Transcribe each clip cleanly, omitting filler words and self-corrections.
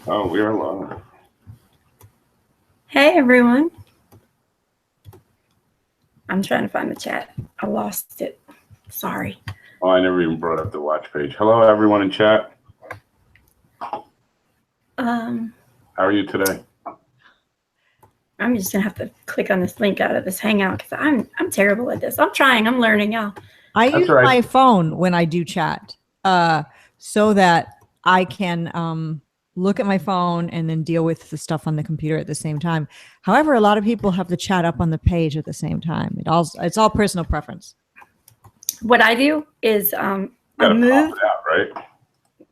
Oh, we are live. Hey everyone. I'm trying to find the chat. I lost it. Sorry. Oh, I never even brought up the watch page. Hello, everyone in chat. How are you today? I'm just gonna have to click on this link out of this Hangout because I'm terrible at this. I'm trying. I'm learning, y'all. I use my phone when I do chat, so that I can look at my phone and then deal with the stuff on the computer at the same time. However, a lot of people have the chat up on the page at the same time. It's all personal preference. What I do is I move it out, right?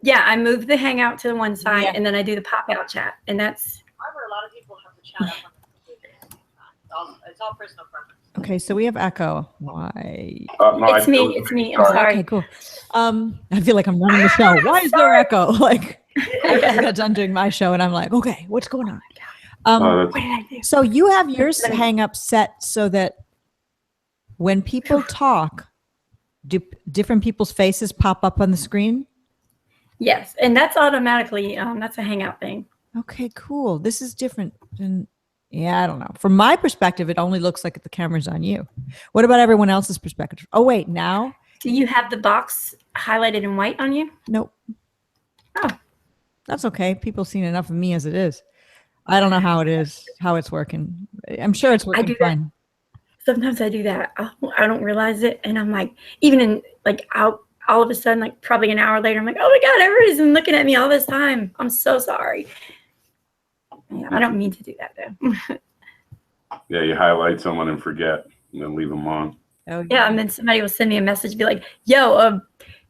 Yeah, I move the Hangout to the one side and then I do the pop out chat, and that's. However, a lot of people have the chat up on the computer at the same time. It's all personal preference. Okay, so we have echo. Why? No, it's me. I'm sorry. Okay, cool. I feel like I'm running the show. Why is there echo? Like, I just got done doing my show, and I'm like, okay, what's going on? What did I do? So you have your hang up set so that when people talk, do different people's faces pop up on the screen? Yes, and that's automatically. That's a Hangout thing. Okay, cool. This is different than. Yeah, I don't know. From my perspective, it only looks like the camera's on you. What about everyone else's perspective? Oh, wait, now? Do you have the box highlighted in white on you? Nope. Oh. That's okay. People seen enough of me as it is. I don't know how it's working. I'm sure it's working fine. Sometimes I do that. I don't realize it. And I'm like, even in like all of a sudden, like probably an hour later, I'm like, oh my God, everybody's been looking at me all this time. I'm so sorry. Yeah, I don't mean to do that though. Yeah, you highlight someone and forget, and then leave them on. Oh, yeah, and then somebody will send me a message, be like, "Yo,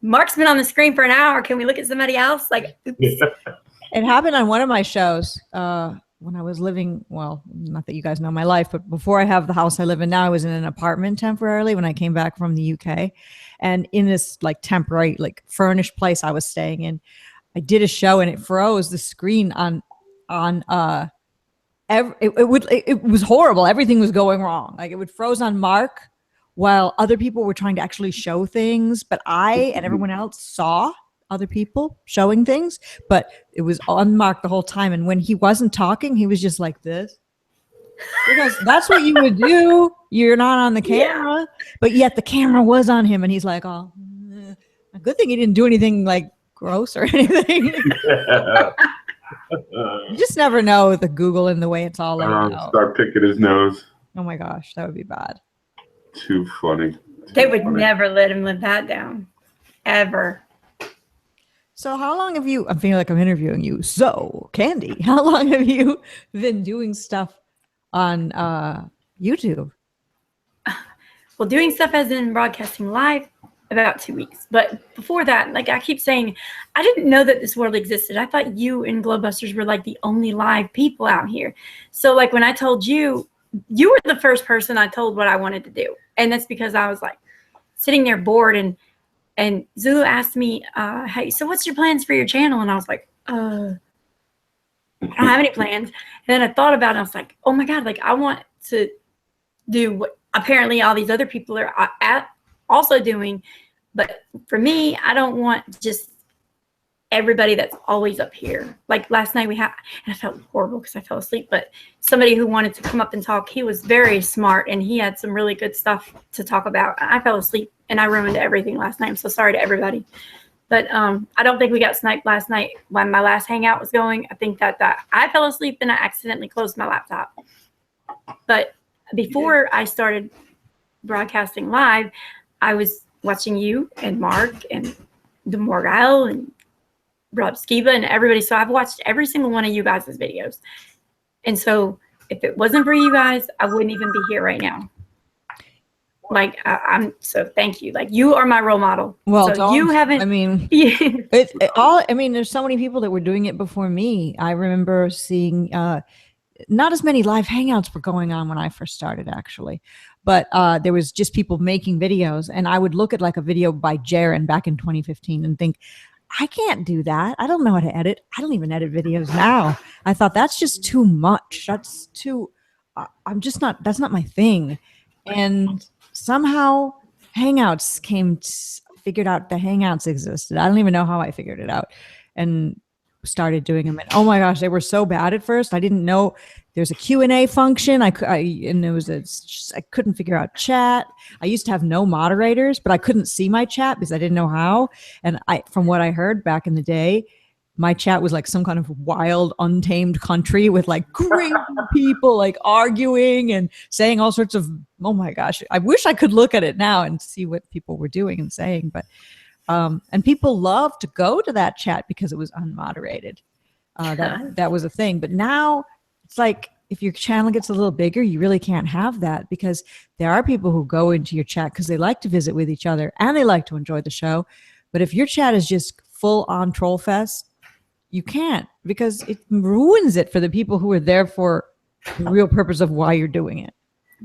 Mark's been on the screen for an hour. Can we look at somebody else?" Like, oops. It happened on one of my shows when I was living. Well, not that you guys know my life, but before I have the house I live in now, I was in an apartment temporarily when I came back from the UK, and in this like temporary, like furnished place I was staying in, I did a show and it froze the screen on. It was horrible. Everything was going wrong. Like it would froze on Mark while other people were trying to actually show things, but I and everyone else saw other people showing things, but it was on Mark the whole time. And when he wasn't talking, he was just like this, because that's what you would do. You're not on the camera, but yet the camera was on him, and he's like, "Oh, a good thing he didn't do anything like gross or anything." You just never know with the Google and the way it's all laid out. Start picking his nose. Oh my gosh, that would be bad. Too funny. They would never let him live that down, ever. So how long have you, I feel like I'm interviewing you. So, Candi, how long have you been doing stuff on YouTube? Well, doing stuff as in broadcasting live, about 2 weeks. But before that, like I keep saying, I didn't know that this world existed. I thought you and Glowbusters were like the only live people out here. So like when I told you, you were the first person I told what I wanted to do. And that's because I was like sitting there bored, and Zulu asked me, hey, so what's your plans for your channel? And I was like, I don't have any plans. And then I thought about it. I was like, oh my God, like I want to do what apparently all these other people are also doing. But for me, I don't want just everybody that's always up here. Like last night and I felt horrible because I fell asleep, but somebody who wanted to come up and talk, he was very smart and he had some really good stuff to talk about. I fell asleep and I ruined everything last night. I'm so sorry to everybody. But I don't think we got sniped last night when my last hangout was going. I think that I fell asleep and I accidentally closed my laptop. But before I started broadcasting live, I was watching you and Mark and the Morgile and Rob Skiba and everybody. So I've watched every single one of you guys' videos. And so if it wasn't for you guys, I wouldn't even be here right now. Like I'm so thank you. Like you are my role model. Well, so you haven't. I mean, I mean, there's so many people that were doing it before me. I remember seeing not as many live hangouts were going on when I first started, actually, but there was just people making videos, and I would look at like a video by Jaren back in 2015 and think, I can't do that. I don't know how to edit. I don't even edit videos now. I thought that's just too much. That's too. I'm just not. That's not my thing, and somehow Hangouts figured out the Hangouts existed. I don't even know how I figured it out. And started doing them, and oh my gosh, they were so bad at first. I didn't know there's a Q&A function. I couldn't figure out chat. I used to have no moderators, but I couldn't see my chat because I didn't know how. And from what I heard back in the day, my chat was like some kind of wild, untamed country with like crazy people like arguing and saying all sorts of, oh my gosh, I wish I could look at it now and see what people were doing and saying. But and people love to go to that chat because it was unmoderated. That was a thing. But now it's like, if your channel gets a little bigger, you really can't have that, because there are people who go into your chat because they like to visit with each other and they like to enjoy the show. But if your chat is just full on troll fest, you can't, because it ruins it for the people who are there for the real purpose of why you're doing it.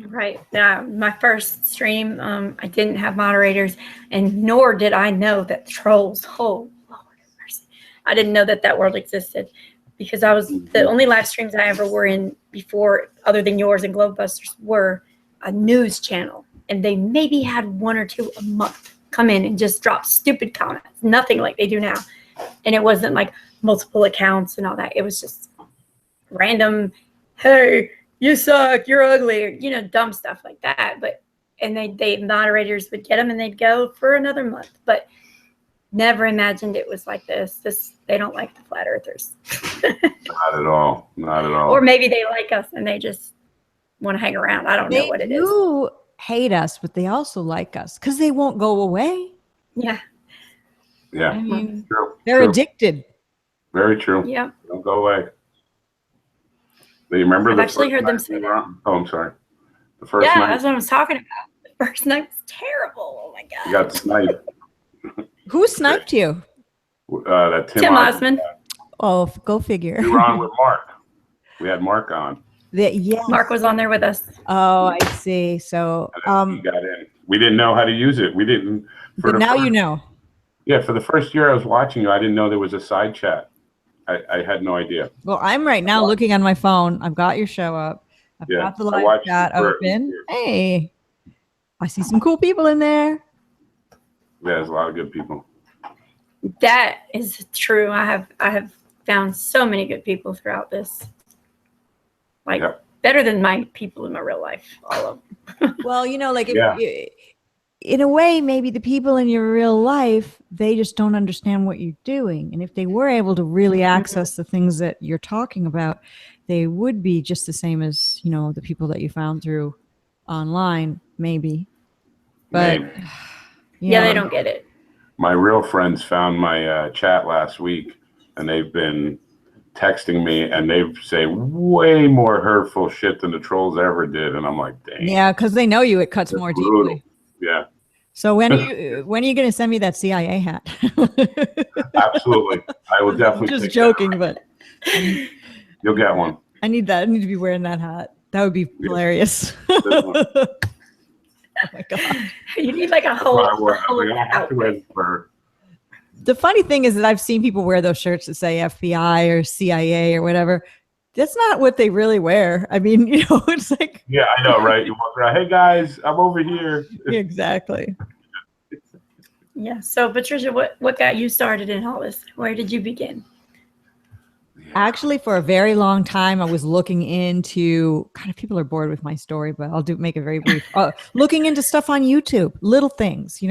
Right. Yeah. My first stream, I didn't have moderators, and nor did I know that trolls. Oh, Lord have mercy. I didn't know that world existed, because I was the only live streams I ever were in before, other than yours and Globebusters, were a news channel, and they maybe had 1 or 2 a month come in and just drop stupid comments. Nothing like they do now, and it wasn't like multiple accounts and all that. It was just random, hey, you suck, you're ugly, or, dumb stuff like that. But and they moderators would get them and they'd go for another month. But never imagined it was like this. They don't like the flat earthers. Not at all. Not at all. Or maybe they like us and they just want to hang around. I don't know what it is. They do hate us, but they also like us because they won't go away. Yeah. Yeah. I mean, True. they're True. addicted. Very true. Yeah. Don't go away. Do you remember I've the actually first heard them night say we that. were on? Oh, I'm sorry. The first Yeah, night that's what I was talking about. The first night was terrible. Oh my God. you got sniped. Who sniped you? That Tim Osmond. Oh, go figure. We were on with Mark. We had Mark on. Yeah. Mark was on there with us. Oh, I see. So, And he got in. We didn't know how to use it. We didn't. but now you know. Yeah, for the first year I was watching you, I didn't know there was a side chat. I had no idea. Well, I'm right now looking on my phone. I've got your show up. I've Yeah, got the I live watched chat it for- open. Hey, I see some cool people in there. Yeah, there's a lot of good people. That is true. I have found so many good people throughout this. Like Yeah. better than my people in my real life. All of them. Well, like if Yeah. in a way, maybe the people in your real life, they just don't understand what you're doing. And if they were able to really access the things that you're talking about, they would be just the same as, the people that you found through online, maybe. But Maybe. Yeah, they don't get it. My real friends found my chat last week, and they've been texting me, and they say way more hurtful shit than the trolls ever did. And I'm like, dang. Yeah, because they know you, it cuts That's more brutal. deeply. Yeah, So when are you going to send me that CIA hat? absolutely. I will definitely. Just take joking, that. but You'll get one. I need that. I need to be wearing that hat. That would be hilarious. Oh my God. You need like a whole, I have to wear the fur. The funny thing is that I've seen people wear those shirts that say FBI or CIA or whatever. That's not what they really wear. I mean, it's like. Yeah, I know, right? You walk around, hey guys, I'm over here. Exactly. Yeah. So Patricia, what got you started in all this? Where did you begin? Actually, for a very long time, I was looking into, kind of, people are bored with my story, but I'll make it very brief. Looking into stuff on YouTube, little things,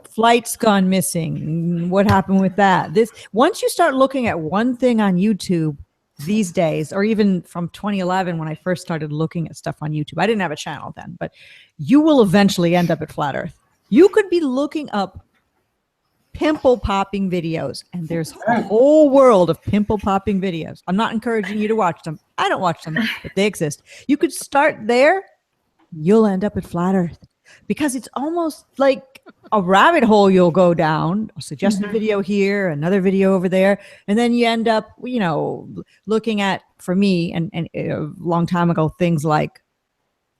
flights gone missing. What happened with that? Once you start looking at one thing on YouTube these days, or even from 2011, when I first started looking at stuff on YouTube, I didn't have a channel then, but you will eventually end up at Flat Earth. You could be looking up pimple popping videos, and there's a whole world of pimple popping videos. I'm not encouraging you to watch them. I don't watch them, but they exist. You could start there. You'll end up at Flat Earth, because it's almost like a rabbit hole you'll go down. A suggested video here, another video over there, and then you end up, looking at, for me, and a long time ago, things like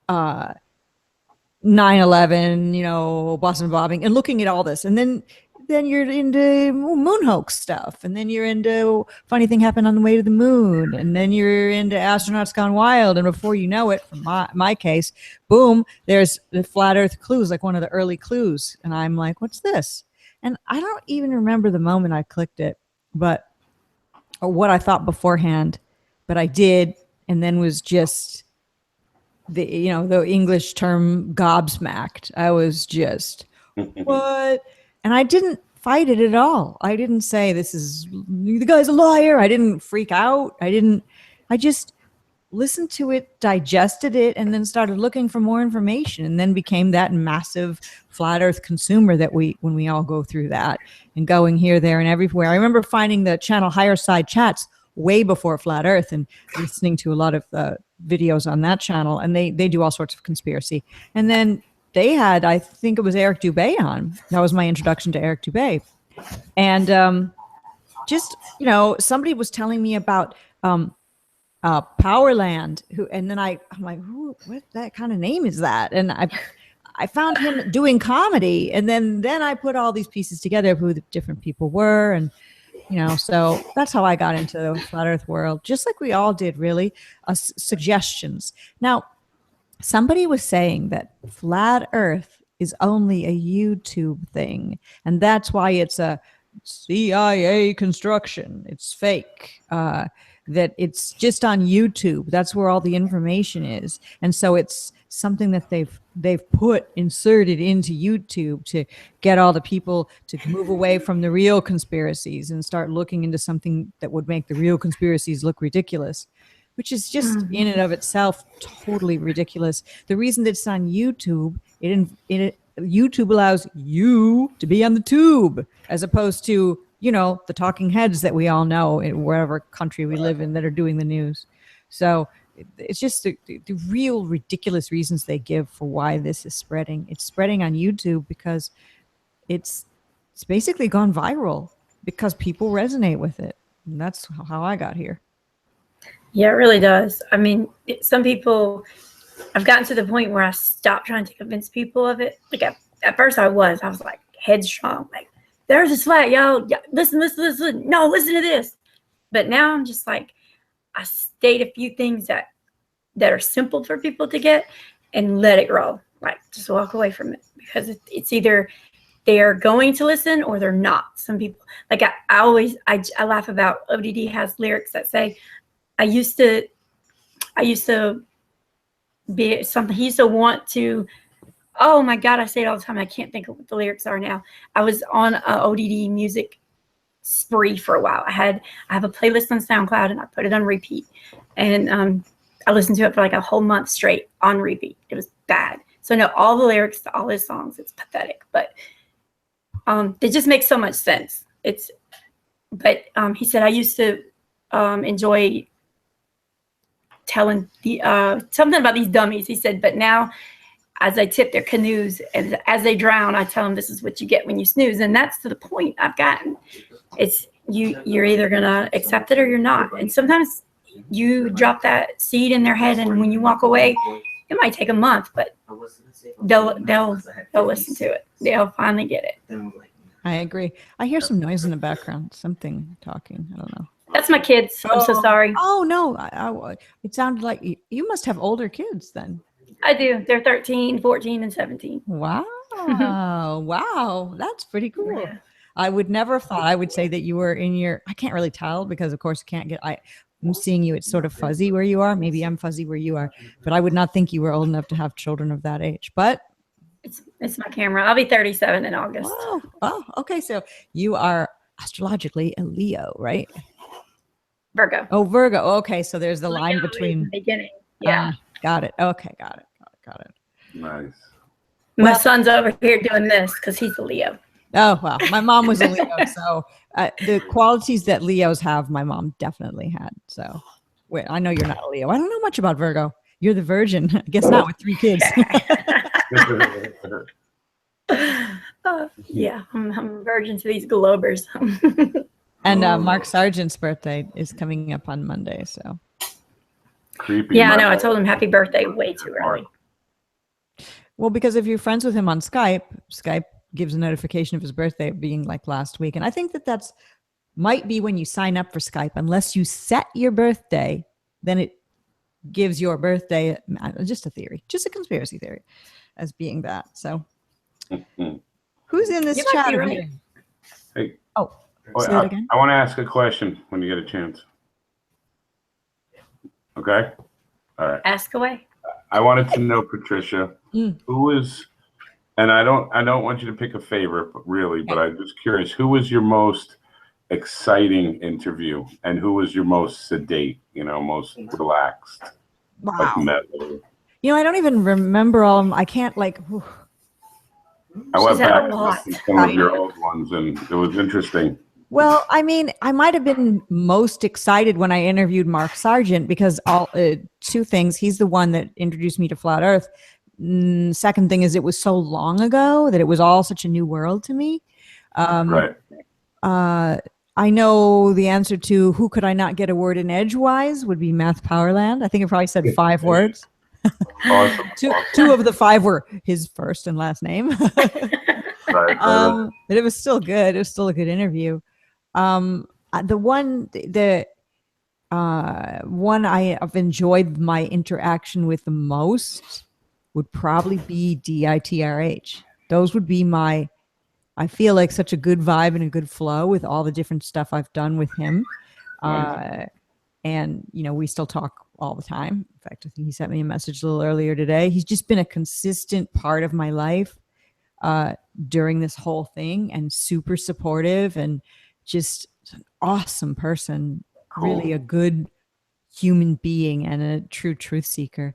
9/11, Boston bombing, and looking at all this, and then you're into moon hoax stuff, and then you're into funny thing happened on the way to the moon, and then you're into astronauts gone wild, and before you know it, from my case, boom, there's the flat earth clues, like one of the early clues, and I'm like, what's this? And I don't even remember the moment I clicked it. but or what I thought beforehand, but I did, and then was just the English term gobsmacked. I was just what, and I didn't fight it at all. I didn't say the guy's a liar. I didn't freak out. I just listened to it, digested it, and then started looking for more information, and then became that massive flat earth consumer that when we all go through that and going here, there, and everywhere. I remember finding the channel Higher Side Chats way before flat earth and listening to a lot of videos on that channel, and they do all sorts of conspiracy. And then they had, I think it was Eric Dubay on. That was my introduction to Eric Dubay. And just, somebody was telling me about Powerland, and then I'm like, what that kind of name is that? And I found him doing comedy, and then I put all these pieces together of who the different people were, and so that's how I got into the flat earth world, just like we all did, really. Suggestions. Now, somebody was saying that flat earth is only a YouTube thing, and that's why it's a CIA construction. It's fake. That it's just on YouTube. That's where all the information is. And so it's something that they've inserted into YouTube to get all the people to move away from the real conspiracies and start looking into something that would make the real conspiracies look ridiculous, which is just in and of itself totally ridiculous. The reason that it's on YouTube, YouTube allows you to be on the tube, as opposed to the talking heads that we all know in wherever country we live in that are doing the news. So it's just the real ridiculous reasons they give for why this is spreading. It's spreading on YouTube because it's basically gone viral because people resonate with it. And that's how I got here. Yeah, it really does. I mean, some people, I've gotten to the point where I stopped trying to convince people of it. Like at first I was like headstrong, like, there's this flag, y'all. Listen. No, listen to this. But now I'm just like, I state a few things that are simple for people to get and let it roll. Like, just walk away from it, because it's either they are going to listen or they're not. Some people, like I laugh about ODD has lyrics that say, I used to be something. He used to want to. Oh my God, I say it all the time. I can't think of what the lyrics are now. I was on a ODD music spree for a while. I have a playlist on SoundCloud, and I put it on repeat. And I listened to it for like a whole month straight on repeat. It was bad. So I know all the lyrics to all his songs. It's pathetic, but it just makes so much sense. But he said, I used to enjoy telling something about these dummies. He said, but now, as I tip their canoes and as they drown, I tell them this is what you get when you snooze. And that's to the point I've gotten. It's you're either going to accept it or you're not. And sometimes you drop that seed in their head, and when you walk away, it might take a month, but they'll listen to it. They'll finally get it. I agree. I hear some noise in the background, something talking. I don't know. That's my kids. I'm so sorry. Oh, no. It sounded like you must have older kids then. I do. They're 13, 14, and 17. Wow. Wow. That's pretty cool. Yeah. I would never have thought I would say that you were I can't really tell because of course I'm seeing you. It's sort of fuzzy where you are. Maybe I'm fuzzy where you are, but I would not think you were old enough to have children of that age, but it's my camera. I'll be 37 in August. Oh, okay. So you are astrologically a Leo, right? Virgo. Oh, Virgo. Okay. So there's the line between the beginning. Yeah. Got it. Okay. Got it. Nice. My son's over here doing this because he's a Leo. Oh, wow. My mom was a Leo. So the qualities that Leos have, my mom definitely had. So wait, I know you're not a Leo. I don't know much about Virgo. You're the virgin. I guess not with 3 kids. Yeah, I'm a virgin to these globers. And Mark Sargent's birthday is coming up on Monday. So creepy. Yeah, I know. I told him happy birthday way too early. Well, because if you're friends with him on Skype gives a notification of his birthday being like last week. And I think that's might be when you sign up for Skype, unless you set your birthday, then it gives your birthday, just a theory, just a conspiracy theory as being that. So who's in this chat? Hey. Oh, Say that again. I want to ask a question when you get a chance. Okay. All right. Ask away. I wanted to know, Patricia, Mm. who is, and I don't want you to pick a favorite, really, but I'm just curious, who was your most exciting interview, and who was your most sedate? Most relaxed. Wow. Mellow. I don't even remember all of them. I can't I went had back a to lot. listen to some of your old ones, and it was interesting. Well, I mean, I might have been most excited when I interviewed Mark Sargent because two things. He's the one that introduced me to Flat Earth. Second thing is it was so long ago that it was all such a new world to me. Right. I know the answer to who could I not get a word in edgewise would be Math Powerland. I think it probably said 5 words. Awesome. Two of the 5 were his first and last name. Right. But it was still good. It was still a good interview. The one I have enjoyed my interaction with the most would probably be DITRH. Those would be I feel like such a good vibe and a good flow with all the different stuff I've done with him. Nice. And, we still talk all the time. In fact, I think he sent me a message a little earlier today. He's just been a consistent part of my life during this whole thing, and super supportive, and just an awesome person. Cool. Really a good human being and a true truth seeker.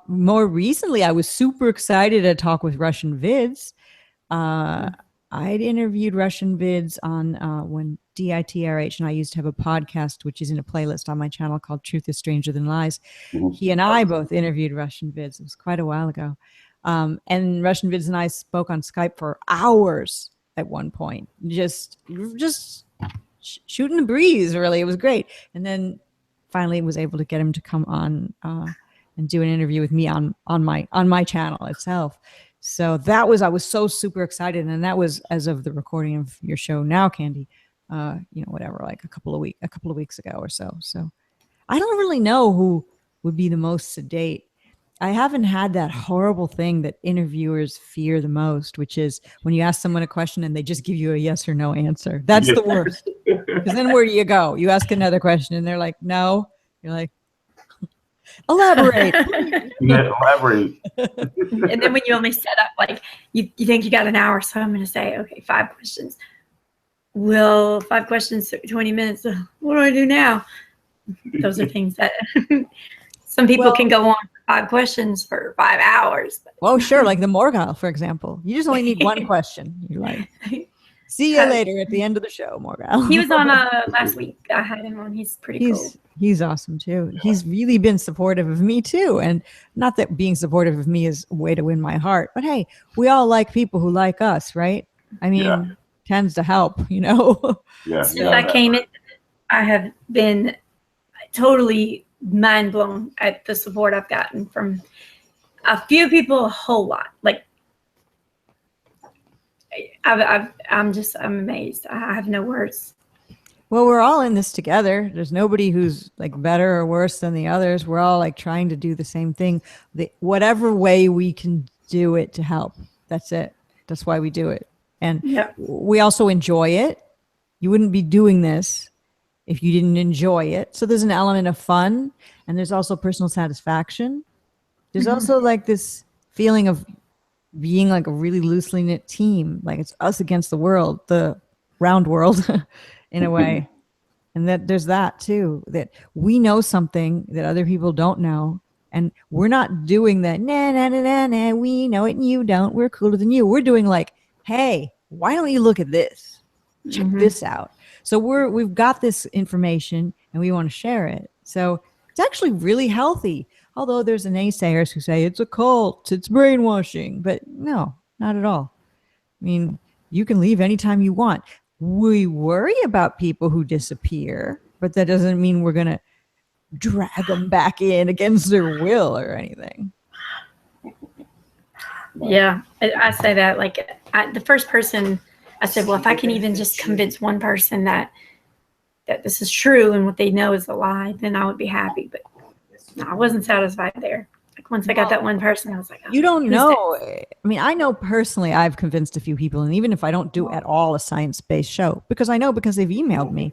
More recently, I was super excited to talk with Russian Vids. I'd interviewed Russian Vids on when DITRH and I used to have a podcast, which is in a playlist on my channel called Truth is Stranger Than Lies. Mm-hmm. He and I both interviewed Russian Vids. It was quite a while ago. And Russian Vids and I spoke on Skype for hours at one point, just shooting the breeze, really. It was great. And then finally was able to get him to come on and do an interview with me on my channel itself. So I was so super excited. And that was as of the recording of your show now, Candi, whatever, like a couple of weeks ago or so. So I don't really know who would be the most sedate. I haven't had that horrible thing that interviewers fear the most, which is when you ask someone a question and they just give you a yes or no answer. That's the worst. Because then where do you go? You ask another question and they're like, no. You're like, elaborate. Elaborate. And then when you only set up, like, you think you got an hour, so I'm going to say, okay, 5 questions. Well, 5 questions, 20 minutes. What do I do now? Those are things that some people can go on for 5 questions for 5 hours. Oh, sure. Like the Morgul, for example. You just only need one question. You're like, see you later at the end of the show, Morgul. He was on last week. I had him on. He's pretty cool. He's awesome too. He's really been supportive of me too. And not that being supportive of me is a way to win my heart, but hey, we all like people who like us, right? I mean, tends to help, Yeah. Since I came in, I have been totally mind blown at the support I've gotten from a few people, a whole lot. Like, I'm amazed. I have no words. Well, we're all in this together. There's nobody who's like better or worse than the others. We're all like trying to do the same thing. Whatever way we can do it to help. That's it. That's why we do it. And we also enjoy it. You wouldn't be doing this if you didn't enjoy it. So there's an element of fun, and there's also personal satisfaction. There's also like this feeling of being like a really loosely knit team. Like it's us against the world, the round world in a way. And that there's that too, that we know something that other people don't know. And we're not doing that, nah, we know it and you don't. We're cooler than you. We're doing like, hey, why don't you look at this? Check this out. So we've got this information and we want to share it. So it's actually really healthy. Although there's naysayers who say it's a cult, it's brainwashing, but no, not at all. I mean, you can leave anytime you want. We worry about people who disappear, but that doesn't mean we're going to drag them back in against their will or anything. Yeah, I say that like the first person I said, well, if I can even just convince one person that this is true and what they know is a lie, then I would be happy. But no, I wasn't satisfied there. Like once I got that one person, I was like, oh, You don't who's know. this? I mean, I know personally I've convinced a few people, and even if I don't do at all a science-based show, because I know because they've emailed me.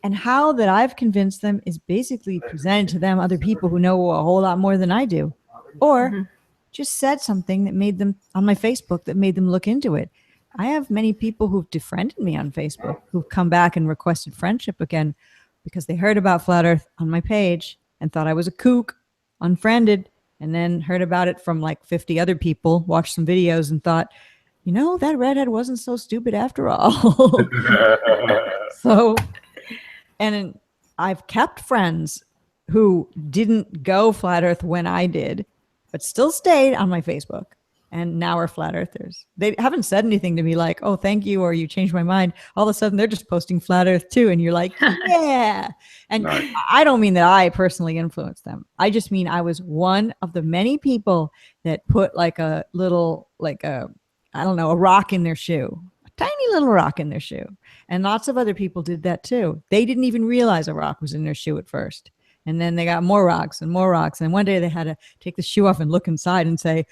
And how that I've convinced them is basically presented to them other people who know a whole lot more than I do. Or just said something that made them on my Facebook that made them look into it. I have many people who've defriended me on Facebook who've come back and requested friendship again because they heard about Flat Earth on my page and thought I was a kook, unfriended, and then heard about it from like 50 other people, watched some videos and thought, you know, that redhead wasn't so stupid after all. So, and I've kept friends who didn't go Flat Earth when I did, but still stayed on my Facebook and now are Flat Earthers. They haven't said anything to me like, oh, thank you, or you changed my mind. All of a sudden they're just posting Flat Earth too. And you're like, yeah. And Nice. I don't mean that I personally influenced them. I just mean I was one of the many people that put like a little, like a, I don't know, a rock in their shoe, a tiny little rock in their shoe. And lots of other people did that too. They didn't even realize a rock was in their shoe at first. And then they got more rocks and more rocks. And one day they had to take the shoe off and look inside and say,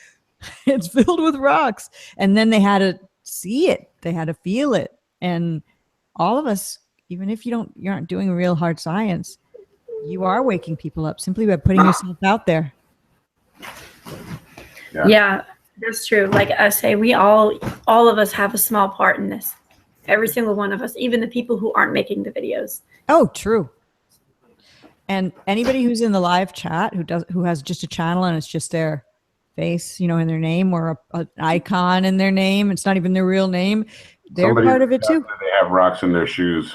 it's filled with rocks. And then they had to see it. They had to feel it. And all of us, even if you aren't doing real hard science, you are waking people up simply by putting yourself out there. Yeah, that's true. Like I say, we all of us have a small part in this. Every single one of us, even the people who aren't making the videos. Oh, true. And anybody who's in the live chat who has just a channel and it's just their face, you know, in their name, or an icon in their name, it's not even their real name, they're Somebody part of it too. They have rocks in their shoes.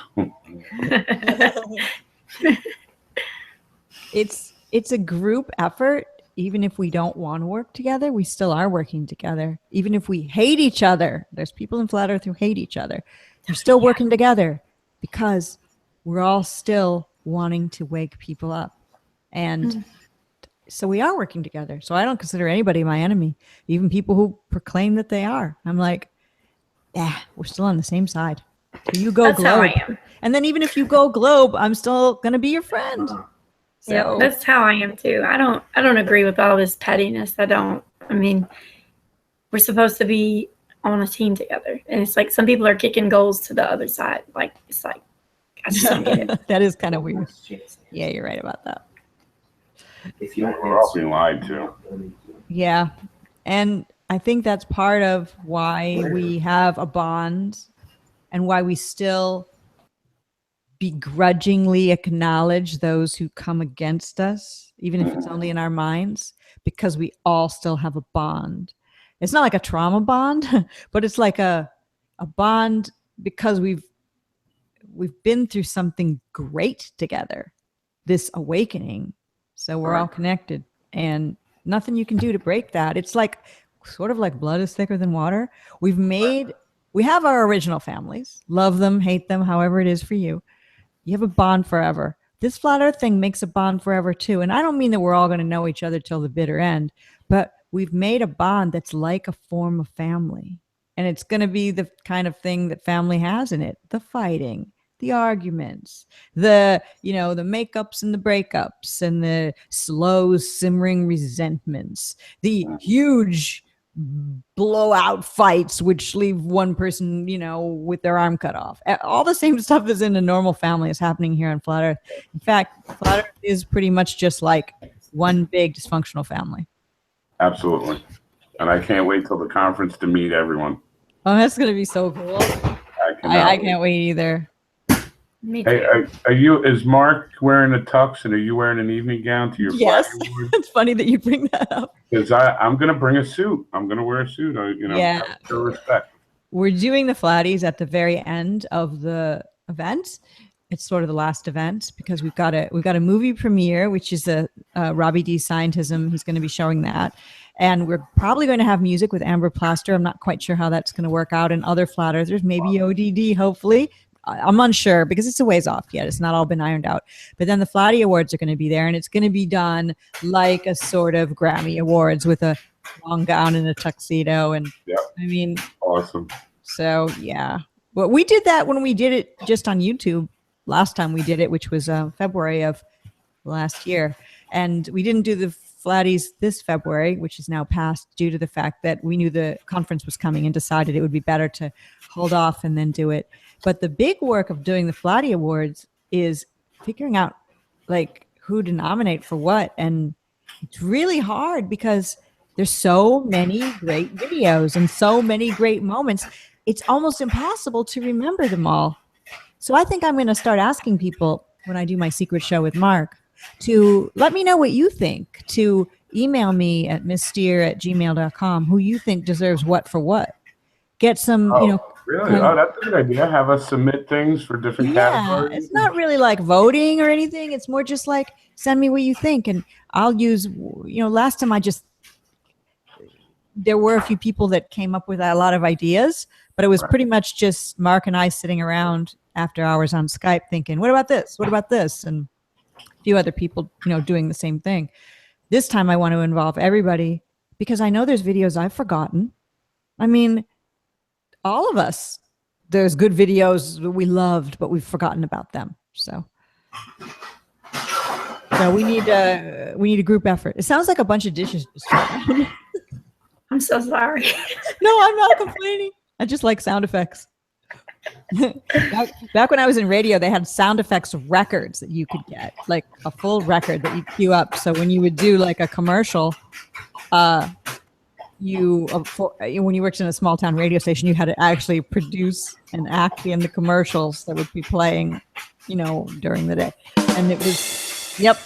It's a group effort. Even if we don't want to work together, we still are working together. Even if we hate each other, there's people in Flat Earth who hate each other. They're still working together because we're all still wanting to wake people up. And so we are working together. So I don't consider anybody my enemy, even people who proclaim that they are. I'm like, yeah, we're still on the same side. So you go That's how globe. I am. And then even if you go globe, I'm still going to be your friend. So, Yeah, that's how I am too. I don't agree with all this pettiness. I mean, we're supposed to be on a team together. And it's like some people are kicking goals to the other side. Like, it's like, I just don't get it. that is kind of weird. Yeah, you're right about that. We're all being lied to. Yeah. And I think that's part of why we have a bond and why we still begrudgingly acknowledge those who come against us, even if it's only in our minds, because we all still have a bond. It's not like a trauma bond, but it's like a bond because we've been through something great together, this awakening. So we're all connected and nothing you can do to break that. It's like sort of like blood is thicker than water. We have our original families, love them, hate them, however it is for you. You have a bond forever. This Flat Earth thing makes a bond forever too. And I don't mean that we're all going to know each other till the bitter end, but we've made a bond that's like a form of family. And it's going to be the kind of thing that family has in it. The fighting, the arguments, the makeups and the breakups and the slow simmering resentments, the huge blowout fights which leave one person with their arm cut off. All the same stuff as in a normal family is happening here on Flat Earth. In fact, Flat Earth is pretty much just like one big dysfunctional family. Absolutely. And I can't wait till the conference to meet everyone. Oh, that's going to be so cool. I can't wait either. Me too. Hey, is Mark wearing a tux and are you wearing an evening gown to your Yes. flag award? It's funny that you bring that up. Because I'm going to bring a suit. I'm going to wear a suit. Yeah. Show respect. We're doing the Flatties at the very end of the event. It's sort of the last event because we've got a movie premiere, which is a Robbie D. Scientism. He's going to be showing that. And we're probably going to have music with Amber Plaster. I'm not quite sure how that's going to work out. And other Flat Earthers, maybe ODD, hopefully. I'm unsure because it's a ways off yet. It's not all been ironed out. But then the Flatty Awards are going to be there, and it's going to be done like a sort of Grammy Awards with a long gown and a tuxedo. And I mean, awesome. So yeah, well, we did that when we did it just on YouTube last time we did it, which was February of last year, and we didn't do the Flatties this February, which is now passed due to the fact that we knew the conference was coming and decided it would be better to hold off and then do it. But the big work of doing the Flatty Awards is figuring out like who to nominate for what. And it's really hard because there's so many great videos and so many great moments. It's almost impossible to remember them all. So I think I'm going to start asking people when I do my secret show with Mark to let me know what you think, to email me at misssteere@gmail.com who you think deserves what for what. Get some, Really? That's a good idea. Have us submit things for different categories. It's not really like voting or anything. It's more just like send me what you think, and I'll use. Last time there were a few people that came up with a lot of ideas, but it was pretty much just Mark and I sitting around after hours on Skype thinking, "What about this? What about this?" and a few other people, doing the same thing. This time I want to involve everybody because I know there's videos I've forgotten. I mean, all of us, there's good videos that we loved, but we've forgotten about them. So we need a group effort. It sounds like a bunch of dishes. I'm so sorry. No, I'm not complaining. I just like sound effects. Back when I was in radio, they had sound effects records that you could get, like a full record that you queue up. So when you would do like a commercial, when you worked in a small town radio station, you had to actually produce and act in the commercials that would be playing, during the day. And it was, yep,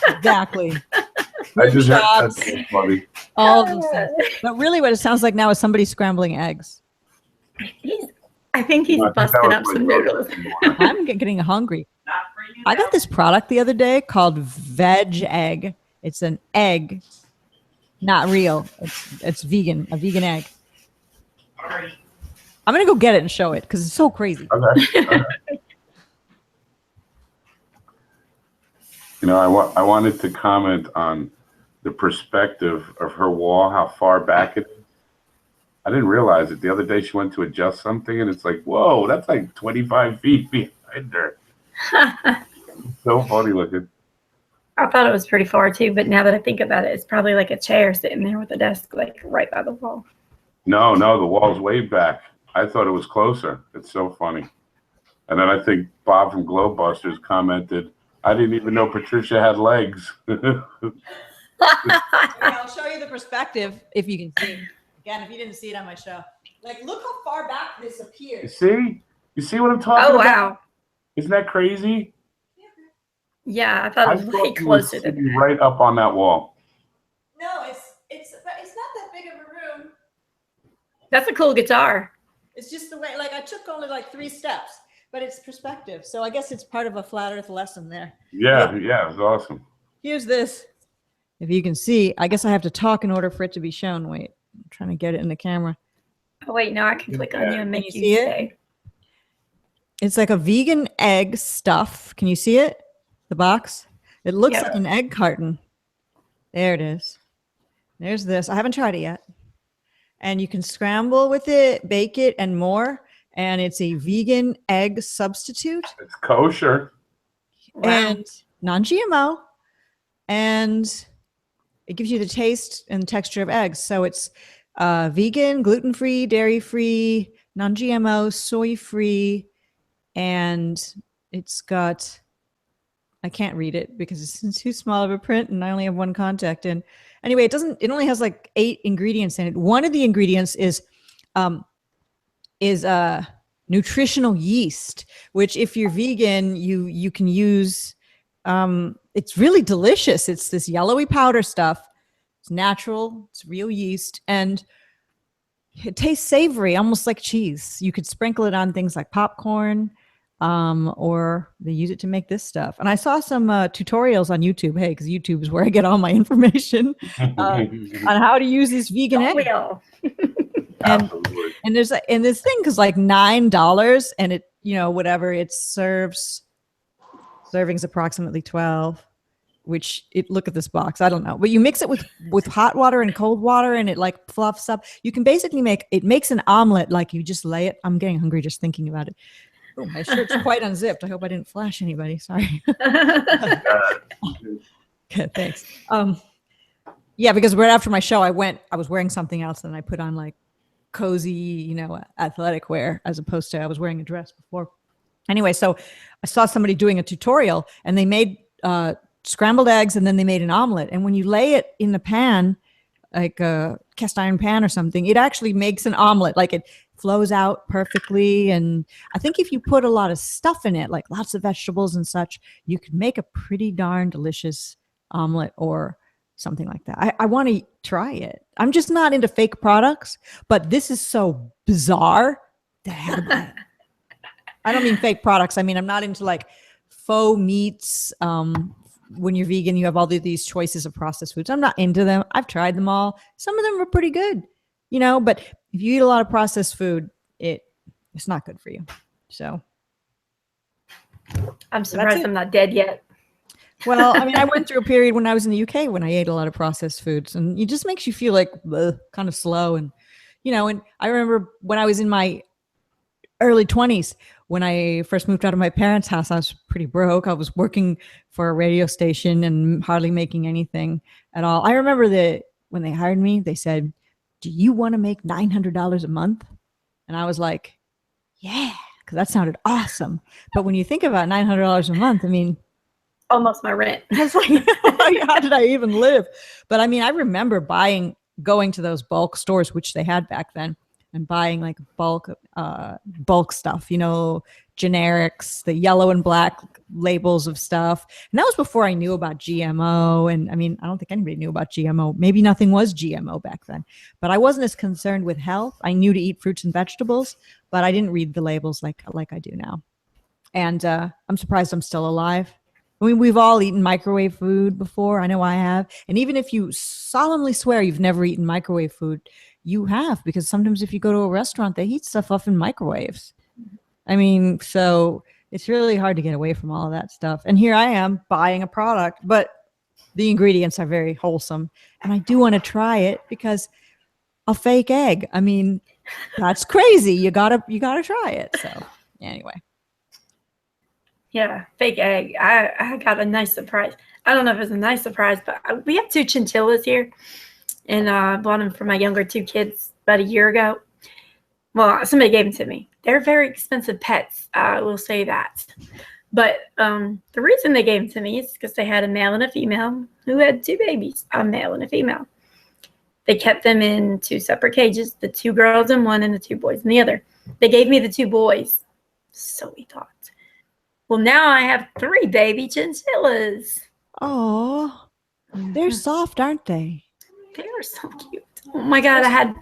exactly. I just that's so funny. All those things. But really what it sounds like now is somebody scrambling eggs. I think he's busting up some noodles. I'm getting hungry. I got this product the other day called Veg Egg. It's an egg. Not real. It's vegan, a vegan egg. I'm going to go get it and show it because it's so crazy. Okay. I wanted to comment on the perspective of her wall, how far back it is. I didn't realize it. The other day she went to adjust something and it's like, whoa, that's like 25 feet behind her. So funny looking. I thought it was pretty far too, but now that I think about it, it's probably like a chair sitting there with a desk like right by the wall. No, the wall's way back. I thought it was closer. It's so funny. And then I think Bob from Globebusters commented, I didn't even know Patricia had legs. I'll show you the perspective if you can see. Again, if you didn't see it on my show. Like, look how far back this appears. You see what I'm talking about? Oh, wow. Isn't that crazy? Yeah, I thought it was way closer than that. Right up on that wall. No, it's not that big of a room. That's a cool guitar. It's just the way, like, I took only like 3 steps, but it's perspective. So I guess it's part of a flat earth lesson there. Yeah, it was awesome. Here's this. If you can see, I guess I have to talk in order for it to be shown. Wait, I'm trying to get it in the camera. Oh, wait, no, I can click on you and make you see say. It's like a vegan egg stuff. Can you see it? The box? It looks like an egg carton. There it is. There's this. I haven't tried it yet. And you can scramble with it, bake it, and more. And it's a vegan egg substitute. It's kosher. And non-GMO. And it gives you the taste and texture of eggs. So it's vegan, gluten-free, dairy-free, non-GMO, soy-free. And it's got... I can't read it because it's too small of a print and I only have one contact in. Anyway, it only has like 8 ingredients in it. One of the ingredients is nutritional yeast, which if you're vegan, you can use. It's really delicious. It's this yellowy powder stuff. It's natural. It's real yeast. And it tastes savory, almost like cheese. You could sprinkle it on things like popcorn. Or they use it to make this stuff. And I saw some tutorials on YouTube. Hey, because YouTube is where I get all my information on how to use this vegan egg. And there's this thing because like $9 and it, whatever it serves. Servings approximately 12. Which look at this box. I don't know, but you mix it with hot water and cold water, and it like fluffs up. You can basically makes an omelet. Like you just lay it. I'm getting hungry just thinking about it. Oh, my shirt's quite unzipped. I hope I didn't flash anybody. Sorry. Good, thanks. Yeah, because right after my show, I was wearing something else, and I put on like cozy, athletic wear as opposed to I was wearing a dress before. Anyway, so I saw somebody doing a tutorial, and they made scrambled eggs, and then they made an omelet. And when you lay it in the pan, like a cast iron pan or something, it actually makes an omelet. Like it flows out perfectly. And I think if you put a lot of stuff in it, like lots of vegetables and such, you can make a pretty darn delicious omelet or something like that. I want to try it. I'm just not into fake products, but this is so bizarre that I had to buy it. I don't mean fake products. I mean, I'm not into like faux meats. When you're vegan, you have all these choices of processed foods. I'm not into them. I've tried them all. Some of them are pretty good, but if you eat a lot of processed food, it's not good for you. So I'm surprised I'm not dead yet. Well, I mean, I went through a period when I was in the UK when I ate a lot of processed foods, and it just makes you feel like kind of slow. And, and I remember when I was in my early 20s, when I first moved out of my parents' house, I was pretty broke. I was working for a radio station and hardly making anything at all. I remember that when they hired me, they said, "Do you want to make $900 a month?" And I was like, yeah, because that sounded awesome. But when you think about $900 a month, I mean, almost my rent. I was like, how did I even live? But I mean, I remember going to those bulk stores, which they had back then, and buying like bulk stuff, generics, the yellow and black labels of stuff. And that was before I knew about GMO. And I mean, I don't think anybody knew about GMO. Maybe nothing was GMO back then, but I wasn't as concerned with health. I knew to eat fruits and vegetables, but I didn't read the labels like I do now. And I'm surprised I'm still alive. I mean, we've all eaten microwave food before. I know I have. And even if you solemnly swear you've never eaten microwave food, you have, because sometimes if you go to a restaurant, they heat stuff up in microwaves. I mean, so it's really hard to get away from all of that stuff. And here I am buying a product, but the ingredients are very wholesome. And I do want to try it because a fake egg, I mean, that's crazy. You gotta try it. So anyway. Yeah, fake egg. I got a nice surprise. I don't know if it's a nice surprise, but we have 2 chinchillas here. And I bought them for my younger 2 kids about a year ago. Well, somebody gave them to me. They're very expensive pets. I will say that. But the reason they gave them to me is because they had a male and a female who had 2 babies, a male and a female. They kept them in 2 separate cages, the 2 girls in one and the 2 boys in the other. They gave me the 2 boys. So we thought. Well, now I have 3 baby chinchillas. Oh, they're soft, aren't they? They are so cute. Oh my God, I had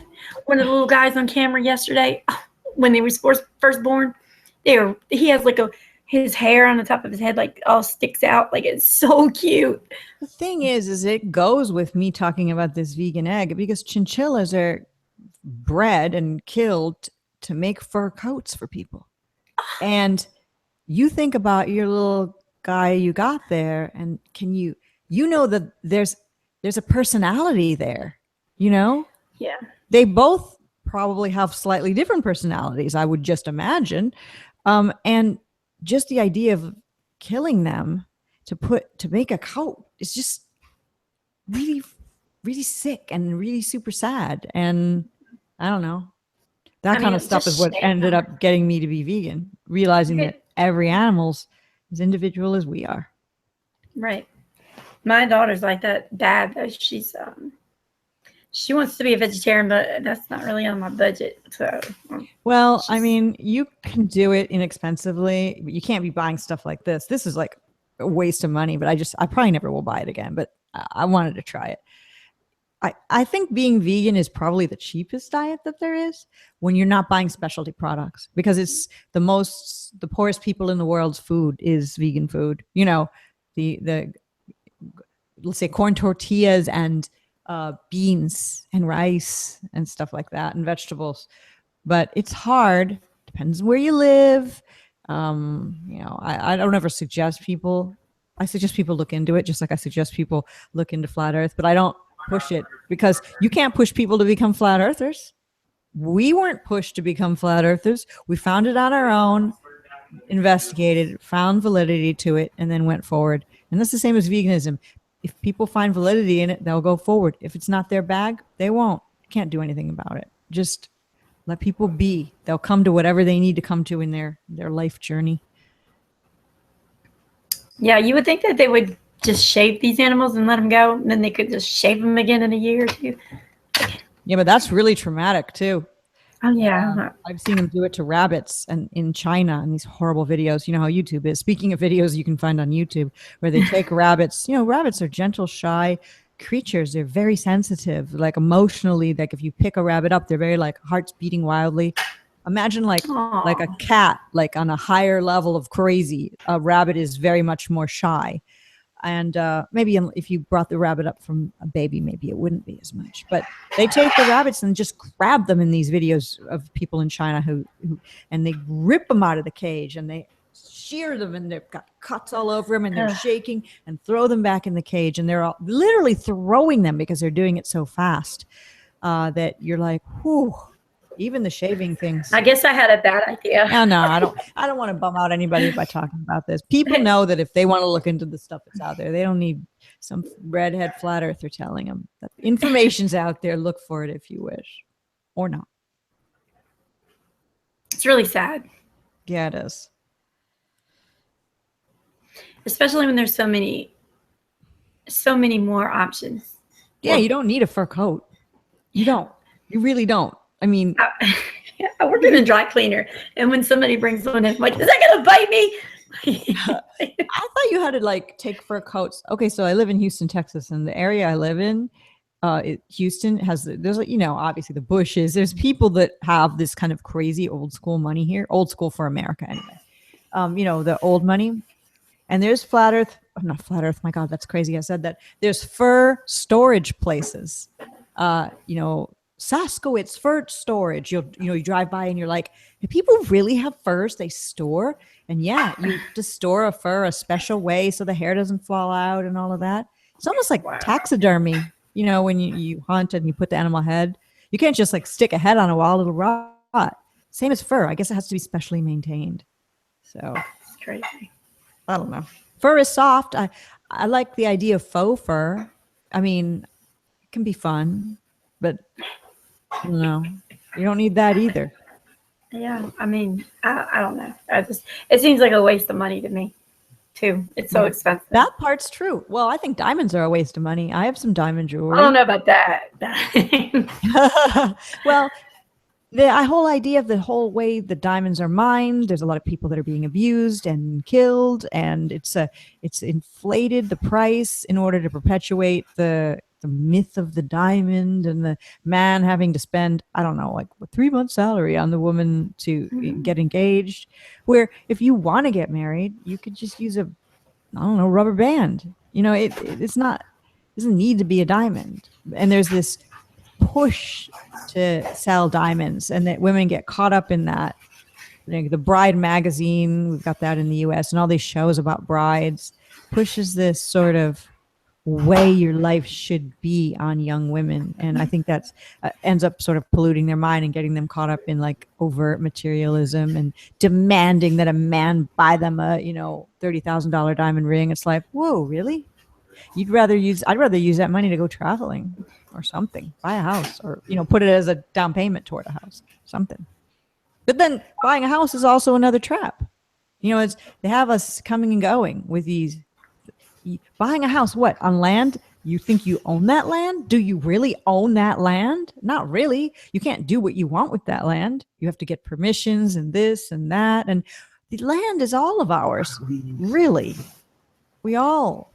one of the little guys on camera yesterday when they were first born. He has like his hair on the top of his head like all sticks out. Like it's so cute. The thing is it goes with me talking about this vegan egg because chinchillas are bred and killed to make fur coats for people. And you think about your little guy you got there, and that there's a personality there, Yeah. They both probably have slightly different personalities, I would just imagine. And just the idea of killing them to make a coat is just really, really sick and really super sad. And I don't know. That kind of stuff is what ended up getting me to be vegan, realizing that every animal's as individual as we are. Right. My daughter's like that bad. She wants to be a vegetarian, but that's not really on my budget. So, well, I mean, you can do it inexpensively. You can't be buying stuff like this. This is like a waste of money, but I probably never will buy it again, but I wanted to try it. I think being vegan is probably the cheapest diet that there is when you're not buying specialty products, because it's the poorest people in the world's food is vegan food. The let's say corn tortillas and beans and rice and stuff like that and vegetables. But it's hard. Depends where you live. I don't ever suggest people. I suggest people look into it, just like I suggest people look into flat earth, but I don't push it, because you can't push people to become flat earthers. We weren't pushed to become flat earthers. We found it on our own, investigated, found validity to it, and then went forward. And that's the same as veganism. if people find validity in it, they'll go forward. If it's not their bag, they won't. Can't do anything about it. Just let people be. They'll come to whatever they need to come to in their life journey. Yeah, you would think that they would just shave these animals and let them go, and then they could just shave them again in a year or two. Yeah, but that's really traumatic too. Oh yeah. I've seen them do it to rabbits and in China and these horrible videos. You know how YouTube is. Speaking of videos you can find on YouTube where they take rabbits. You know, rabbits are gentle, shy creatures. They're very sensitive, like emotionally. Like if you pick a rabbit up, they're very like hearts beating wildly. Imagine like a cat, like on a higher level of crazy. A rabbit is very much more shy. And maybe if you brought the rabbit up from a baby, maybe it wouldn't be as much. But they take the rabbits and just grab them in these videos of people in China who and they rip them out of the cage and they shear them and they've got cuts all over them and they're shaking and throw them back in the cage. And they're all literally throwing them because they're doing it so fast that you're like, whew. Even the shaving things. I guess I had a bad idea. Oh, no, I don't want to bum out anybody by talking about this. People know that if they want to look into the stuff that's out there, they don't need some redhead flat earther telling them that information's out there. Look for it if you wish, or not. It's really sad. Yeah, it is. Especially when there's so many more options. Yeah, you don't need a fur coat. You don't. You really don't. I mean, I work in a dry cleaner, and when somebody brings one in, I'm like, is that gonna bite me? I thought you had to like take fur coats. Okay, so I live in Houston, Texas, and the area I live in, Houston there's like, you know, obviously the bushes. There's people that have this kind of crazy old school money here, old school for America anyway. You know, the old money, and there's flat earth. Not flat earth. My God, that's crazy. I said that. There's fur storage places. You know. Saskowitz fur storage. You drive by and you're like, do people really have furs they store? And yeah, you just store a fur a special way so the hair doesn't fall out and all of that. It's almost like taxidermy. You know, when you hunt and you put the animal head, you can't just like stick a head on a wall, it'll rot. Same as fur. I guess it has to be specially maintained. So it's crazy. I don't know. Fur is soft. I like the idea of faux fur. I mean, it can be fun, but no, you don't need that either. Yeah, I mean, I don't know. It seems like a waste of money to me, too. It's so expensive. That part's true. Well, I think diamonds are a waste of money. I have some diamond jewelry. I don't know about that. Well, the whole idea of the whole way the diamonds are mined, there's a lot of people that are being abused and killed, and it's inflated the price in order to perpetuate the myth of the diamond and the man having to spend, I don't know, like 3 months salary on the woman to get engaged, where if you want to get married, you could just use rubber band. You know, it doesn't need to be a diamond. And there's this push to sell diamonds and that women get caught up in that. Like the Bride magazine, we've got that in the US, and all these shows about brides pushes this sort of way your life should be on young women. And I think that's ends up sort of polluting their mind and getting them caught up in like overt materialism and demanding that a man buy them a, $30,000 diamond ring. It's like, whoa, really? I'd rather use that money to go traveling or something, buy a house or, put it as a down payment toward a house, something. But then buying a house is also another trap. They have us coming and going with these. Buying a house, what, on land? You think you own that land? Do you really own that land? Not really. You can't do what you want with that land. You have to get permissions and this and that. And the land is all of ours, really. We all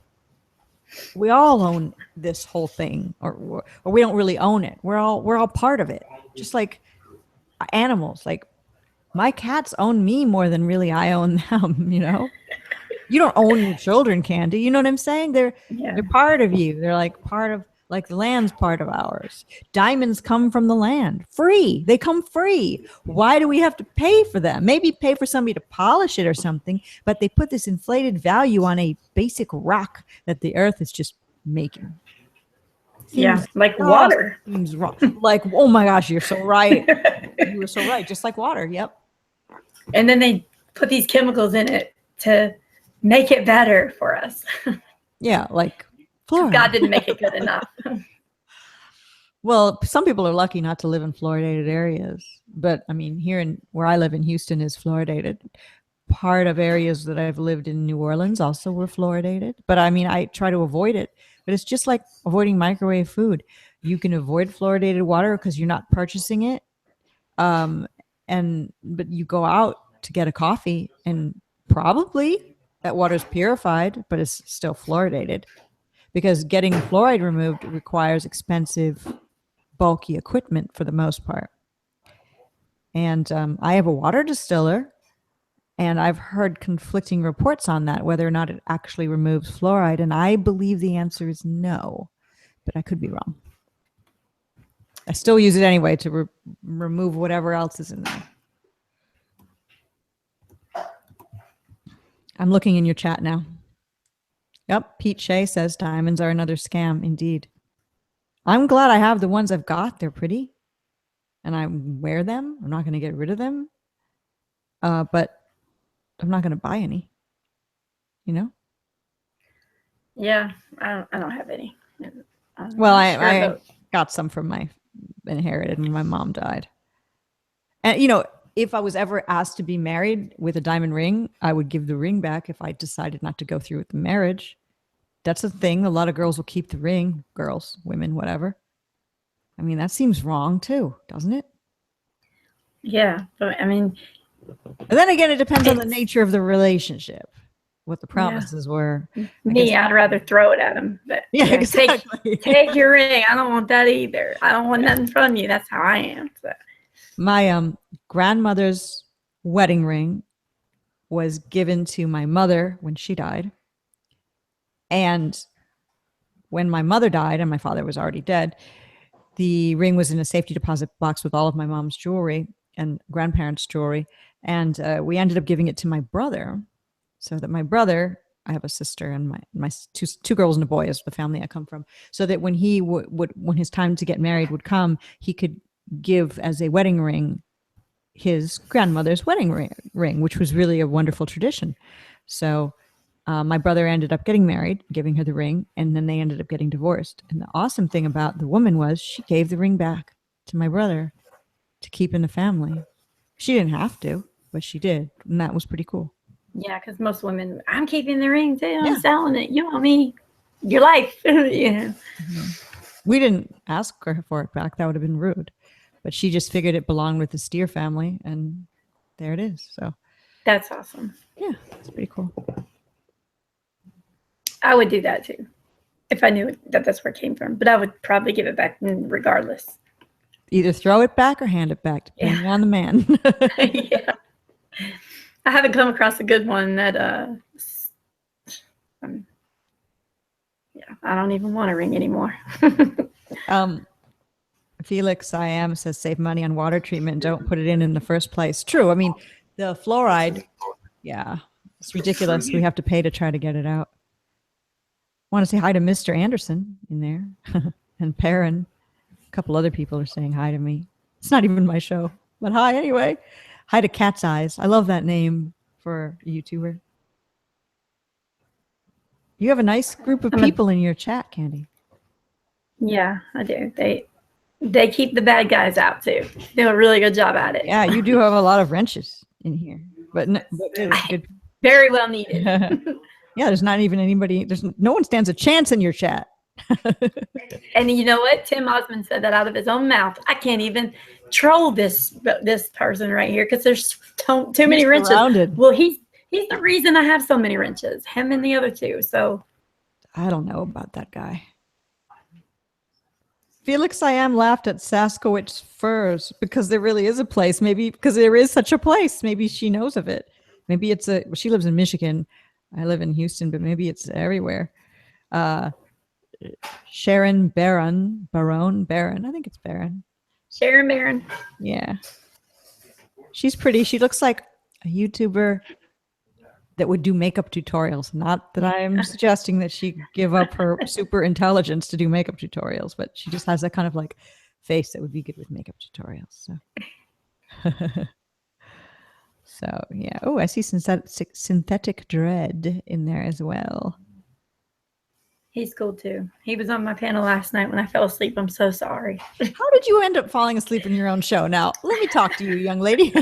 own this whole thing, or we don't really own it. We're all part of it. Just like animals. Like my cats own me more than really I own them, You don't own your children, Candi. You know what I'm saying? They're part of you. They're like part of, like the land's part of ours. Diamonds come from the land, free. They come free. Why do we have to pay for them? Maybe pay for somebody to polish it or something, but they put this inflated value on a basic rock that the earth is just making. Like water. Seems wrong. Like, oh my gosh, you're so right. You were so right. Just like water. Yep. And then they put these chemicals in it to make it better for us. Yeah, like fluoride. God didn't make it good enough. Well, some people are lucky not to live in fluoridated areas, but I mean, where I live in Houston is fluoridated. Part of areas that I've lived in New Orleans also were fluoridated, but I mean, I try to avoid it. But it's just like avoiding microwave food. You can avoid fluoridated water because you're not purchasing it, but you go out to get a coffee, and probably that water is purified, but it's still fluoridated. Because getting fluoride removed requires expensive, bulky equipment for the most part. And I have a water distiller, and I've heard conflicting reports on that, whether or not it actually removes fluoride. And I believe the answer is no, but I could be wrong. I still use it anyway to remove whatever else is in there. I'm looking in your chat now. Yep, Pete Shea says diamonds are another scam. Indeed. I'm glad I have the ones I've got. They're pretty. And I wear them. I'm not going to get rid of them. But I'm not going to buy any. You know? Yeah, I don't have any. Well, I got some from my inherited when my mom died. And, you know, if I was ever asked to be married with a diamond ring, I would give the ring back if I decided not to go through with the marriage. That's a thing. A lot of girls will keep the ring. Girls, women, whatever. I mean, that seems wrong too, doesn't it? Yeah, but I mean... And then again, it depends on the nature of the relationship, what the promises were. I'd rather throw it at him. But yeah, exactly. Take your ring. I don't want that either. I don't want nothing from you. That's how I am. So. My grandmother's wedding ring was given to my mother when she died. And when my mother died and my father was already dead, the ring was in a safety deposit box with all of my mom's jewelry and grandparents' jewelry. And we ended up giving it to my brother, so that my brother, I have a sister and my two girls and a boy is the family I come from, so that when he when his time to get married would come, he could give as a wedding ring his grandmother's wedding ring, which was really a wonderful tradition. So my brother ended up getting married, giving her the ring, and then they ended up getting divorced. And the awesome thing about the woman was she gave the ring back to my brother to keep in the family. She didn't have to, but she did. And that was pretty cool. Yeah, because most women, I'm keeping the ring too. I'm selling it. You want me? Your life. Yeah. Mm-hmm. We didn't ask her for it back. That would have been rude. But she just figured it belonged with the Steere family, and there it is. So that's awesome. Yeah, it's pretty cool. I would do that too, if I knew that that's where it came from. But I would probably give it back regardless. Either throw it back or hand it back, depending on the man. Yeah. I haven't come across a good one that, I don't even want a ring anymore. Felix I says save money on water treatment. Don't put it in the first place. True. I mean, the fluoride, it's ridiculous. We have to pay to try to get it out. Want to say hi to Mr. Anderson in there and Perrin. A couple other people are saying hi to me. It's not even my show, but hi anyway. Hi to Cat's Eyes. I love that name for a YouTuber. You have a nice group of people in your chat, Candi. Yeah, I do. They keep the bad guys out too. They do a really good job at it. Yeah, you do have a lot of wrenches in here, but good. Very well needed. Yeah, there's not even anybody. No one stands a chance in your chat. And you know what? Tim Osmond said that out of his own mouth. I can't even troll this person right here because there's too many wrenches. Surrounded. Well, he's the reason I have so many wrenches. Him and the other two. So I don't know about that guy. Felix laughed at Saskowitz Furs because there really is a place. Maybe because there is such a place. Maybe she knows of it. Maybe it's she lives in Michigan. I live in Houston, but maybe it's everywhere. Sharon Barron. I think it's Barron. Sharon Barron. Yeah. She's pretty. She looks like a YouTuber that would do makeup tutorials. Not that I'm suggesting that she give up her super intelligence to do makeup tutorials, but she just has that kind of like face that would be good with makeup tutorials. So, so yeah. Oh, I see synthetic dread in there as well. He's cool too. He was on my panel last night when I fell asleep. I'm so sorry. How did you end up falling asleep in your own show? Now, let me talk to you, young lady.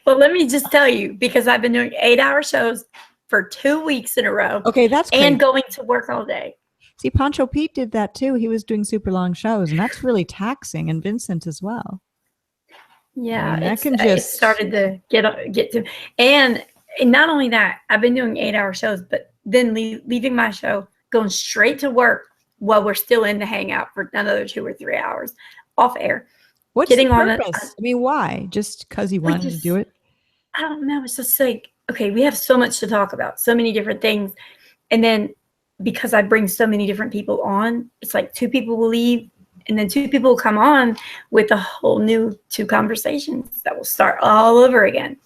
Well, let me just tell you, because I've been doing 8-hour shows for 2 weeks in a row. Okay, that's great. And going to work all day. See, Pancho Pete did that too. He was doing super long shows, and that's really taxing. And Vincent as well. Yeah, I mean, it started to get to, and not only that, I've been doing 8-hour shows, but then leaving my show, going straight to work while we're still in the hangout for another 2 or 3 hours off air. What's the purpose? I mean, why? Just because he wanted to do it? I don't know. It's just like, okay, we have so much to talk about, so many different things. And then because I bring so many different people on, it's like 2 people will leave and then 2 people will come on with a whole new 2 conversations that will start all over again.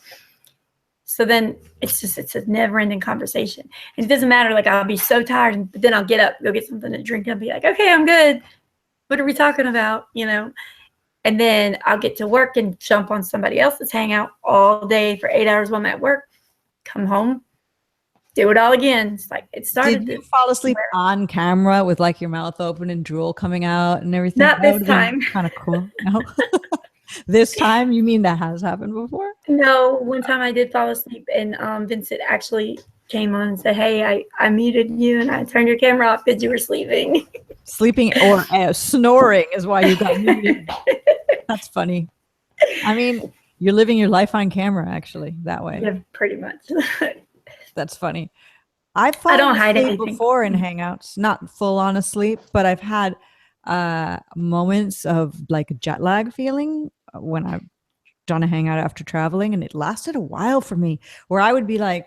So then it's a never ending conversation. And it doesn't matter. Like, I'll be so tired, but then I'll get up, go get something to drink and be like, okay, I'm good. What are we talking about? You know? And then I'll get to work and jump on somebody else's hangout all day for 8 hours while I'm at work, come home, do it all again. It's like it started. Did you fall asleep on camera with like your mouth open and drool coming out and everything? Not this time. Kind of cool. No? This time? You mean that has happened before? No, one time I did fall asleep and Vincent actually came on and said, hey, I muted you and I turned your camera off because you were sleeping. Sleeping or snoring is why you got muted. That's funny. I mean, you're living your life on camera, actually, that way. Yeah, pretty much. That's funny. I've fallen hide asleep anything before in Hangouts, not full on asleep, but I've had moments of like a jet lag feeling when I've done a Hangout after traveling, and it lasted a while for me, where I would be like,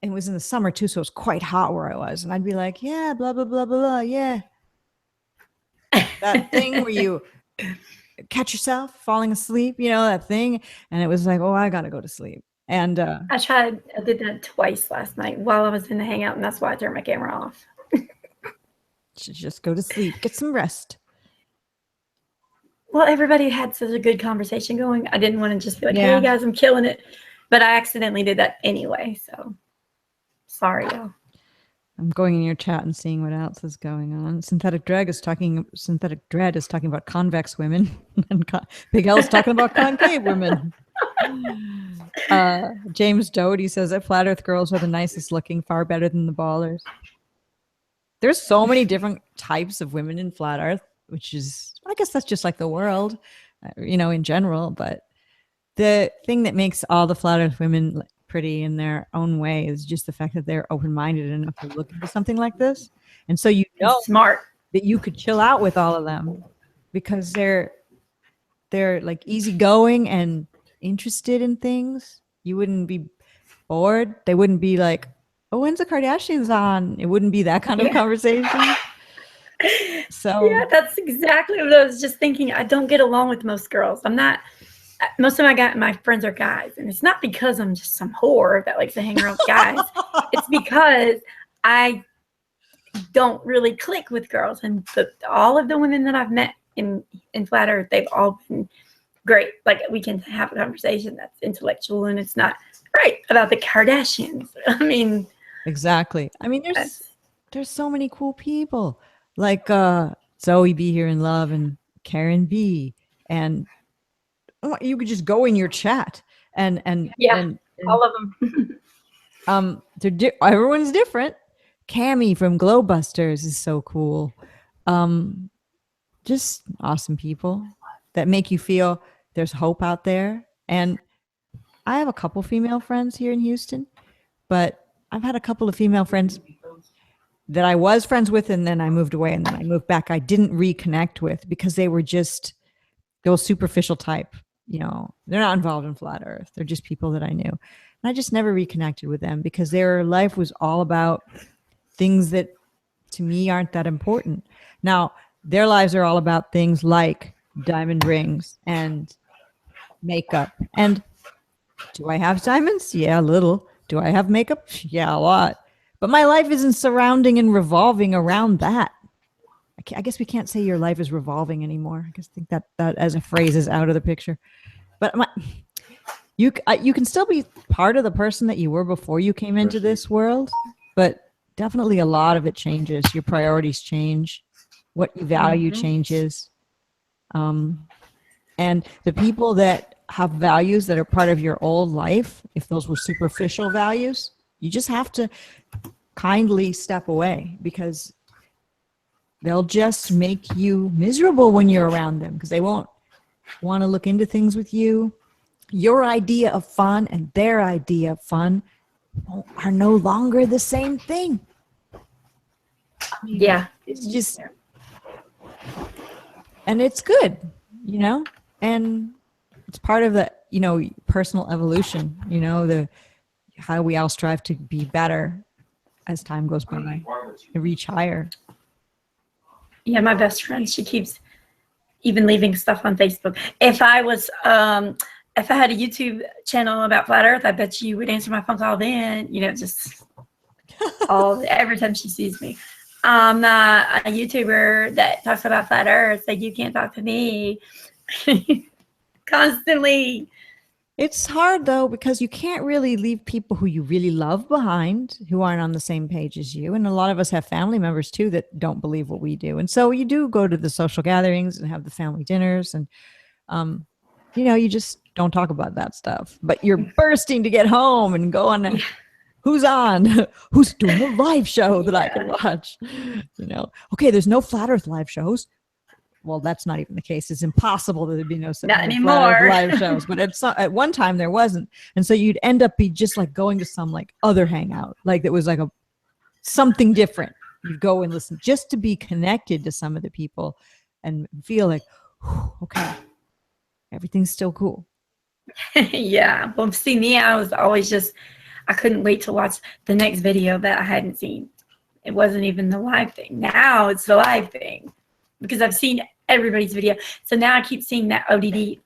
it was in the summer too, so it was quite hot where I was, and I'd be like, yeah, blah, blah, blah, blah, blah, yeah. That thing where you catch yourself falling asleep, you know, that thing. And it was like, oh, I gotta go to sleep. And I did that twice last night while I was in the hangout, and that's why I turned my camera off. Should just go to sleep, get some rest. Well, everybody had such a good conversation going. I didn't want to just be like, hey guys, I'm killing it. But I accidentally did that anyway. So sorry, y'all. I'm going in your chat and seeing what else is going on. Synthetic Dread is talking about convex women, and Big L is talking about concave women. James Doty says that flat Earth girls are the nicest looking, far better than the ballers. There's so many different types of women in flat Earth, which is, I guess that's just like the world, you know, in general. But the thing that makes all the flat Earth women pretty in their own way is just the fact that they're open-minded enough to look into something like this. And so you know smart that you could chill out with all of them because they're like easygoing and interested in things. You wouldn't be bored. They wouldn't be like, oh, when's the Kardashians on? It wouldn't be that kind of conversation. So yeah, that's exactly what I was just thinking. I don't get along with most girls. Most of my friends are guys, and it's not because I'm just some whore that likes to hang around with guys. It's because I don't really click with girls, and all of the women that I've met in Flat Earth, they've all been great. Like, we can have a conversation that's intellectual, and it's not right about the Kardashians. I mean, exactly. I mean, there's so many cool people like Zoe B here in Love and Karen B, and you could just go in your chat and all of them. Everyone's different. Cami from Glowbusters is so cool. Just awesome people that make you feel there's hope out there. And I have a couple female friends here in Houston, but I've had a couple of female friends that I was friends with, and then I moved away, and then I moved back. I didn't reconnect with because they were superficial type. You know, they're not involved in Flat Earth. They're just people that I knew. And I just never reconnected with them because their life was all about things that to me aren't that important. Now, their lives are all about things like diamond rings and makeup. And do I have diamonds? Yeah, a little. Do I have makeup? Yeah, a lot. But my life isn't surrounding and revolving around that. I guess we can't say your life is revolving anymore. I think that as a phrase is out of the picture. But you can still be part of the person that you were before you came into this world. But definitely a lot of it changes. Your priorities change, what you value changes. And the people that have values that are part of your old life, if those were superficial values, you just have to kindly step away, because they'll just make you miserable when you're around them, because they won't want to look into things with you. Your idea of fun and their idea of fun are no longer the same thing. Yeah. It's just, and it's good, you know, and it's part of the, you know, personal evolution, you know, the how we all strive to be better as time goes by, to reach higher. Yeah, my best friend, she keeps even leaving stuff on Facebook. If I had a YouTube channel about flat Earth, I bet you would answer my phone call then. You know, just every time she sees me. I'm not a YouTuber that talks about flat Earth, so you can't talk to me. Constantly. It's hard though, because you can't really leave people who you really love behind, who aren't on the same page as you. And a lot of us have family members too that don't believe what we do. And so you do go to the social gatherings and have the family dinners, and you know, you just don't talk about that stuff. But you're bursting to get home and go on. Who's on? Who's doing a live show that I can watch? You know, okay, there's no flat Earth live shows. Well, that's not even the case. It's impossible that there'd be no not anymore live shows. But at one time there wasn't, and so you'd end up be just like going to some like other hangout, like that was like something different. You'd go and listen just to be connected to some of the people and feel like, okay, everything's still cool. Yeah. Well, see, me, I was always I couldn't wait to watch the next video that I hadn't seen. It wasn't even the live thing. Now it's the live thing, because I've seen everybody's video. So now I keep seeing that ODD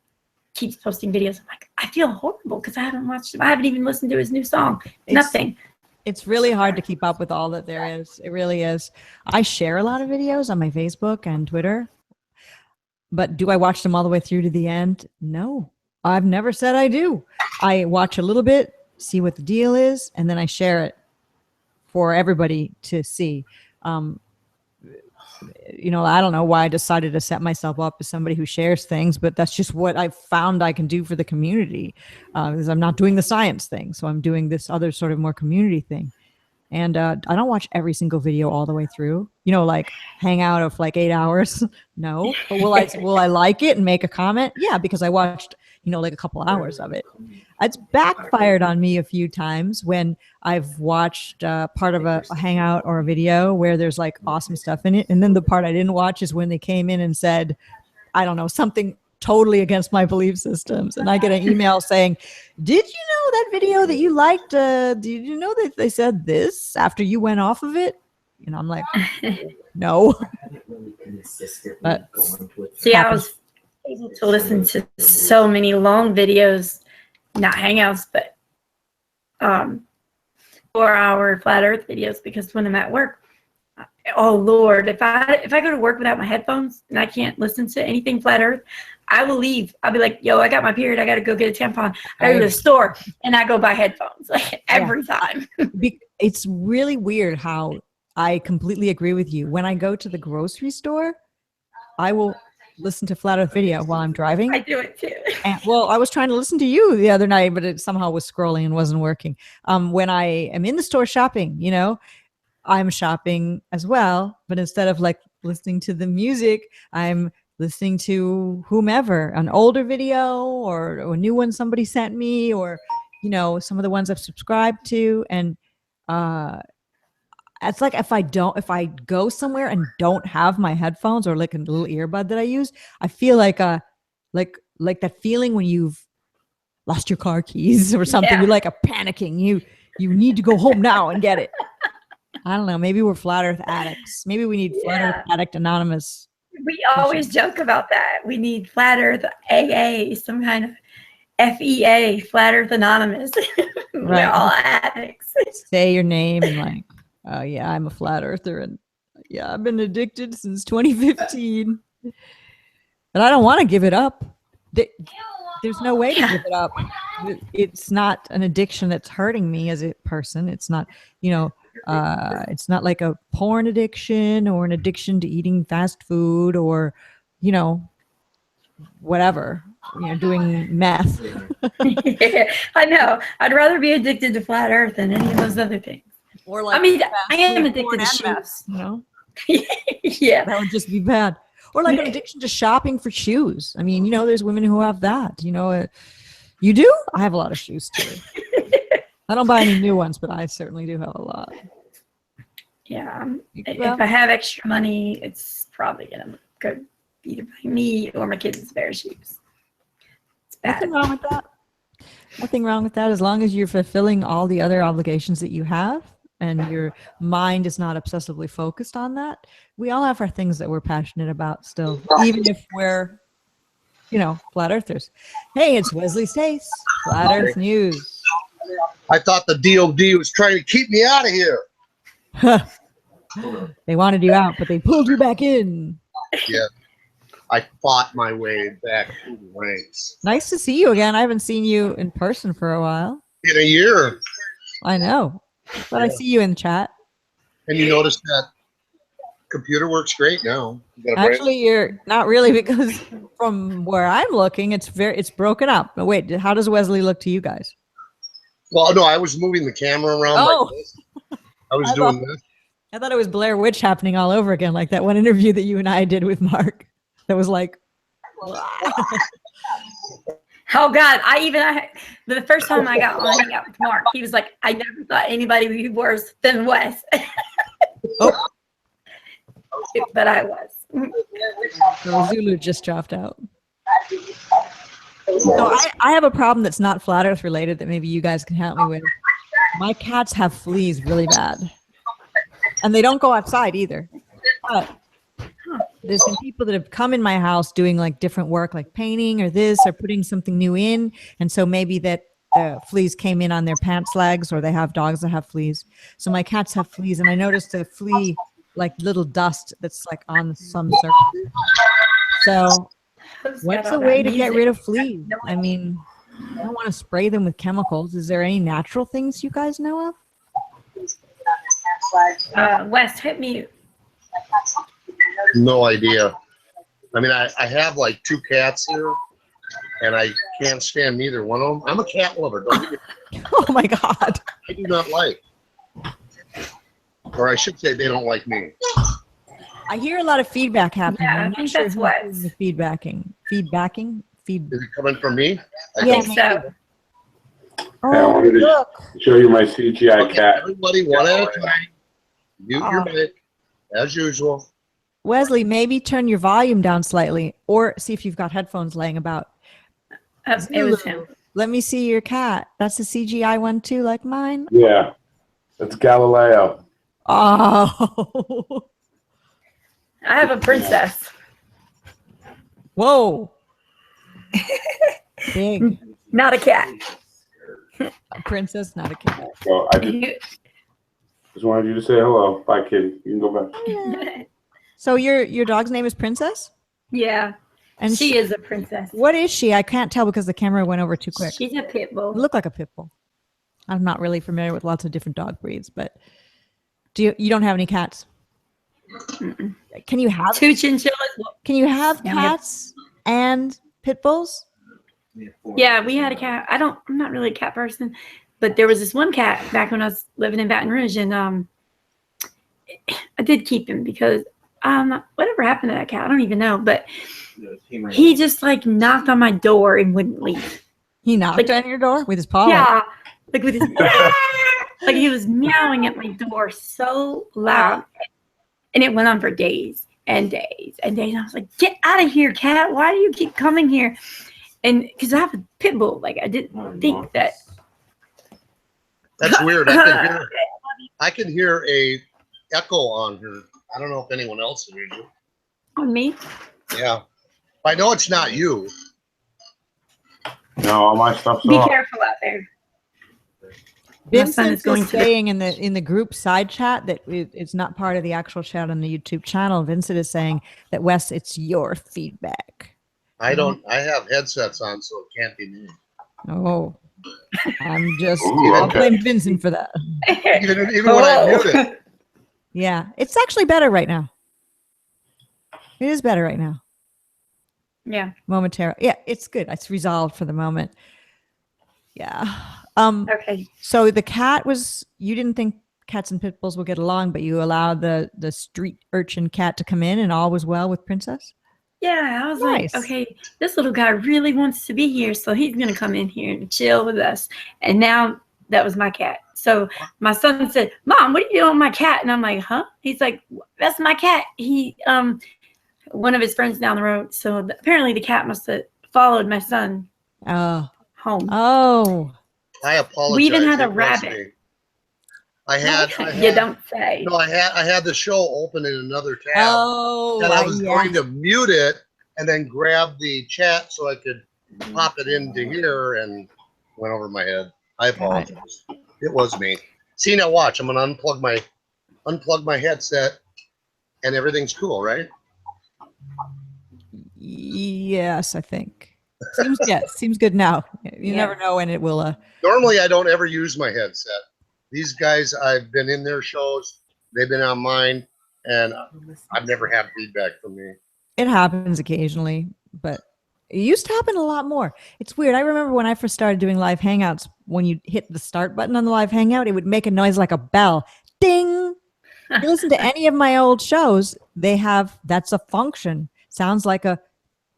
keeps posting videos. I'm like, I feel horrible because I haven't watched him. I haven't even listened to his new song. Nothing. It's really hard to keep up with all that there is. It really is. I share a lot of videos on my Facebook and Twitter, but do I watch them all the way through to the end? No, I've never said I do. I watch a little bit, see what the deal is, and then I share it for everybody to see. You know, I don't know why I decided to set myself up as somebody who shares things, but that's just what I've found I can do for the community. Because I'm not doing the science thing, so I'm doing this other sort of more community thing. And I don't watch every single video all the way through. You know, like hang out of like 8 hours. No, but will I like it and make a comment? Yeah, because I watched, you know, like a couple hours of it. It's backfired on me a few times when I've watched part of a hangout or a video where there's like awesome stuff in it. And then the part I didn't watch is when they came in and said, I don't know, something totally against my belief systems. And I get an email saying, did you know that video that you liked? Did you know that they said this after you went off of it? And I'm like, no. But see, I was able to listen to so many long videos, not hangouts, but 4-hour flat Earth videos, because when I'm at work, oh Lord, if I go to work without my headphones and I can't listen to anything flat Earth, I will leave. I'll be like, yo, I got my period. I got to go get a tampon. I go to the store and I go buy headphones like every time. It's really weird how I completely agree with you. When I go to the grocery store, I will listen to flat Earth video while I'm driving. I do it too. And, well, I was trying to listen to you the other night, but it somehow was scrolling and wasn't working. When I am in the store shopping, you know, I'm shopping as well, but instead of like listening to the music, I'm listening to whomever, an older video or a new one somebody sent me, or, you know, some of the ones I've subscribed to. And it's like if I go somewhere and don't have my headphones or like a little earbud that I use, I feel like like that feeling when you've lost your car keys or something. Yeah. You're like panicking. You need to go home now and get it. I don't know. Maybe we're flat Earth addicts. Maybe we need Flat Earth Addict Anonymous. We always joke about that. We need Flat Earth AA, some kind of FEA, Flat Earth Anonymous. Right. We're all addicts. Say your name and like, oh yeah, I'm a flat earther, and yeah, I've been addicted since 2015. But I don't want to give it up. There's no way to give it up. It's not an addiction that's hurting me as a person. It's not, you know, It's not like a porn addiction or an addiction to eating fast food or, you know, whatever, you know, doing meth. Yeah, I know. I'd rather be addicted to flat Earth than any of those other things. Or like, I mean, fast I am food, addicted porn, to and shoes. meth, you know, Yeah. that would just be bad. Or like an addiction to shopping for shoes. I mean, you know, there's women who have that. You know, you do? I have a lot of shoes too. I don't buy any new ones, but I certainly do have a lot. Yeah. Well, If I have extra money, it's probably gonna go either buy me or my kids a pair of shoes. It's bad. nothing wrong with that. Nothing wrong with that as long as you're fulfilling all the other obligations that you have and your mind is not obsessively focused on that. We all have our things that we're passionate about still, even if we're, you know, flat earthers. Hey, it's Wesley Stace, Flat Earth News. I thought the DOD was trying to keep me out of here. They wanted you out, but they pulled you back in. Yeah, I fought my way back through the ranks. Nice to see you again. I haven't seen you in person for a while. In a year. I know, but I see you in chat. And you notice that computer works great now. You got a Actually, you're not really, because from where I'm looking, it's broken up. But wait, how does Wesley look to you guys? Well, no, I was moving the camera around like this. I was doing this. I thought it was Blair Witch happening all over again, like that one interview that you and I did with Mark. That was like, Oh God! The first time I got on hang out with Mark, he was like, "I never thought anybody would be worse than Wes." oh, But I was. so Zulu just dropped out. So I have a problem that's not flat Earth related that maybe you guys can help me with. My cats have fleas really bad, and they don't go outside either. But there's been people that have come in my house doing like different work, like painting or this or putting something new in, and so maybe that the fleas came in on their pants legs, or they have dogs that have fleas. So my cats have fleas, and I noticed a flea like little dust that's like on some surface. So what's a way to get rid of fleas? I mean, I don't want to spray them with chemicals. Is there any natural things you guys know of? Wes, hit me. No idea. I mean, I have like 2 cats here, and I can't stand neither one of them. I'm a cat lover. Don't get me. Oh my God. I do not like. Or I should say they don't like me. I hear a lot of feedback happening. Yeah, I'm I not think sure that's who's what. doing the feedbacking. Is it coming from me? I Yeah, think so. I wanted to look. show you my CGI Okay, cat. everybody, one at a time. Mute your mic, as usual. Wesley, maybe turn your volume down slightly, or see if you've got headphones laying about. It was him. Let me see your cat. That's a CGI one too, like mine. Yeah, that's Galileo. Oh, I have a princess. whoa. Big. Not a cat. A princess, not a cat. So I just wanted you to say hello. Bye, kitty. You can go back. So your dog's name is Princess? Yeah. And she is a princess. What is she? I can't tell because the camera went over too quick. She's a pit bull. Look like a pit bull. I'm not really familiar with lots of different dog breeds, but you don't have any cats? Mm-mm. Can you have 2 chinchillas? Can you have Yeah, we have- cats and pit bulls? Yeah, we had a cat. I'm not really a cat person, but there was this one cat back when I was living in Baton Rouge, and I did keep him because whatever happened to that cat, I don't even know, but he just like knocked on my door and wouldn't leave. He knocked on your door with his paw? Yeah, like with his like he was meowing at my door so loud, and it went on for days and days and days. And I was like, "Get out of here, cat! Why do you keep coming here?" And because I have a pit bull, like I didn't think that. That's weird. I can hear a echo on her. I don't know if anyone else hears you. On me? Yeah. I know it's not you. No, all my stuff's Be off. careful out there. Vincent going is to the- saying in the group side chat that it's not part of the actual chat on the YouTube channel. Vincent is saying that, Wes, it's your feedback. I have headsets on, so it can't be me. Oh, I'm just, Ooh, I'll okay. blame Vincent for that. Even when I mute it. Yeah, it's actually better right now. It is better right now. Yeah. Momentarily. Yeah, it's good. It's resolved for the moment. Yeah. Okay. So the cat was, you didn't think cats and pit bulls would get along, but you allowed the street urchin cat to come in and all was well with Princess? Yeah, I was Nice. like, okay, this little guy really wants to be here, so he's gonna come in here and chill with us. And now that was my cat. So my son said, "Mom, what are you doing with my cat?" And I'm like, "Huh?" He's like, "That's my cat." He one of his friends down the road. So apparently the cat must have followed my son Oh. home. Oh. I apologize. We even had a It was rabbit. me. I had You don't say. no, I had the show open in another tab. Oh. And I was yeah. going to mute it and then grab the chat so I could pop it into here and went over my head. I apologize. It was me. See, now watch. I'm gonna unplug my headset and everything's cool, right? Yes, I think. Seems good now. You never know when it will. Normally, I don't ever use my headset. These guys, I've been in their shows. They've been on mine, and I've never had feedback from me. It happens occasionally, but it used to happen a lot more. It's weird. I remember when I first started doing live hangouts, when you hit the start button on the live hangout, it would make a noise like a bell. Ding! If you listen to any of my old shows, that's a function. Sounds like a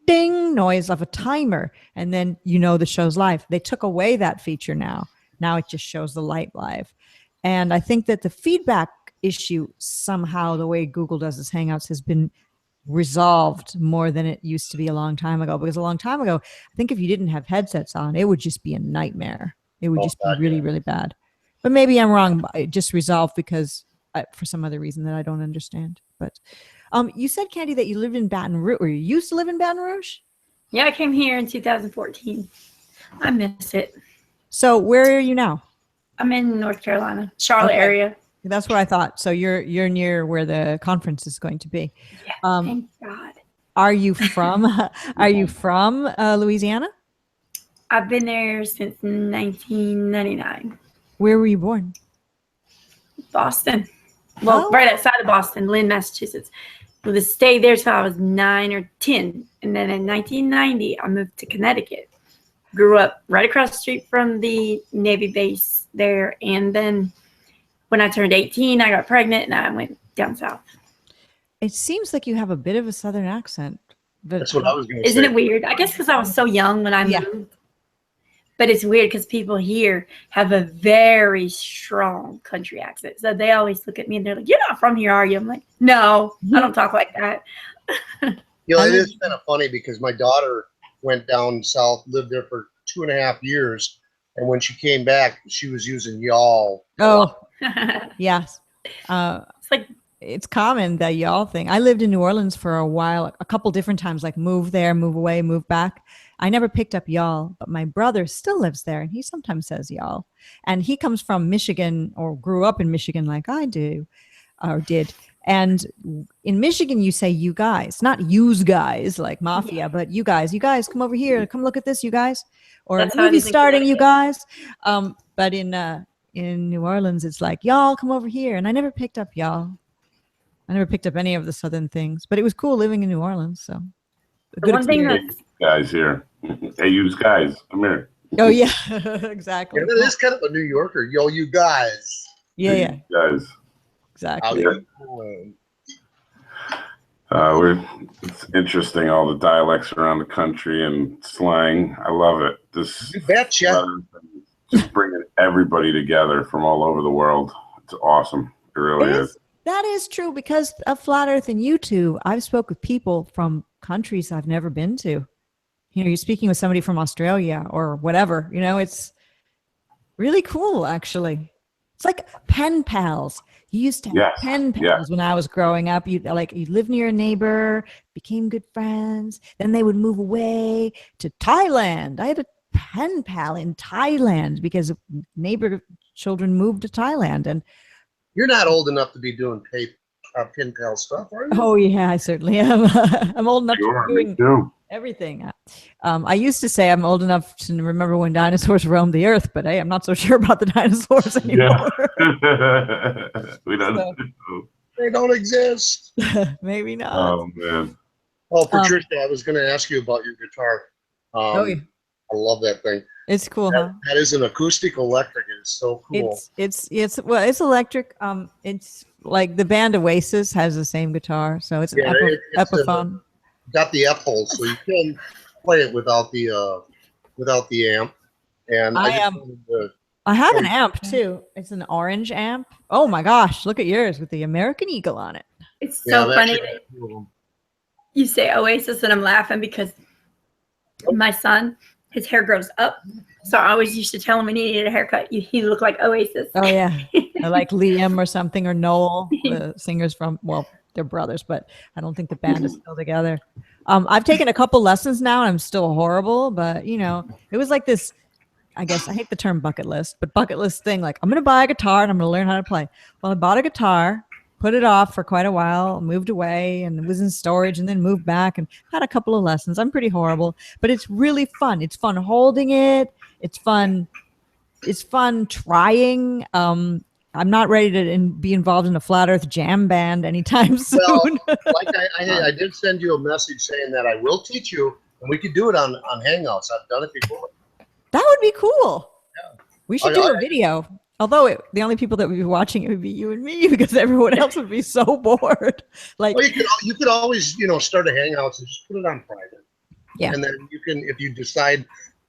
ding noise of a timer, and then you know the show's live. They took away that feature now. Now it just shows the light live. And I think that the feedback issue, somehow the way Google does its Hangouts, has been resolved more than it used to be a long time ago. Because a long time ago, I think if you didn't have headsets on, it would just be a nightmare. It would just be really, really bad. But maybe I'm wrong. It just resolved because for some other reason that I don't understand. But you said, Candi, that you lived in Baton Rouge, or you used to live in Baton Rouge? Yeah, I came here in 2014. I miss it. So where are you now? I'm in North Carolina, Charlotte area. That's what I thought. So you're near where the conference is going to be. Yeah, thank God. Are you from Louisiana? I've been there since 1999. Where were you born? Boston. Well, right outside of Boston, Lynn, Massachusetts. We stayed there till I was 9 or 10. And then in 1990, I moved to Connecticut. Grew up right across the street from the Navy base there. And then when I turned 18, I got pregnant and I went down south. It seems like you have a bit of a Southern accent. But that's what I was going to say. Isn't it weird? I guess because I was so young when I moved. But it's weird because people here have a very strong country accent. So they always look at me and they're like, "You're not from here, are you?" I'm like, "No, I don't talk like that." You know, it is kind of funny because my daughter went down south, lived there for 2.5 years. And when she came back, she was using y'all. Oh, yes. It's like, it's common, that y'all thing. I lived in New Orleans for a while, a couple different times, like move there, move away, move back. I never picked up y'all, but my brother still lives there and he sometimes says y'all. And he comes from Michigan, or grew up in Michigan like I do, or did. And in Michigan, you say you guys, not use guys like mafia, but you guys come over here, come look at this, you guys. Or movie starting, you guys. But in New Orleans, it's like, y'all come over here. And I never picked up y'all. I never picked up any of the Southern things, but it was cool living in New Orleans. So the one thing that guys here, hey, use guys, come here. Oh yeah, exactly. Yeah, that is kind of a New Yorker. Yo, you guys. Yeah, guys. Exactly. It's interesting, all the dialects around the country and slang. I love it. This you betcha. Just bringing everybody together from all over the world. It's awesome. It really is. That is true, because of Flat Earth and YouTube, I've spoke with people from countries I've never been to. You know, you're speaking with somebody from Australia or whatever. You know, it's really cool, actually. It's like pen pals. You used to have pen pals when I was growing up. You live near a neighbor, became good friends. Then they would move away to Thailand. I had a pen pal in Thailand because neighbor children moved to Thailand. And you're not old enough to be doing pen pal stuff, are you? Oh yeah, I certainly am. I'm old enough Sure, to be me doing too. everything. I used to say I'm old enough to remember when dinosaurs roamed the earth, but hey, I'm not so sure about the dinosaurs anymore. Yeah. We don't So- know. They don't exist. Maybe not. Oh man. Oh, Patricia, I was going to ask you about your guitar. Oh, yeah. I love that thing. It's cool, huh? That is an acoustic electric. It is so cool. It's well, it's electric. It's like the band Oasis has the same guitar, so it's an Yeah, it's Epiphone. got the F holes, so you can play it without the amp. And I just am. wanted to- I have an amp too. It's an orange amp. Oh my gosh, look at yours with the American Eagle on it. It's yeah, so I've funny actually that got two of them. you say Oasis, and I'm laughing because my son, his hair grows up. So I always used to tell him when he needed a haircut, he looked like Oasis. Oh yeah, I like Liam or something, or Noel, the singers from, well, they're brothers, but I don't think the band is still together. I've taken a couple lessons now, and I'm still horrible, but you know, it was like this. I guess I hate the term bucket list, but bucket list thing. Like, I'm going to buy a guitar and I'm going to learn how to play. Well, I bought a guitar, put it off for quite a while, moved away, and it was in storage, and then moved back and had a couple of lessons. I'm pretty horrible, but it's really fun. It's fun holding it. It's fun. It's fun trying. I'm not ready to be involved in a flat Earth jam band anytime soon. Well, like I did send you a message saying that I will teach you, and we could do it on Hangouts. I've done it before. That would be cool. Yeah. We should do a video. Although the only people that would be watching it would be you and me, because everyone else would be so bored. Like, well, you could always start a Hangouts and just put it on private. Yeah. And then you can, if you decide,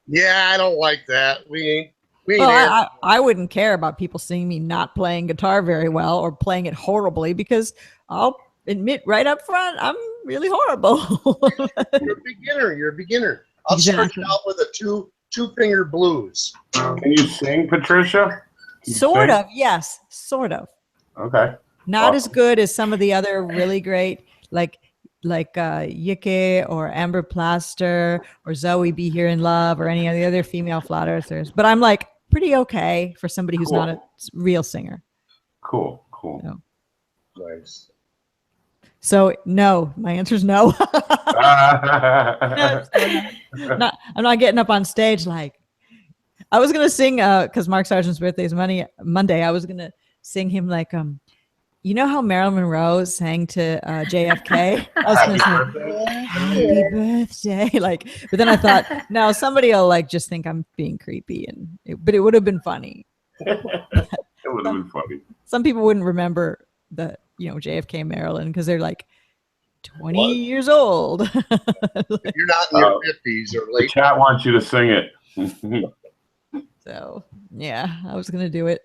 yeah, I don't like that. We ain't. Well, I wouldn't care about people seeing me not playing guitar very well or playing it horribly, because I'll admit right up front, I'm really horrible. You're a beginner. I'll start you out with a two-finger blues. Can you sing, Patricia? Can you Sort sing? of, yes, sort of. Okay. Not as good as some of the other really great, like Yike or Amber Plaster or Zoe Be Here in Love or any of the other female flat earthers. But I'm like pretty okay for somebody who's not a real singer. Cool. No. Nice. So no, my answer is no. I'm not getting up on stage like I was gonna sing because Mark Sargent's birthday is Monday. I was gonna sing him like you know how Marilyn Monroe sang to JFK? I was gonna sing Happy Birthday, like, but then I thought, no, somebody will like just think I'm being creepy, but it would have been funny. It would have been funny. Some people wouldn't remember the JFK Marilyn because they're like 20 years old. If you're not in your 50s or The late. chat wants you to sing it. So yeah, I was gonna do it.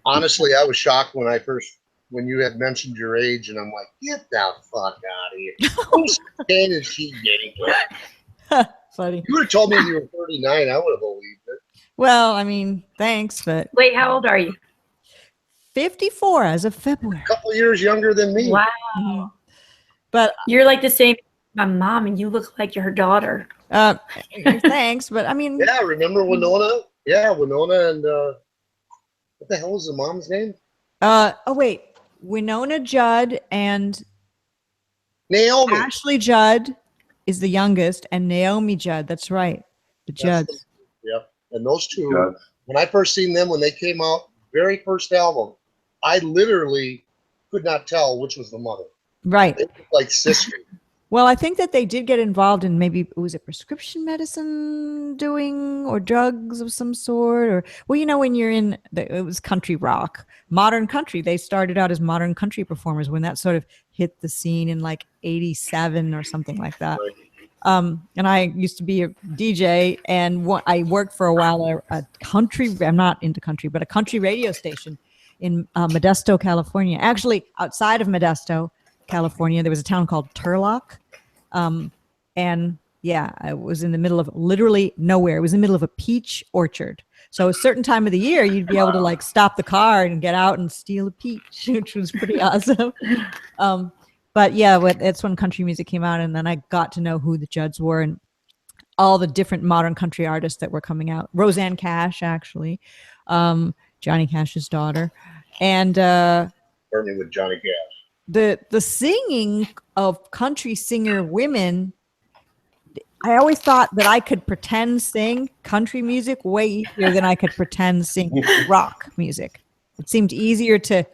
Honestly, I was shocked when you had mentioned your age, and I'm like, get the fuck out of here. Whose skin is she getting? Funny. You would have told me you were 39, I would have believed it. Well, I mean, thanks, but Wait, how old are you? 54 as of February. A couple years younger than me. Wow. Mhm. But You're like the same as my mom, and you look like your daughter. thanks, but I mean, Yeah, remember Winona? Yeah, Winona and what the hell was the mom's name? oh wait, Winona Judd and Naomi. Ashley Judd is the youngest, and Naomi Judd. That's right, the Judds. Yep. And those two, Judds. when I first seen them, when they came out, very first album, I literally could not tell which was the mother. Right. They looked like sisters. Well, I think that they did get involved in maybe, was it prescription medicine doing or drugs of some sort? Or, well, when you're it was country rock, modern country. They started out as modern country performers when that sort of hit the scene in like 87 or something like that. Right. And I used to be a DJ, and I worked for a while a country, I'm not into country, but a country radio station in Modesto, California. Actually, outside of Modesto, California, there was a town called Turlock. And yeah, I was in the middle of literally nowhere. It was in the middle of a peach orchard. So a certain time of the year, you'd be able to like stop the car and get out and steal a peach, which was pretty awesome. But yeah, that's when country music came out. And then I got to know who the Judds were and all the different modern country artists that were coming out. Roseanne Cash, actually, Johnny Cash's daughter. And Burning with Johnny Cash. the singing of country singer women, I always thought that I could pretend sing country music way easier than I could pretend sing rock music. It seemed easier to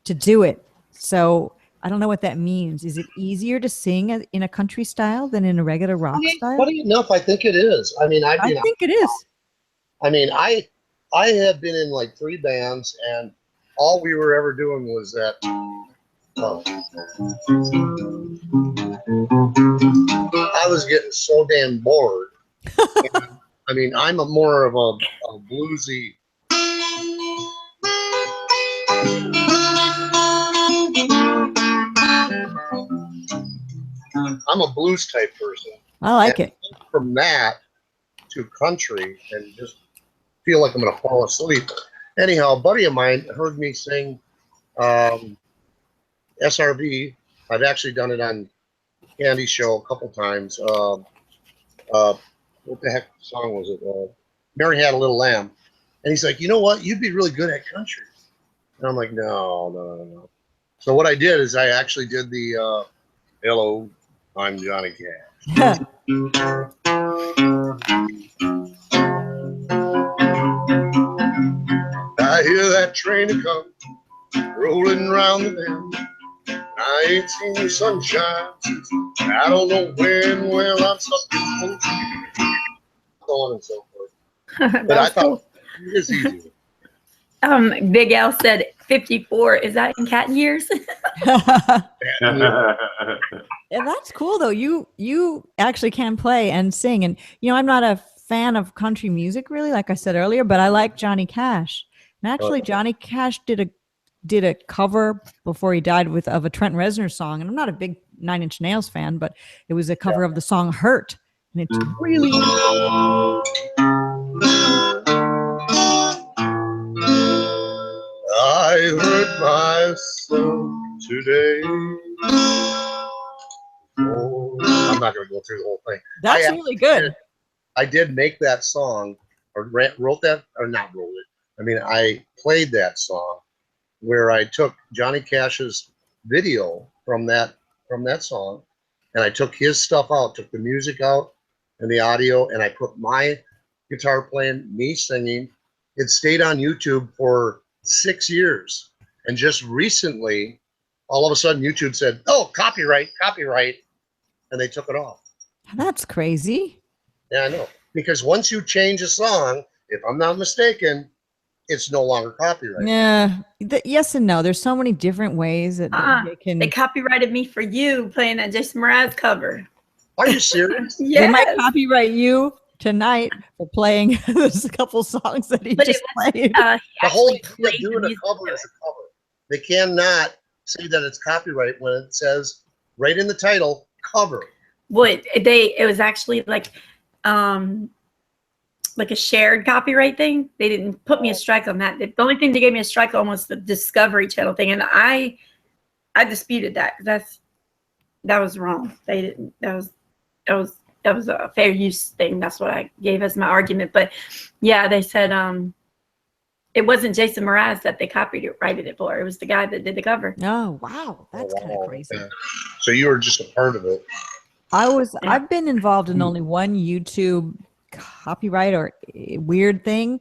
do it. So I don't know what that means. Is it easier to sing in a country style than in a regular rock style? Funny enough, I think it is. I mean, I think it is. I mean, I have been in like 3 bands, and all we were ever doing was that. I was getting so damn bored. I mean, I'm more of a bluesy. I'm a blues type person. I like it. From that to country, and just feel like I'm going to fall asleep. Anyhow, a buddy of mine heard me sing SRV. I've actually done it on Candi's show a couple times. What the heck song was it? Mary Had a Little Lamb. And he's like, you know what? You'd be really good at country. And I'm like, no. So what I did is I actually did the Hello, I'm Johnny Cash. I hear that train a come rolling around the bend. I ain't seen the sunshine since I don't know when. Well, I'm stuck in so on and so forth. But I thought it was easy. Big Al said 54. Is that in cat years? Yeah, that's cool though. You actually can play and sing, and I'm not a fan of country music really, like I said earlier, but I like Johnny Cash. And actually, Johnny Cash did a cover before he died of a Trent Reznor song, and I'm not a big Nine Inch Nails fan, but it was a cover of the song "Hurt," and it's really. I hurt myself today. Oh, I'm not going to go through the whole thing. That's really good. I did make that song, or wrote that, or not wrote it. I mean, I played that song where I took Johnny Cash's video from that song, and I took his stuff out, took the music out and the audio, and I put my guitar playing, me singing. It stayed on YouTube for 6 years, and just recently, all of a sudden, YouTube said, "Oh, copyright," and they took it off. That's crazy. Yeah, I know. Because once you change a song, if I'm not mistaken, it's no longer copyrighted. Yeah. Yes and no. There's so many different ways that they can. They copyrighted me for you playing that Jason Mraz cover. Are you serious? Yes. They might copyright you tonight for playing a couple songs that he just played. The whole idea of doing a cover is a cover. They cannot say that it's copyright when it says right in the title, cover. It was actually like a shared copyright thing. They didn't put me a strike on that. The only thing they gave me a strike on was the Discovery Channel thing, and I disputed that. That was wrong. They didn't. That was a fair use thing. That's what I gave as my argument. But yeah, they said it wasn't Jason Mraz that they copyrighted it for. It was the guy that did the cover. Oh wow, that's kind of crazy. Okay. So you were just a part of it. I've been involved in only one YouTube copyright or weird thing.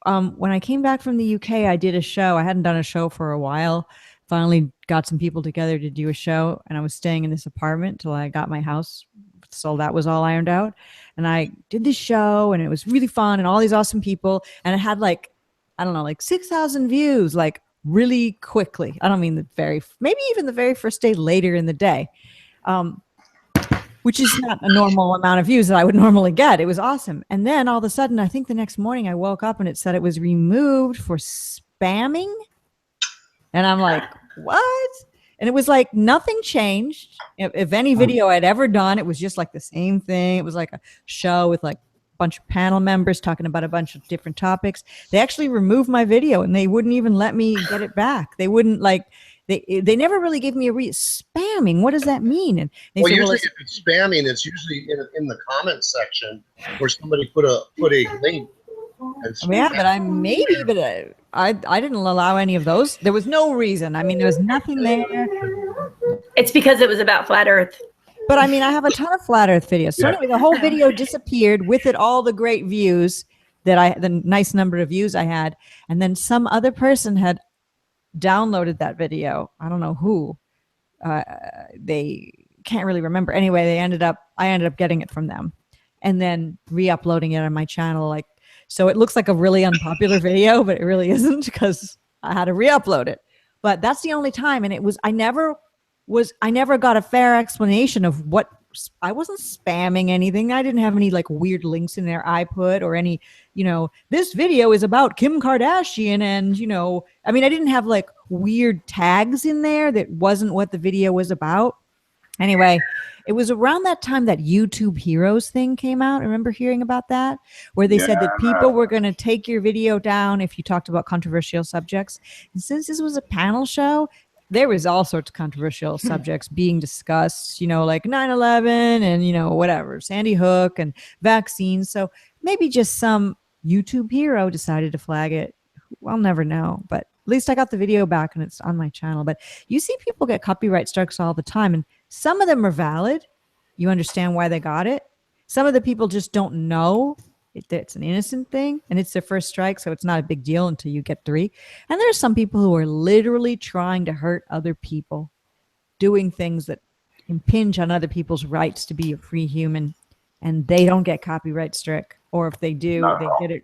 When I came back from the UK, I did a show. I hadn't done a show for a while. Finally got some people together to do a show, and I was staying in this apartment till I got my house. So that was all ironed out. And I did this show, and it was really fun, and all these awesome people. And it had like 6,000 views, like really quickly. I don't mean maybe even the very first day later in the day. Which is not a normal amount of views that I would normally get. It was awesome. And then all of a sudden, I think the next morning I woke up and it said it was removed for spamming. And I'm like, what? And it was like nothing changed. If any video I'd ever done, it was just like the same thing. It was like a show with like a bunch of panel members talking about a bunch of different topics. They actually removed my video and they wouldn't even let me get it back. They wouldn't They never really gave me spamming. What does that mean? And they said, usually if it's spamming, it's usually in the comments section where somebody put a link Yeah, but I didn't allow any of those. There was no reason. I mean, there was nothing there. It's because it was about flat Earth. But I mean, I have a ton of flat Earth videos. So anyway, the whole video disappeared with it, all the great views the nice number of views I had. And then some other person had downloaded that video. I don't know who. They can't really remember. Anyway, I ended up getting it from them and then re-uploading it on my channel. Like, so it looks like a really unpopular video, but it really isn't because I had to re-upload it. But that's the only time. And I never got a fair explanation of what. I wasn't spamming anything. I didn't have any like weird links in there I put or any, this video is about Kim Kardashian and, I mean, I didn't have like weird tags in there that wasn't what the video was about. Anyway, it was around that time that YouTube Heroes thing came out. I remember hearing about that, where they said that people were going to take your video down if you talked about controversial subjects. And since this was a panel show, there was all sorts of controversial subjects being discussed, like 9/11 and, whatever, Sandy Hook and vaccines. So maybe just some YouTube hero decided to flag it. I'll never know, but at least I got the video back and it's on my channel. But you see people get copyright strikes all the time, and some of them are valid. You understand why they got it. Some of the people just don't know it's an innocent thing and it's their first strike, so it's not a big deal until you get 3. And there's some people who are literally trying to hurt other people, doing things that impinge on other people's rights to be a free human, and they don't get copyright struck. Or if they do,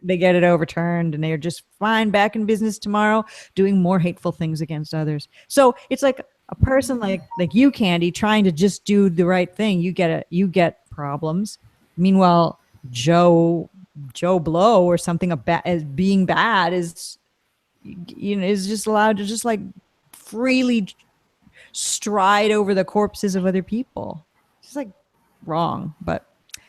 they get it overturned and they're just fine back in business tomorrow doing more hateful things against others. So it's like a person like you, Candi, trying to just do the right thing. You get problems. Meanwhile, Joe Blow or something as being bad is just allowed to just like freely stride over the corpses of other people. It's just like wrong, but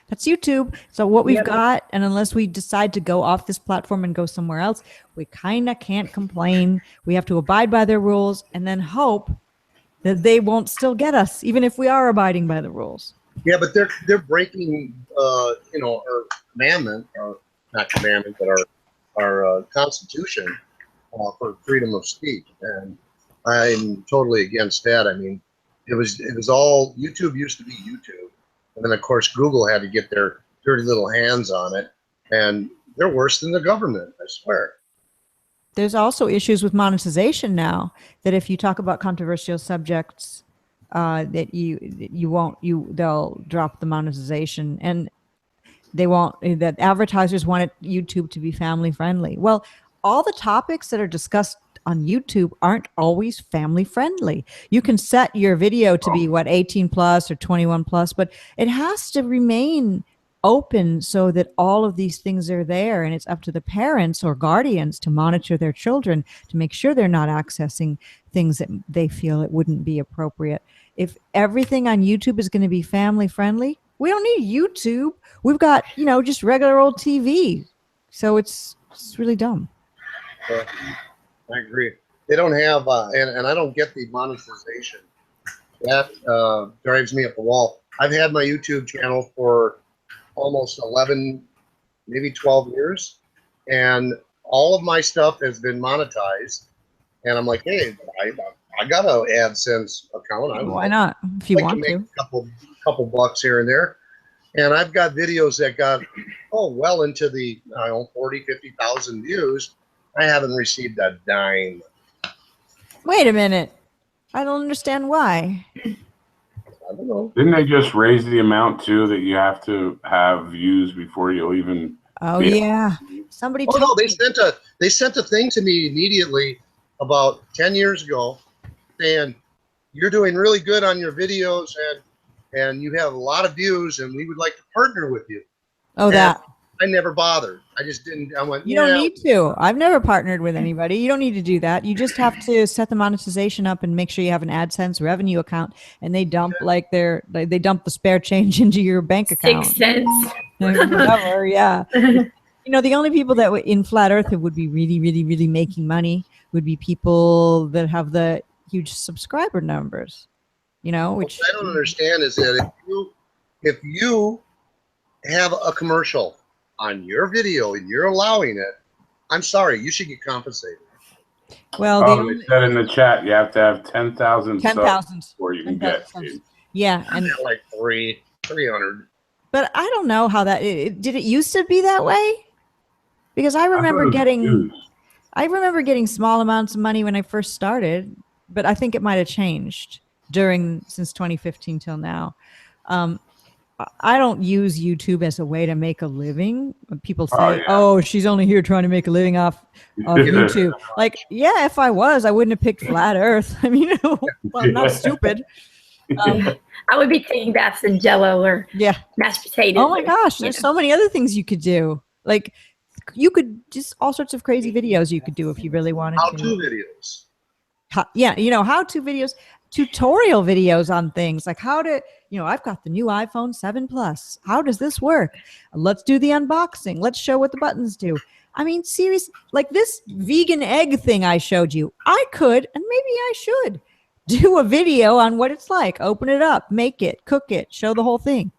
that's YouTube. So what we've got, and unless we decide to go off this platform and go somewhere else, we kind of can't complain. We have to abide by their rules and then hope that they won't still get us, even if we are abiding by the rules. Yeah, but they're breaking, our commandment, or not commandment, but our Constitution for freedom of speech, and I'm totally against that. I mean, it was all YouTube used to be YouTube, and then of course Google had to get their dirty little hands on it, and they're worse than the government, I swear. There's also issues with monetization now, that if you talk about controversial subjects, that they'll drop the monetization, and they won't, that advertisers want YouTube to be family friendly. Well, all the topics that are discussed on YouTube aren't always family friendly. You can set your video to be 18 plus or 21 plus, but it has to remain open so that all of these things are there, and it's up to the parents or guardians to monitor their children to make sure they're not accessing things that they feel it wouldn't be appropriate. If everything on YouTube is going to be family friendly, we don't need YouTube. We've got, just regular old TV. So it's really dumb. I agree. They don't have, and I don't get the monetization. That drives me up the wall. I've had my YouTube channel for almost 11, maybe 12 years, and all of my stuff has been monetized. And I'm like, hey, I got an AdSense account. Why not? If you want to make a couple bucks here and there. And I've got videos that got well into the 40, 50,000 views. I haven't received a dime. Wait a minute. I don't understand why. I don't know. Didn't they just raise the amount too, that you have to have views before you'll even? Oh yeah. Somebody. Oh no, they sent a thing to me immediately about 10 years ago, saying you're doing really good on your videos and you have a lot of views and we would like to partner with you. Oh, and that. I never bothered. I just didn't. I went. You don't need to. I've never partnered with anybody. You don't need to do that. You just have to set the monetization up and make sure you have an AdSense revenue account, and they dump they dump the spare change into your bank account. 6 cents. Whatever. Yeah. The only people that in Flat Earth who would be really, really, really making money would be people that have the huge subscriber numbers. Which what I don't understand is that if you have a commercial on your video and you're allowing it, I'm sorry, you should get compensated. Well, They said in the chat you have to have 10,000 subs 10,000 before you can get paid. Yeah, I'm and at like 300. but I don't know how that did it used to be that way? Because I remember getting small amounts of money when I first started, but I think it might have changed since 2015 till now. I don't use YouTube as a way to make a living. People say, "Oh, she's only here trying to make a living off YouTube." Like, yeah, if I was, I wouldn't have picked flat Earth. I mean, well, I'm not stupid. I would be taking baths in Jello or mashed potatoes. Oh my gosh, there's so many other things you could do. Like, you could just all sorts of crazy videos you could do if you really wanted to. How-to videos. How-to videos, tutorial videos on things like how to, I've got the new iPhone 7 Plus. How does this work? Let's do the unboxing. Let's show what the buttons do. I mean, seriously, like this vegan egg thing I showed you, I could, and maybe I should, do a video on what it's like. Open it up, make it, cook it, show the whole thing.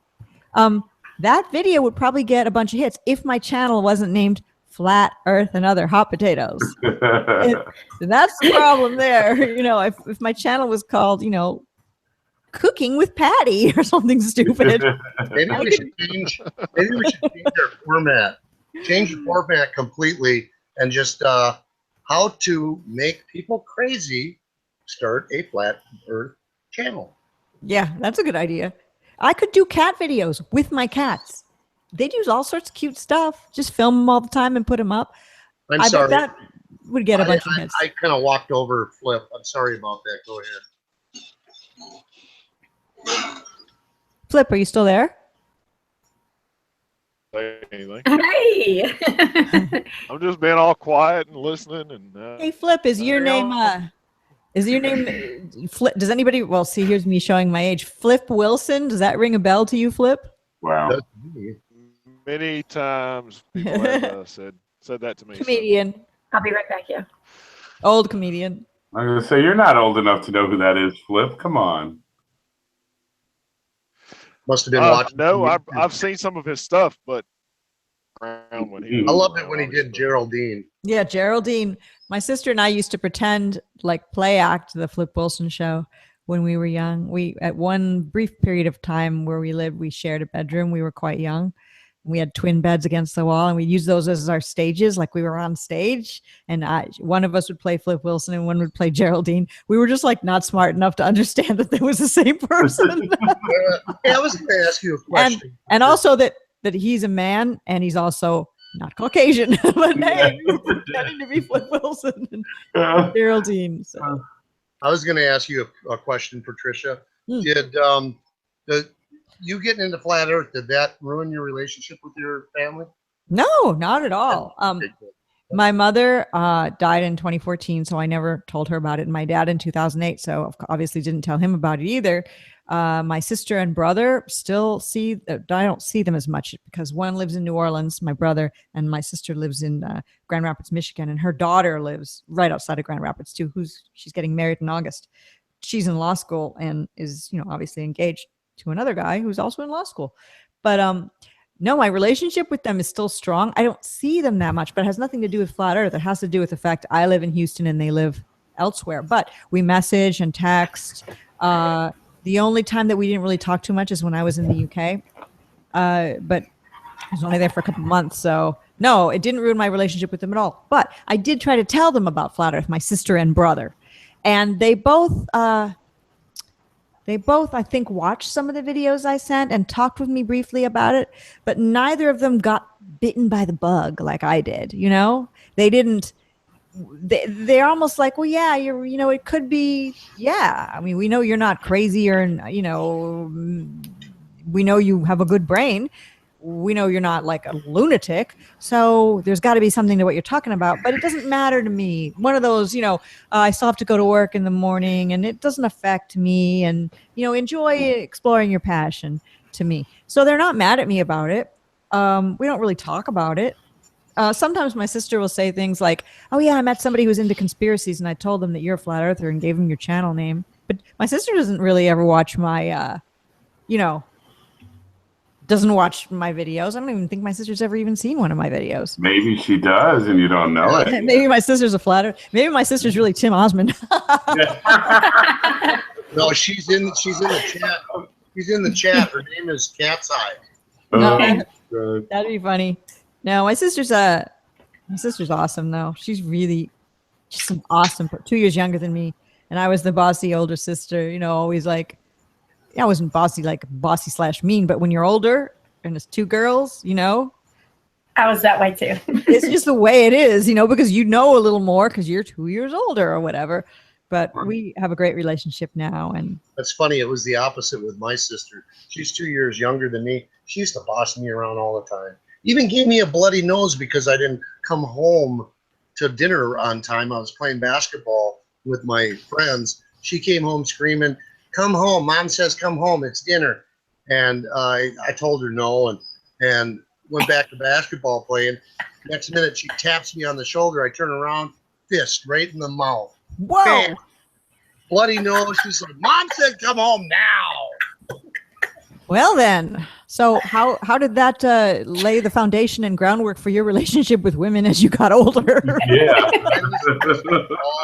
That video would probably get a bunch of hits if my channel wasn't named Flat Earth and Other Hot Potatoes. That's the problem there. If my channel was called, Cooking with Patty or something stupid. Maybe we should change our format. Change the format completely and just how to make people crazy. Start a Flat Earth channel. Yeah, that's a good idea. I could do cat videos with my cats. They'd use all sorts of cute stuff. Just film them all the time and put them up. I'm sorry. Bet that would get a bunch of hits. I kind of walked over Flip. I'm sorry about that. Go ahead. Flip, are you still there? Anything. Hey. I'm just being all quiet and listening. And hey, Flip, is your name Flip? Does anybody? Well, see, here's me showing my age. Flip Wilson. Does that ring a bell to you, Flip? Wow. Many times people have said that to me. Comedian. So. I'll be right back. Yeah. Old comedian. I'm gonna say you're not old enough to know who that is, Flip. Come on. Must have been watching. No, I've seen some of his stuff, but when he I loved it when he did Geraldine. Yeah, Geraldine. My sister and I used to pretend like play act the Flip Wilson show when we were young. We, at one brief period of time where we lived, we shared a bedroom. We were quite young. We had twin beds against the wall, and we used those as our stages, like we were on stage. And one of us would play Flip Wilson, and one would play Geraldine. We were just like not smart enough to understand that they was the same person. I was going to ask you a question, and also that he's a man, and he's also not Caucasian. But hey, we were pretending to be Flip Wilson and Geraldine. So. I was going to ask you a question, Patricia. Did you getting into Flat Earth, did that ruin your relationship with your family? No, not at all. My mother died in 2014, so I never told her about it. And my dad in 2008, so obviously didn't tell him about it either. My sister and brother still I don't see them as much because one lives in New Orleans, my brother, and my sister lives in Grand Rapids, Michigan, and her daughter lives right outside of Grand Rapids too. She's getting married in August. She's in law school and is, obviously engaged to another guy who's also in law school. But no, my relationship with them is still strong. I don't see them that much, but it has nothing to do with Flat Earth. It has to do with the fact I live in Houston and they live elsewhere. But we message and text. The only time that we didn't really talk too much is when I was in the UK. But I was only there for a couple months. So no, it didn't ruin my relationship with them at all. But I did try to tell them about Flat Earth, my sister and brother. And they both, I think, watched some of the videos I sent and talked with me briefly about it, but neither of them got bitten by the bug like I did. They didn't. They're almost like, well, yeah, it could be. Yeah, I mean, we know you're not crazy, or we know you have a good brain. We know you're not like a lunatic. So there's got to be something to what you're talking about, but it doesn't matter to me. One of those, I still have to go to work in the morning and it doesn't affect me, and, enjoy exploring your passion to me. So they're not mad at me about it. We don't really talk about it. Sometimes my sister will say things like, oh yeah, I met somebody who's into conspiracies and I told them that you're a flat earther and gave them your channel name. But my sister doesn't really ever watch my, doesn't watch my videos. I don't even think my sister's ever even seen one of my videos. Maybe she does, and you don't know it. Maybe my sister's a flatter. Maybe my sister's really Tim Osmond. No, she's in the chat. She's in the chat. Her name is Cat's Eye. No. Good. That'd be funny. No, my sister's awesome though. She's really just an awesome, 2 years younger than me. And I was the bossy older sister, you know, always like, I wasn't bossy / mean, but when you're older and it's two girls, you know, I was that way too. it's just the way it is, you know, because you know a little more because you're 2 years older or whatever. But we have a great relationship now. And That's funny. It was the opposite with my sister. She's 2 years younger than me. She used to boss me around all the time. Even gave me a bloody nose because I didn't come home to dinner on time. I was playing basketball with my friends. She came home screaming, "Come home. Mom says come home. It's dinner." And I told her no and went back to basketball playing. Next minute, she taps me on the shoulder. I turn around, fist right in the mouth. whoa, Bam. Bloody nose. She's like, "Mom said come home now." well then. So how did that lay the foundation and groundwork for your relationship with women as you got older? Yeah. All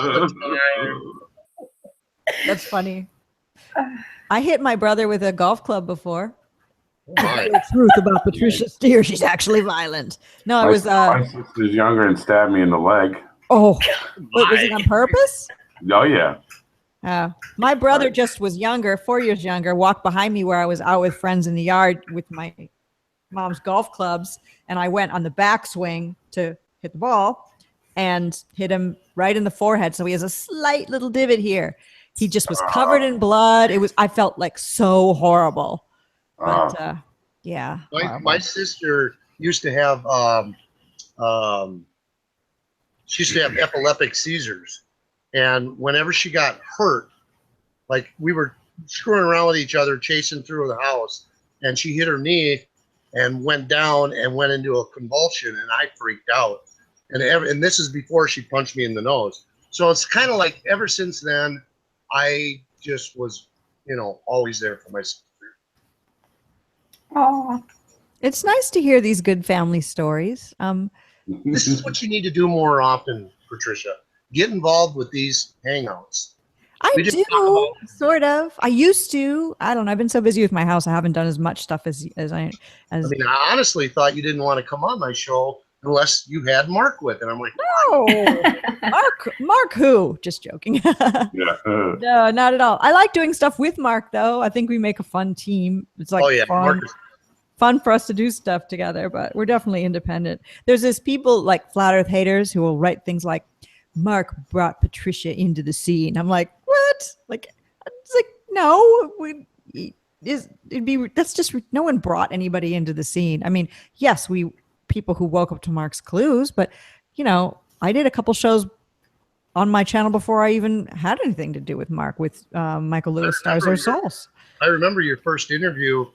the time. That's funny. I hit my brother with a golf club before. My. The truth about Patricia Steere. She's actually violent. No, it was my sister's younger and stabbed me in the leg. oh, wait, was it on purpose? Oh yeah. My brother just was younger, 4 years younger, walked behind me where I was out with friends in the yard with my mom's golf clubs. And I went on the backswing to hit the ball and hit him right in the forehead. So he has a slight little divot here. He just was covered in blood. I felt like so horrible. But yeah. My sister used to have she used to have epileptic seizures. And whenever she got hurt, like we were screwing around with each other, chasing through the house, and she hit her knee and went down and went into a convulsion, and I freaked out. And this is before she punched me in the nose. So it's kind of like ever since then, I just was, always there for my sister. Oh, It's nice to hear these good family stories. This is what you need to do more often, Patricia. Get involved with these hangouts. I We just do, talk about- sort of. I used to. I don't know. I've been so busy with my house. I haven't done as much stuff as I mean, I honestly thought you didn't want to come on my show unless you had Mark with, and I'm like, no. Mark who? Just joking. Yeah. No, not at all. I like doing stuff with Mark though. I think we make a fun team. It's like oh yeah, fun. Mark is Fun for us to do stuff together, but we're definitely independent. There's this people like flat earth haters who will write things like, Mark brought Patricia into the scene. I'm like, what? Like, it's like, no, that's just, no one brought anybody into the scene. I mean, yes, people who woke up to Mark's clues, but I did a couple shows on my channel before I even had anything to do with Mark, with Michael Lewis Stars Our Souls. I remember your first interview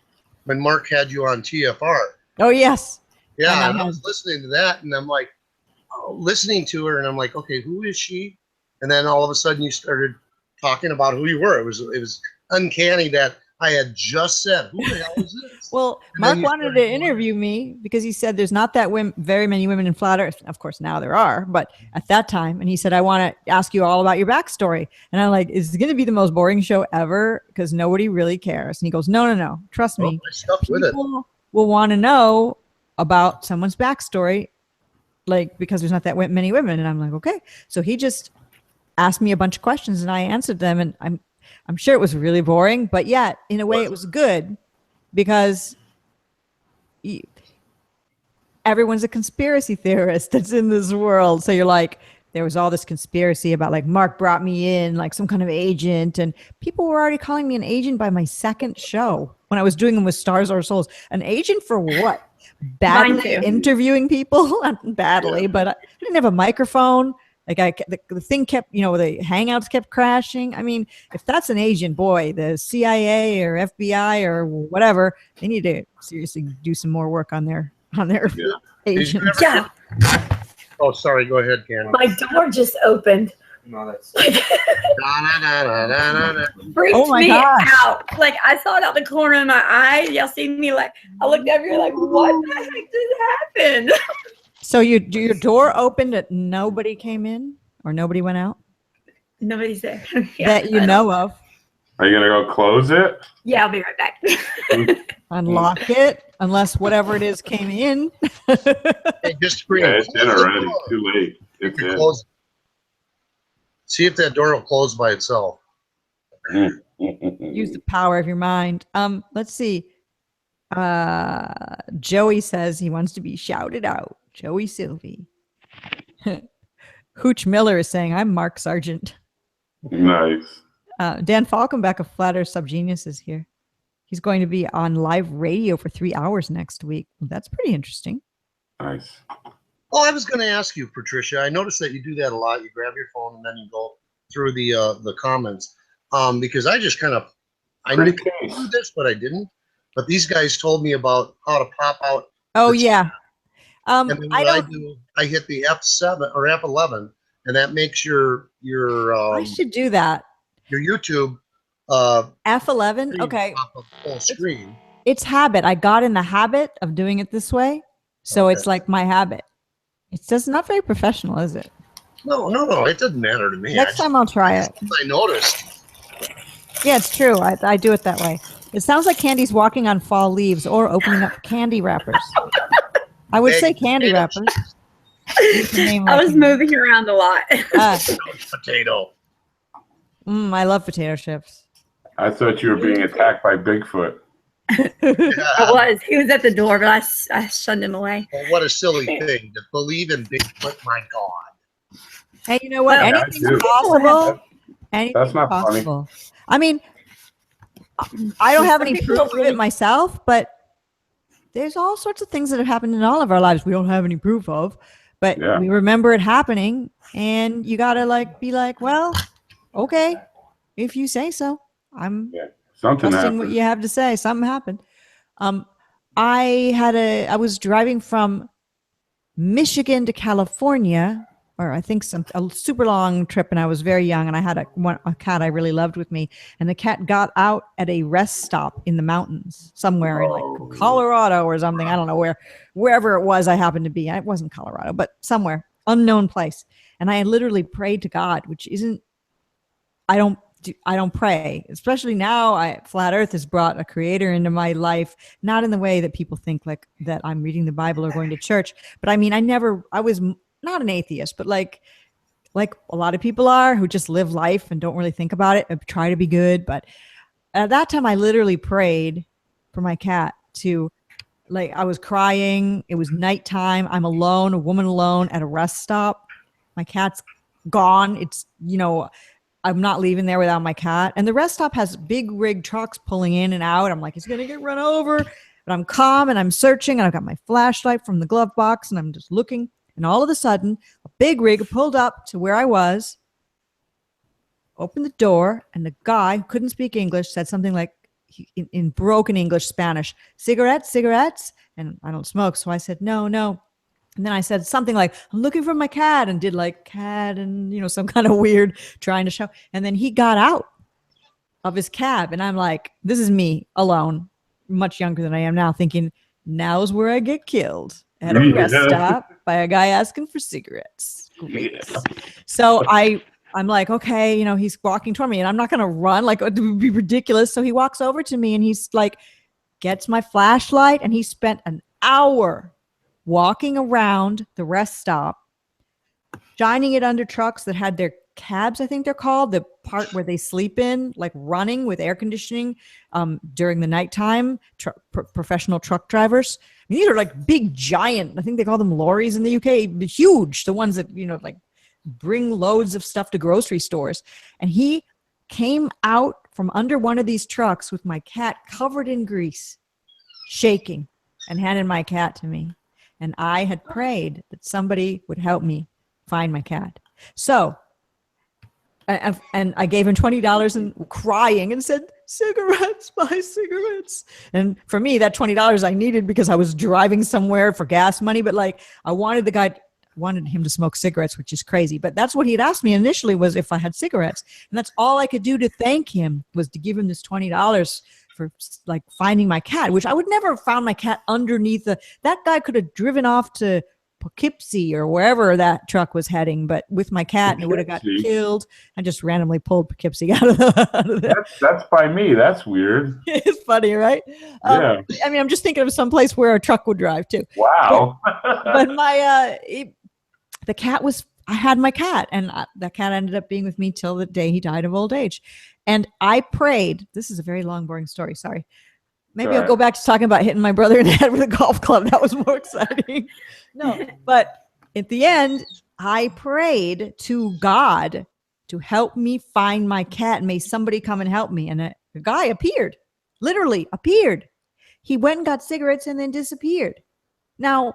when Mark had you on TFR. Oh yes. Yeah, And I was listening to that, and I'm like, listening to her, and I'm like, okay, who is she? And then all of a sudden, you started talking about who you were. It was uncanny that I had just said, "Who the hell is this?" Well, And Mark then you wanted started to going. interview me because he said there's not that very many women in flat earth. Of course, now there are, but at that time, and he said, I want to ask you all about your backstory. And I'm like, is it going to be the most boring show ever? Because nobody really cares. And he goes, no, trust me. I stuck with it. People will want to know about someone's backstory, like, because there's not that many women. And I'm like, okay. So he just asked me a bunch of questions and I answered them. And I'm sure it was really boring, but yet in a way it was good because everyone's a conspiracy theorist that's in this world. So you're like, there was all this conspiracy about like Mark brought me in like some kind of agent, and people were already calling me an agent by my second show when I was doing them with Stars Our Souls. An agent for what? Badly interviewing people? Not badly, but I didn't have a microphone. Like the thing kept, the Hangouts kept crashing. I mean, if that's an agent, boy, the CIA or FBI or whatever, they need to seriously do some more work on their agents. Yeah, Oh, sorry. Go ahead, Candy. my door just opened. No, that's Freaked Oh my me gosh. out. Like I saw it out the corner of my eye. Y'all see me like I looked over here like, what the heck just happened? So your door opened and nobody came in or nobody went out Nobody's there. that you know of. Are you gonna go close it? Yeah, I'll be right back. Unlock it unless whatever it is came in. Hey, just scream. Yeah, it's in "Close the already. door." Too late. It's You in. close it. See if that door will close by itself. Use the power of your mind. Let's see. Joey says he wants to be shouted out. Joey Sylvie. Hooch Miller is saying, I'm Mark Sargent. Nice. Dan Falkenbeck of Flat Earth Subgenius is here. He's going to be on live radio for 3 hours next week. Well, that's pretty interesting. Nice. Oh, I was going to ask you, Patricia. I noticed that you do that a lot. You grab your phone and then you go through the comments. Because I just kind of I knew Pretty to case. do this, but I didn't. But these guys told me about how to pop out. Oh, the yeah. chat. And then I what I don't. do, I hit the F7 or F11, and that makes your I should do that. YouTube F11. screen Okay. pop up full screen. It's habit. I got in the habit of doing it this way. So Okay. it's like my habit. It's just not very professional, is it? No, it doesn't matter to me. Next time I'll try it. I noticed. Yeah, it's true. I do it that way. It sounds like Candy's walking on fall leaves or opening up candy wrappers. I would say candy wrappers. I was moving around a lot. Potato. I love potato chips. I thought you were being attacked by Bigfoot. I was. He was at the door, but I shunned him away. Well, what a silly thing to believe in Bigfoot. My God. Hey, you know what? Yeah, I Anything's do. possible. Anything's not funny. possible. I mean, I don't have any proof of it myself, but there's all sorts of things that have happened in all of our lives we don't have any proof of, but Yeah. we remember it happening, and you gotta be like, well, okay, if you say so. I'm Something trusting what happened. you have to say. Something happened. I was driving from Michigan to California, or I think a super long trip, and I was very young, and I had a cat I really loved with me, and the cat got out at a rest stop in the mountains somewhere in like Colorado or something. I don't know wherever it was I happened to be. It wasn't Colorado, but somewhere unknown place. And I literally prayed to God, which isn't. I don't pray, especially now. Flat Earth has brought a creator into my life, not in the way that people think like that I'm reading the Bible or going to church. But I mean, I was not an atheist, but like a lot of people are who just live life and don't really think about it and try to be good. But at that time, I literally prayed for my cat to, like, I was crying. It was nighttime. I'm alone, a woman alone at a rest stop. My cat's gone. It's, I'm not leaving there without my cat. And the rest stop has big rig trucks pulling in and out. I'm like, it's going to get run over. But I'm calm and I'm searching, and I've got my flashlight from the glove box, and I'm just looking. And all of a sudden, a big rig pulled up to where I was, opened the door, and the guy who couldn't speak English said something like, in broken English, Spanish, cigarettes. And I don't smoke. So I said, no. And then I said something like, I'm looking for my cat, and did like cat and, some kind of weird trying to show. And then he got out of his cab. And I'm like, this is me alone, much younger than I am now, thinking, now's where I get killed at a rest stop by a guy asking for cigarettes. Great. Yeah. So I'm like, okay, he's walking toward me, and I'm not going to run. Like, it would be ridiculous. So he walks over to me, and he's like, gets my flashlight, and he spent an hour walking around the rest stop, shining it under trucks that had their cabs, I think they're called, the part where they sleep in, like running with air conditioning during the nighttime, professional truck drivers. I mean, these are like big, giant, I think they call them lorries in the UK, huge, the ones that, like bring loads of stuff to grocery stores. And he came out from under one of these trucks with my cat covered in grease, shaking, and handed my cat to me. And I had prayed that somebody would help me find my cat. So, and I gave him $20 and crying and said, cigarettes, buy cigarettes. And for me, that $20 I needed because I was driving somewhere for gas money. But like, I wanted the guy, wanted him to smoke cigarettes, which is crazy. But that's what he had asked me initially, was if I had cigarettes. And that's all I could do to thank him, was to give him this $20 for like finding my cat, which I would never have found my cat underneath that guy could have driven off to Poughkeepsie or wherever that truck was heading, but with my cat, and it would have got killed. I just randomly pulled Poughkeepsie out of the That's by me. That's weird. It's funny, right? Yeah. I mean, I'm just thinking of some place where a truck would drive too. Wow. But my the cat was, I had my cat, and that cat ended up being with me till the day he died of old age. And I prayed. This is a very long, boring story. Sorry. Maybe I'll go back to talking about hitting my brother in the head with a golf club. That was more exciting. No, but at the end, I prayed to God to help me find my cat. May somebody come and help me. And a guy appeared, literally appeared. He went and got cigarettes and then disappeared. Now,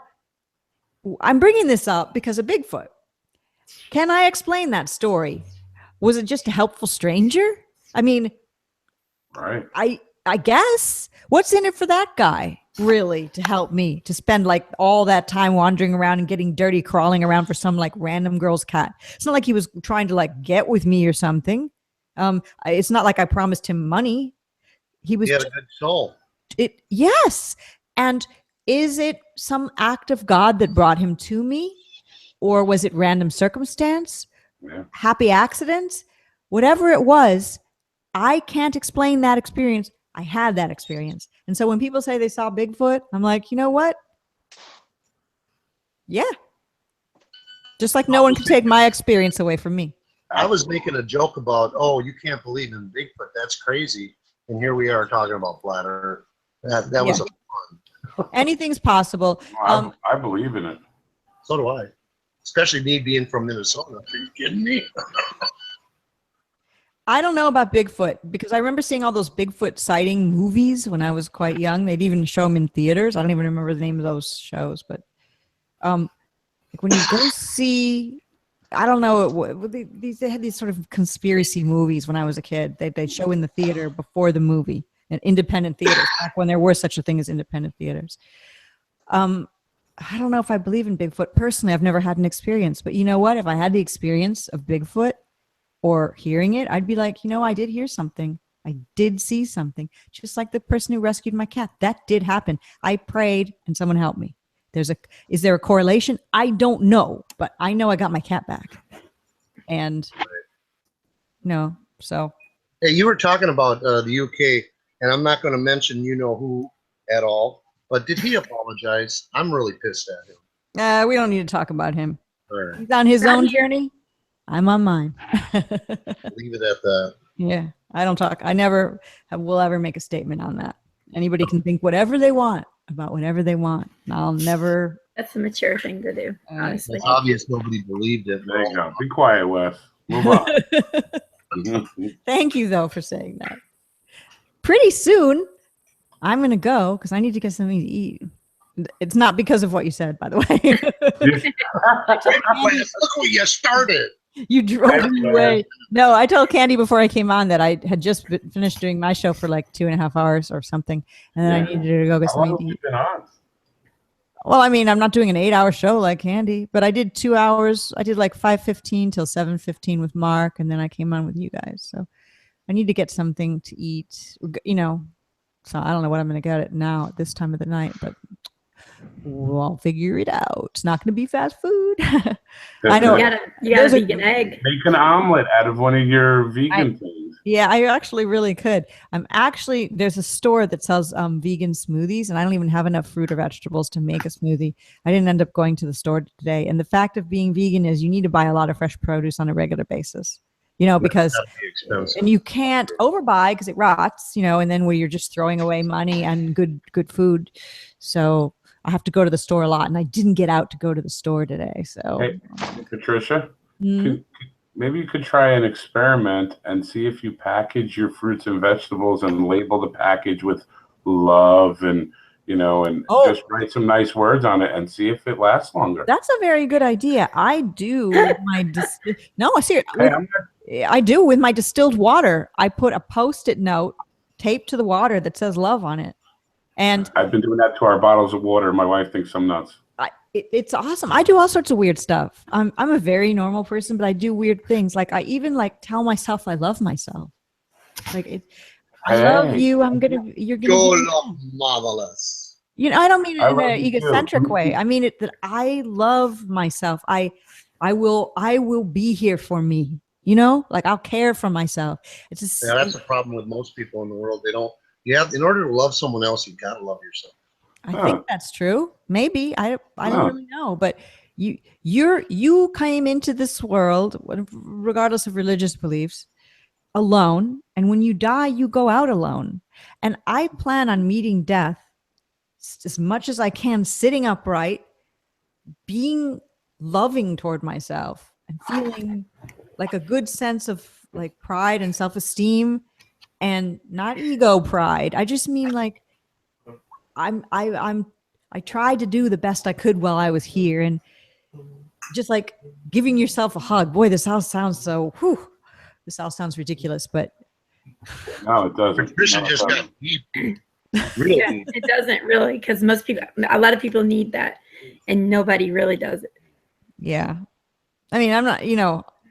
I'm bringing this up because of Bigfoot. Can I explain that story? Was it just a helpful stranger? I mean, right. I guess. What's in it for that guy, really, to help me to spend like all that time wandering around and getting dirty, crawling around for some like random girl's cat? It's not like he was trying to like get with me or something. It's not like I promised him money. He had a good soul. Yes. And is it some act of God that brought him to me? Or was it random circumstance? Yeah. Happy accident? Whatever it was, I can't explain that experience. I had that experience. And so when people say they saw Bigfoot, I'm like, you know what? Yeah. Just like no one can take my experience away from me. I was making a joke about, oh, you can't believe in Bigfoot. That's crazy. And here we are talking about flat Earth. That was fun. Anything's possible. I believe in it. So do I. Especially me being from Minnesota. Are you kidding me? I don't know about Bigfoot because I remember seeing all those Bigfoot sighting movies when I was quite young. They'd even show them in theaters. I don't even remember the name of those shows, but like when you go see, I don't know, they had these sort of conspiracy movies when I was a kid. They'd show in the theater before the movie, and independent theaters, back when there were such a thing as independent theaters. I don't know if I believe in Bigfoot. Personally, I've never had an experience, but you know what? If I had the experience of Bigfoot, or hearing it, I'd be like, you know, I did hear something. I did see something. Just like the person who rescued my cat. That did happen. I prayed and someone helped me. Is there a correlation? I don't know, but I know I got my cat back. And no, so. Hey, you were talking about the UK, and I'm not going to mention you know who at all, but did he apologize? I'm really pissed at him. We don't need to talk about him. All right. He's on his own journey. I'm on mine. Leave it at that. Yeah, I don't talk. I never will ever make a statement on that. Anybody can think whatever they want about whatever they want. I'll never. That's a mature thing to do, honestly. It's obvious nobody believed it. There you go. Be quiet, Wes. Move on. Thank you, though, for saying that. Pretty soon, I'm going to go because I need to get something to eat. It's not because of what you said, by the way. Look what you started. You drove me away. No, I told Candi before I came on that I had just finished doing my show for like 2.5 hours or something, and then I needed to go get something to eat. Well, I mean, I'm not doing an 8-hour show like Candi, but I did 2 hours. I did like 5:15 till 7:15 with Mark, and then I came on with you guys. So I need to get something to eat, you know. So I don't know what I'm going to get it now at this time of the night, but we'll figure it out. It's not going to be fast food. I know. You got a vegan egg. Make an omelet out of one of your vegan things. Yeah, I actually really could. There's a store that sells vegan smoothies, and I don't even have enough fruit or vegetables to make a smoothie. I didn't end up going to the store today. And the fact of being vegan is you need to buy a lot of fresh produce on a regular basis. You know, because and you can't overbuy because it rots, you know, and then where you're just throwing away money and good food. So I have to go to the store a lot, and I didn't get out to go to the store today. So, hey, Patricia, maybe you could try an experiment and see if you package your fruits and vegetables and label the package with love and, you know, and just write some nice words on it and see if it lasts longer. That's a very good idea. I do with my I do with my distilled water. I put a Post-it note taped to the water that says love on it. And I've been doing that to our bottles of water. My wife thinks I'm nuts. it's awesome. I do all sorts of weird stuff. I'm a very normal person, but I do weird things. Like I even like tell myself I love myself. Like I love Hey, you. You're gonna You be look marvelous. I don't mean it I in love an you too. egocentric way. I mean it that I love myself. I will be here for me. Like I'll care for myself. It's just Yeah, that's the problem with most people in the world. They don't. You have, in order to love someone else, you got to love yourself. I think that's true. Maybe I don't Huh. really know, but you came into this world, regardless of religious beliefs, alone, and when you die, you go out alone. And I plan on meeting death as much as I can, sitting upright, being loving toward myself, and feeling like a good sense of like pride and self-esteem, and not ego pride. I just mean like I tried to do the best I could while I was here, and just like giving yourself a hug. Boy, this house sounds so. This all sounds ridiculous, but No, it doesn't. Patricia No, it just doesn't. got deep. Really Yeah, deep. it doesn't really, because a lot of people need that, and nobody really does it. yeah. I mean, I'm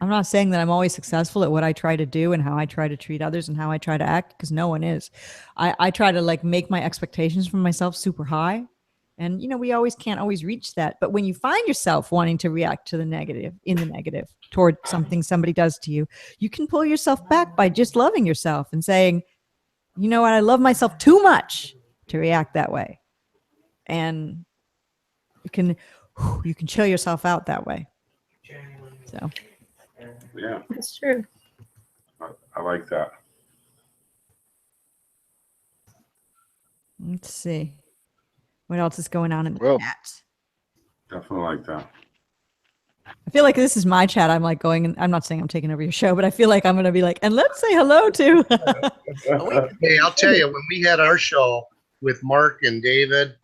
not saying that I'm always successful at what I try to do and how I try to treat others and how I try to act, because no one is. I try to like make my expectations from myself super high. And, we can't always reach that. But when you find yourself wanting to react to the negative toward something somebody does to you, you can pull yourself back by just loving yourself and saying, you know what, I love myself too much to react that way. And you can chill yourself out that way. So. Yeah, That's true. I like that. Let's see. What else is going on in the Well- chat? Definitely like that. I feel like this is my chat. I'm like going, and I'm not saying I'm taking over your show, but I feel like I'm going to be like, and let's say hello to. Hey, I'll tell you, when we had our show with Mark and David,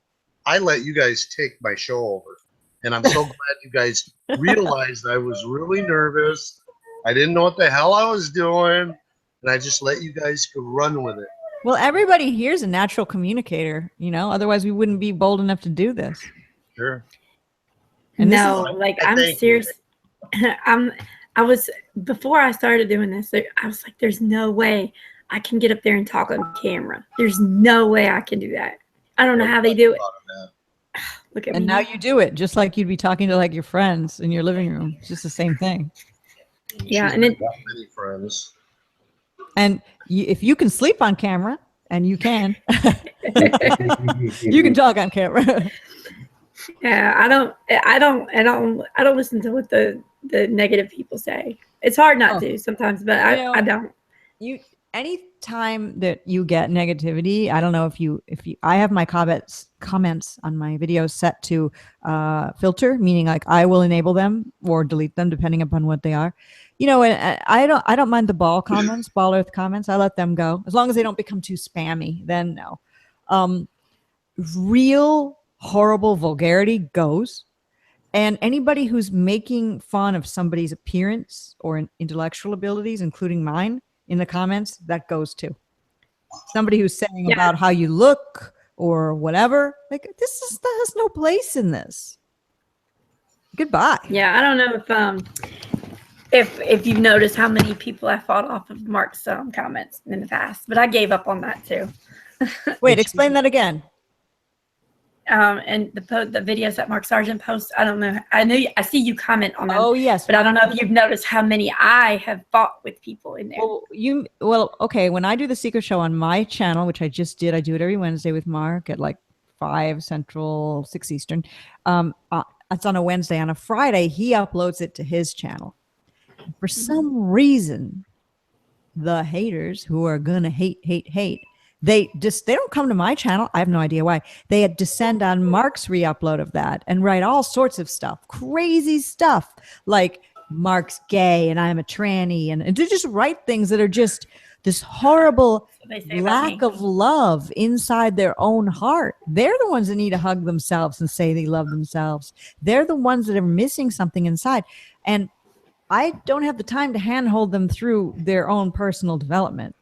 I let you guys take my show over. And I'm so glad you guys realized I was really nervous. I didn't know what the hell I was doing. And I just let you guys run with it. Well, everybody here is a natural communicator, otherwise we wouldn't be bold enough to do this. Sure. And this No, is- like I I'm thank serious. I was before I started doing this. I was like, "There's no way I can get up there and talk on camera. There's no way I can do that. I don't know how they do it. Look at And me now you do it just like you'd be talking to like your friends in your living room. It's just the same thing. Yeah, She's and it, got many friends. And if you can sleep on camera, and you can, you can talk on camera. yeah, I don't listen to what the negative people say. It's hard not to sometimes, but I don't. Any time that you get negativity, I don't know if you I have my comments on my videos set to filter, meaning like I will enable them or delete them depending upon what they are. And I don't mind the ball earth comments. I let them go as long as they don't become too spammy. Then no. Real horrible vulgarity goes. And anybody who's making fun of somebody's appearance or intellectual abilities, including mine, in the comments, that goes too. Somebody who's saying about how you look or whatever, like that has no place in this. Goodbye. Yeah, I don't know if you've noticed how many people I fought off of Mark's comments in the past, but I gave up on that too. Wait, explain that again. And the videos that Mark Sargent posts, I don't know. I see you comment on them. Oh yes, but I don't know if you've noticed how many I have fought with people in there. Okay. When I do the Secret Show on my channel, which I just did, I do it every Wednesday with Mark at like 5 Central, 6 Eastern. It's on a Wednesday. On a Friday, he uploads it to his channel. For some reason, the haters who are gonna hate, they don't come to my channel. I have no idea why. They descend on Mark's re-upload of that and write all sorts of stuff, crazy stuff, like Mark's gay and I'm a tranny, and they just write things that are just this horrible lack of love inside their own heart. They're the ones that need to hug themselves and say they love themselves. They're the ones that are missing something inside. And I don't have the time to handhold them through their own personal development.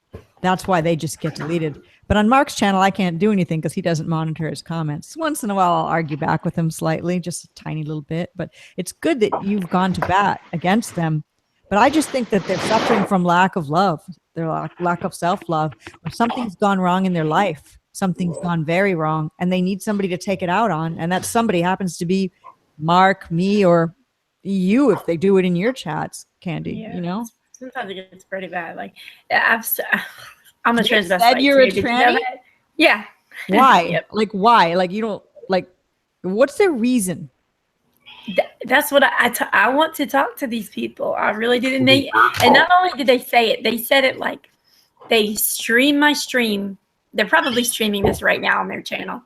That's why they just get deleted. But on Mark's channel, I can't do anything because he doesn't monitor his comments. Once in a while, I'll argue back with him slightly, just a tiny little bit. But it's good that you've gone to bat against them. But I just think that they're suffering from lack of love, their lack of self-love. When something's gone wrong in their life, something's gone very wrong, and they need somebody to take it out on. And that somebody happens to be Mark, me, or you if they do it in your chats, Candi, Yeah. you know? Sometimes it gets pretty bad. Like, I'm a You transvestite. said you're a too. Did you know tranny? that? Yeah. Why? Yep. Like, why? Like, you don't, like, what's their reason? That's what I want to talk to these people. I really did. And not only did they say it, they said it like they stream my stream. They're probably streaming this right now on their channel.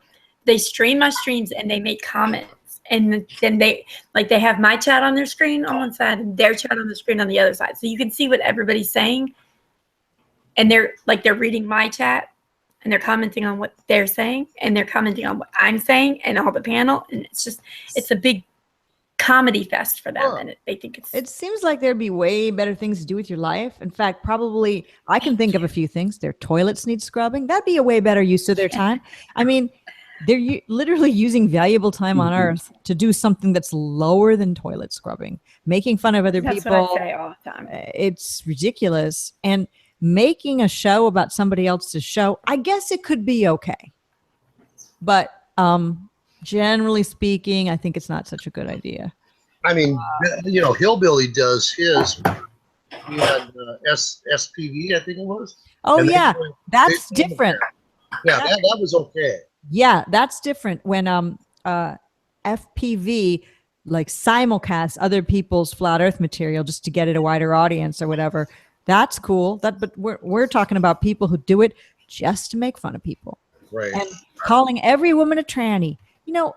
They stream my streams and they make comments. And then they have my chat on their screen on one side and their chat on the screen on the other side. So you can see what everybody's saying. And they're reading my chat and they're commenting on what they're saying and they're commenting on what I'm saying and all the panel. And it's a big comedy fest for them. And they think It seems like there'd be way better things to do with your life. In fact, probably I can think of a few things. Their toilets need scrubbing. That'd be a way better use of their time. I mean, they're literally using valuable time on Earth to do something that's lower than toilet scrubbing, making fun of other That's people. what I say all the time. It's ridiculous. And making a show about somebody else's show, I guess it could be okay. But generally speaking, I think it's not such a good idea. I mean, you know, Hillbilly does his. He had SPV, I think it was. Oh, And yeah. That's they- different. Yeah, that was okay. Yeah, that's different. When FPV like simulcast other people's flat Earth material just to get it a wider audience or whatever, that's cool. But we're talking about people who do it just to make fun of people Right. and calling every woman a tranny. You know,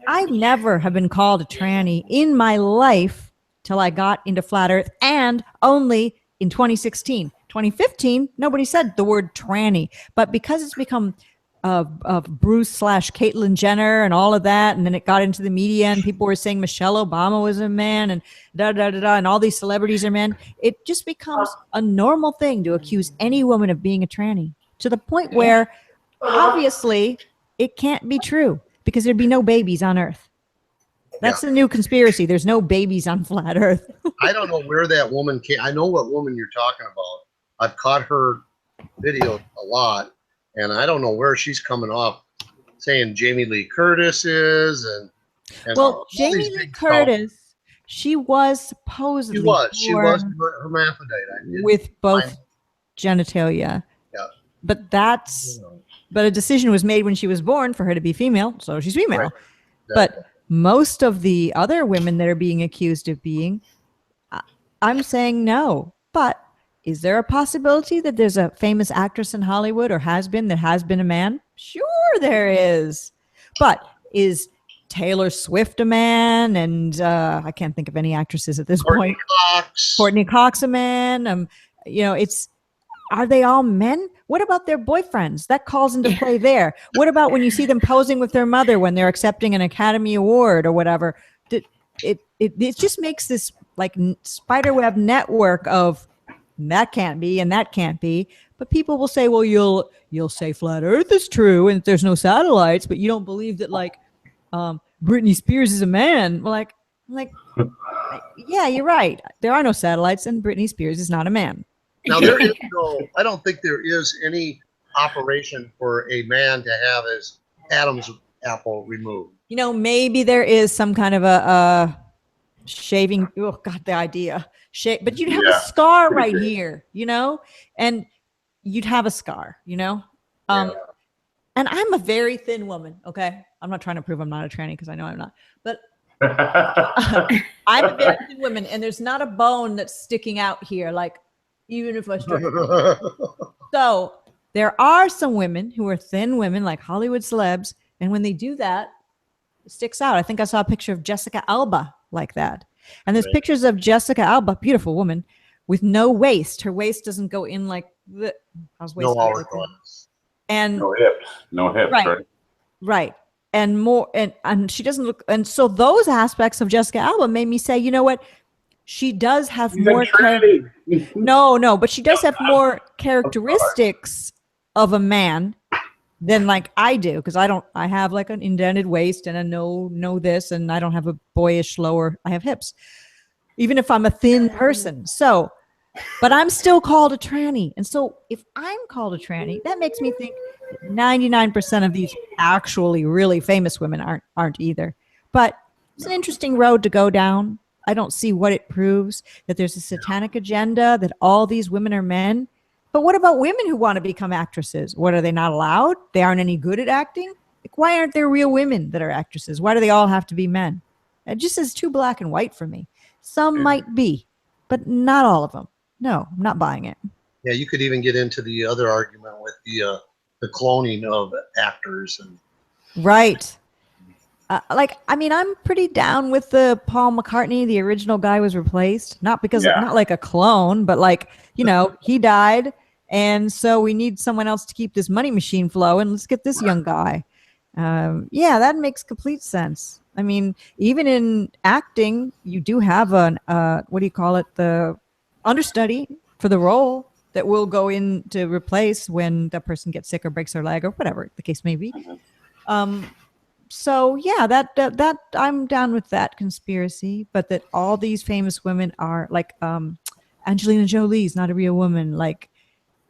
I never have been called a tranny in my life till I got into flat Earth, and only in 2016. 2015, nobody said the word tranny, but because it's become Bruce / Caitlyn Jenner and all of that, and then it got into the media and people were saying Michelle Obama was a man and and all these celebrities are men, it just becomes a normal thing to accuse any woman of being a tranny, to the point where obviously it can't be true because there'd be no babies on Earth. That's the new conspiracy. There's no babies on flat Earth. I don't know where that woman came. I know what woman you're talking about. I've caught her video a lot, and I don't know where she's coming off saying Jamie Lee Curtis is, and well, all Jamie these Lee big Curtis, she was supposedly she was born hermaphrodite. I did with both find- genitalia. Yeah. But but a decision was made when she was born for her to be female, so she's female. Right. But most of the other women that are being accused of being, I'm saying no. But is there a possibility that there's a famous actress in Hollywood or has been that has been a man? Sure, there is. But is Taylor Swift a man? And I can't think of any actresses at this point. Courtney Cox a man. You know, are they all men? What about their boyfriends? That calls into play there. What about when you see them posing with their mother when they're accepting an Academy Award or whatever? It just makes this like spiderweb network of that can't be and that can't be. But people will say, well, you'll say flat Earth is true and there's no satellites, but you don't believe that like Britney Spears is a man. Like, yeah, you're right. There are no satellites and Britney Spears is not a man. Now there is I don't think there is any operation for a man to have his Adam's apple removed. You know, maybe there is some kind of a shaving. Oh God, the idea. But you'd have a scar right here, you know, and you'd have a scar, you know. And I'm a very thin woman. Okay, I'm not trying to prove I'm not a tranny because I know I'm not, but I'm a very thin woman, and there's not a bone that's sticking out here, like. Even if I start. So there are some women who are thin women like Hollywood celebs. And when they do that, it sticks out. I think I saw a picture of Jessica Alba like that. And there's pictures of Jessica Alba, beautiful woman, with no waist. Her waist doesn't go in like the no hourglass. And no hips, right? Right. And more and she doesn't look, and so those aspects of Jessica Alba made me say, you know what? She does have more. No, but she does have more characteristics of a man than like I do, because I have like an indented waist and a no this, and I don't have a boyish lower, I have hips, even if I'm a thin person. So, but I'm still called a tranny. And so if I'm called a tranny, that makes me think 99% of these actually really famous women aren't either. But it's an interesting road to go down. I don't see what it proves, that there's a satanic agenda, that all these women are men. But what about women who want to become actresses? What, are they not allowed? They aren't any good at acting? Like, why aren't there real women that are actresses? Why do they all have to be men? It just is too black and white for me. Some might be, but not all of them. No, I'm not buying it. Yeah, you could even get into the other argument with the cloning of actors and right. I'm pretty down with the Paul McCartney. The original guy was replaced, not because not like a clone, but like, he died, and so we need someone else to keep this money machine flowing. Let's get this young guy. That makes complete sense. I mean, even in acting, you do have the understudy for the role that will go in to replace when the person gets sick or breaks their leg or whatever the case may be. So yeah, that I'm down with that conspiracy, but that all these famous women are like, Angelina Jolie's not a real woman. Like,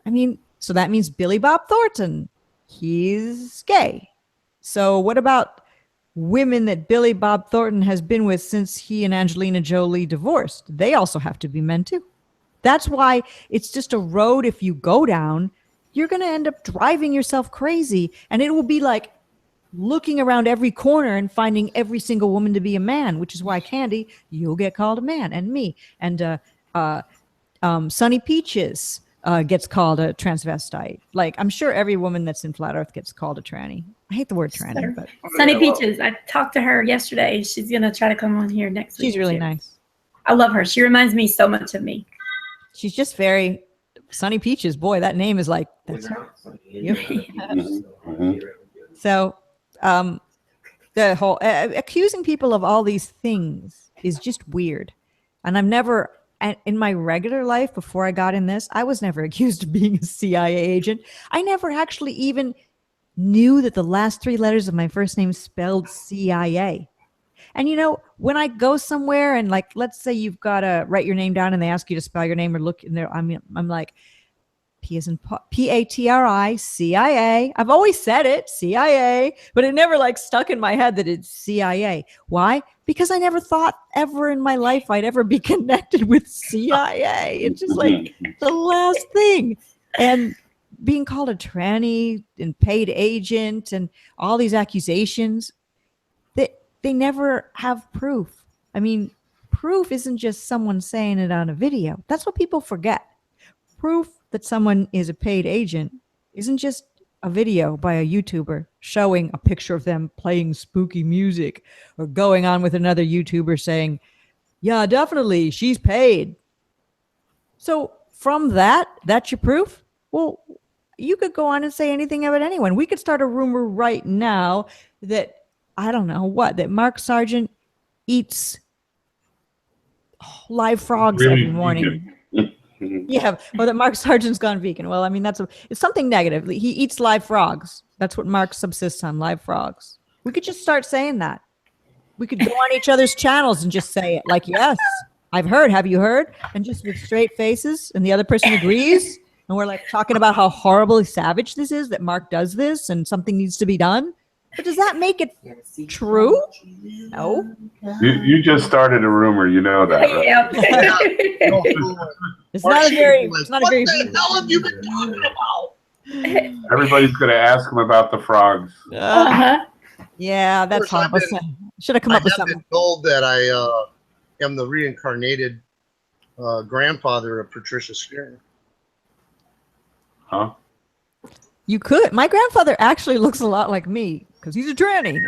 I mean, so that means Billy Bob Thornton, he's gay. So what about women that Billy Bob Thornton has been with since he and Angelina Jolie divorced? They also have to be men too. That's why it's just a road. If you go down, you're going to end up driving yourself crazy. And it will be like looking around every corner and finding every single woman to be a man, which is why, Candi, you'll get called a man, and me. And Sunny Peaches gets called a transvestite. Like, I'm sure every woman that's in Flat Earth gets called a tranny. I hate the word tranny, but Sunny Peaches. I talked to her yesterday. She's going to try to come on here next week. She's really nice. I love her. She reminds me so much of me. She's just very Sunny Peaches. Boy, that name is like, that's her. So the whole accusing people of all these things is just weird. And I've never, in my regular life before I got in this, I was never accused of being a CIA agent. I never actually even knew that the last 3 letters of my first name spelled CIA. And when I go somewhere and, like, let's say you've got to write your name down and they ask you to spell your name or look in there, I'm like, P as in Patri, CIA. I've always said it, CIA, but it never like stuck in my head that it's CIA. Why? Because I never thought ever in my life I'd ever be connected with CIA. It's just like the last thing. And being called a tranny and paid agent and all these accusations, they never have proof. I mean, proof isn't just someone saying it on a video. That's what people forget. Proof that someone is a paid agent isn't just a video by a YouTuber showing a picture of them playing spooky music or going on with another YouTuber saying, yeah, definitely, she's paid. So from that's your proof? Well, you could go on and say anything about anyone. We could start a rumor right now that, I don't know what, that Mark Sargent eats live frogs every morning. Yeah, or that Mark Sargent's gone vegan. Well, I mean, it's something negative. He eats live frogs. That's what Mark subsists on, live frogs. We could just start saying that. We could go on each other's channels and just say it. Like, yes, I've heard. Have you heard? And just with straight faces, and the other person agrees. And we're like talking about how horribly savage this is, that Mark does this and something needs to be done. But does that make it true? No. You just started a rumor, you know that, right? Yeah. It's not a very. What the hell have you been talking about? Everybody's going to ask him about the frogs. Yeah, that's horrible. Should have come up with something. I've been told that I am the reincarnated grandfather of Patricia Steere. Huh? You could. My grandfather actually looks a lot like me because he's a tranny.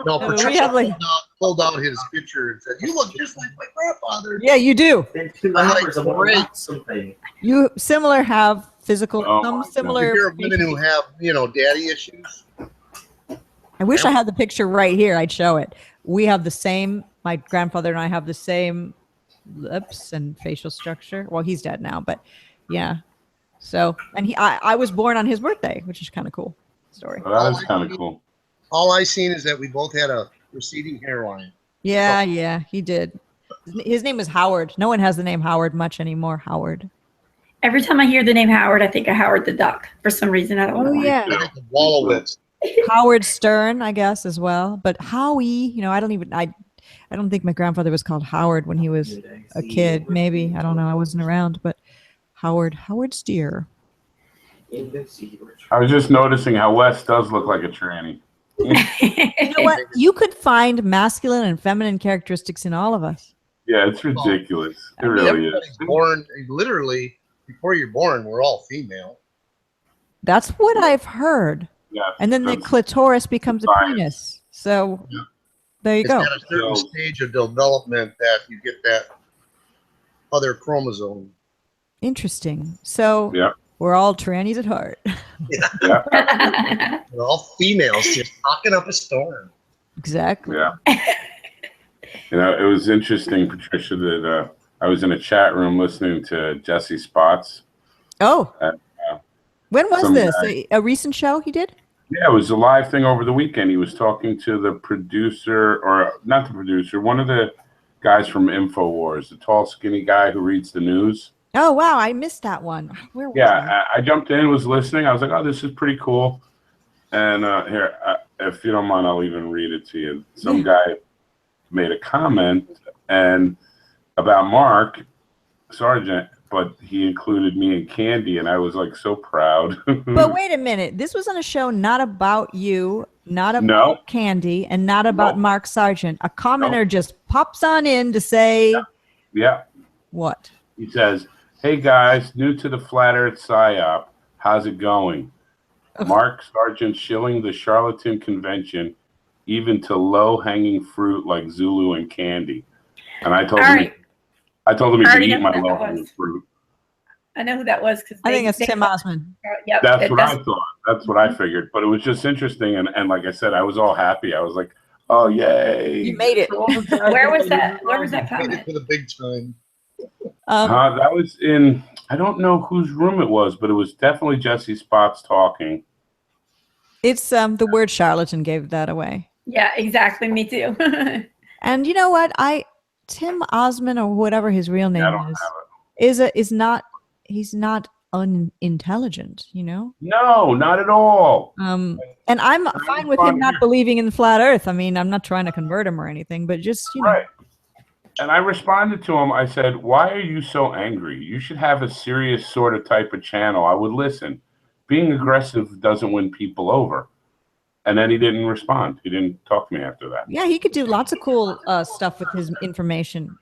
No, we Patricia have, like- pulled out his picture and said, "You look just like my grandfather." Yeah, you do. In 2 hours, I want to watch something. You have physical, Oh, some my similar. There are women who have, daddy issues. I wish I had the picture right here. I'd show it. We have the same. My grandfather and I have the same lips and facial structure. Well, he's dead now, but yeah. So, and I was born on his birthday, which is kind of cool story. Well, that is kind of cool. All I seen is that we both had a receding hairline. Yeah, yeah, he did. His name was Howard. No one has the name Howard much anymore. Howard. Every time I hear the name Howard, I think of Howard the Duck for some reason. I don't know. Oh yeah, Wallowitz. Howard Stern, I guess as well. But Howie, you know, I don't think my grandfather was called Howard when he was a kid. Maybe, I don't know. I wasn't around, but Howard Steere. I was just noticing how Wes does look like a tranny. You know what? You could find masculine and feminine characteristics in all of us. Yeah, it's ridiculous. It really is. Everybody's born, literally, before you're born, we're all female. That's what I've heard. Yeah, And then the clitoris becomes a science. penis. So Yeah. there you It's go. at a certain stage of development that you get that other chromosome. Interesting. So Yeah. we're all trannies at heart. Yeah. We're all females just talking up a storm. Exactly. Yeah. You know, it was interesting, Patricia, that I was in a chat room listening to Jesse Spots. Oh. When was some this? guy- A recent show he did? Yeah, it was a live thing over the weekend. He was talking to the producer, or not the producer, one of the guys from InfoWars, the tall, skinny guy who reads the news. Oh, wow. I missed that one. Where was I? Yeah, I jumped in, was listening. I was like, oh, this is pretty cool. And here, if you don't mind, I'll even read it to you. Some guy made a comment and about Mark Sargent, but he included me and Candi, and I was like so proud. But wait a minute. This was on a show not about you, not about No. Candi, and not about No. Mark Sargent. A commenter just pops on in to say Yeah. what? He says, hey guys, new to the Flat Earth PSYOP. How's it going? Mark Sargent shilling the charlatan convention, even to low-hanging fruit like Zulu and Candi. And I told All him, right. I told him he I could already eat know my who that low-hanging was. fruit. I know who that was because I think it's Tim Osmond. Yep, That's what I thought. That's what I figured. But it was just interesting. And like I said, I was all happy. I was like, oh, yay. You made it. Where was that? Where was that Made comment? it for the big time. That was in, I don't know whose room it was, but it was definitely Jesse Spots talking. It's the word charlatan gave that away. Yeah, exactly. Me too. And you know what? Tim Osmond, or whatever his real name I don't is, have it. is not he's not unintelligent, you know? No, not at all. And I'm fine with him not believing in the flat earth. I mean, I'm not trying to convert him or anything, but just, you know. Right. And I responded to him. I said, why are you so angry? You should have a serious sort of type of channel. I would listen. Being aggressive doesn't win people over. And then he didn't respond. He didn't talk to me after that. Yeah, he could do lots of cool stuff with his information.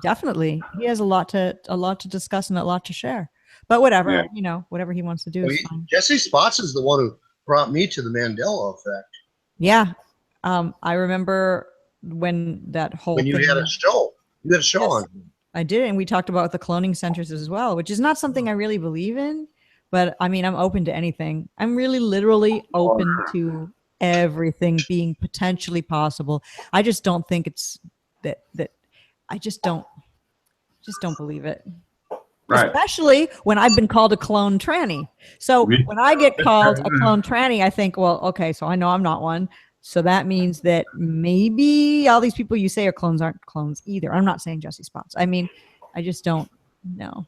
Definitely. He has a lot to discuss and a lot to share. But whatever, Yeah. you know, whatever he wants to do is fine. Jesse Spots is the one who brought me to the Mandela effect. Yeah. I remember when that whole When you thing had a show. You had a show Yes. on. I did, and we talked about the cloning centers as well, which is not something I really believe in, but I mean, I'm open to anything. I'm really literally open to everything being potentially possible. I just don't think it's that I just don't believe it. Right. Especially when I've been called a clone tranny. So when I get called a clone tranny, I think, well, okay, so I know I'm not one. So that means that maybe all these people you say are clones aren't clones either. I'm not saying Jesse Spots. I mean, I just don't know.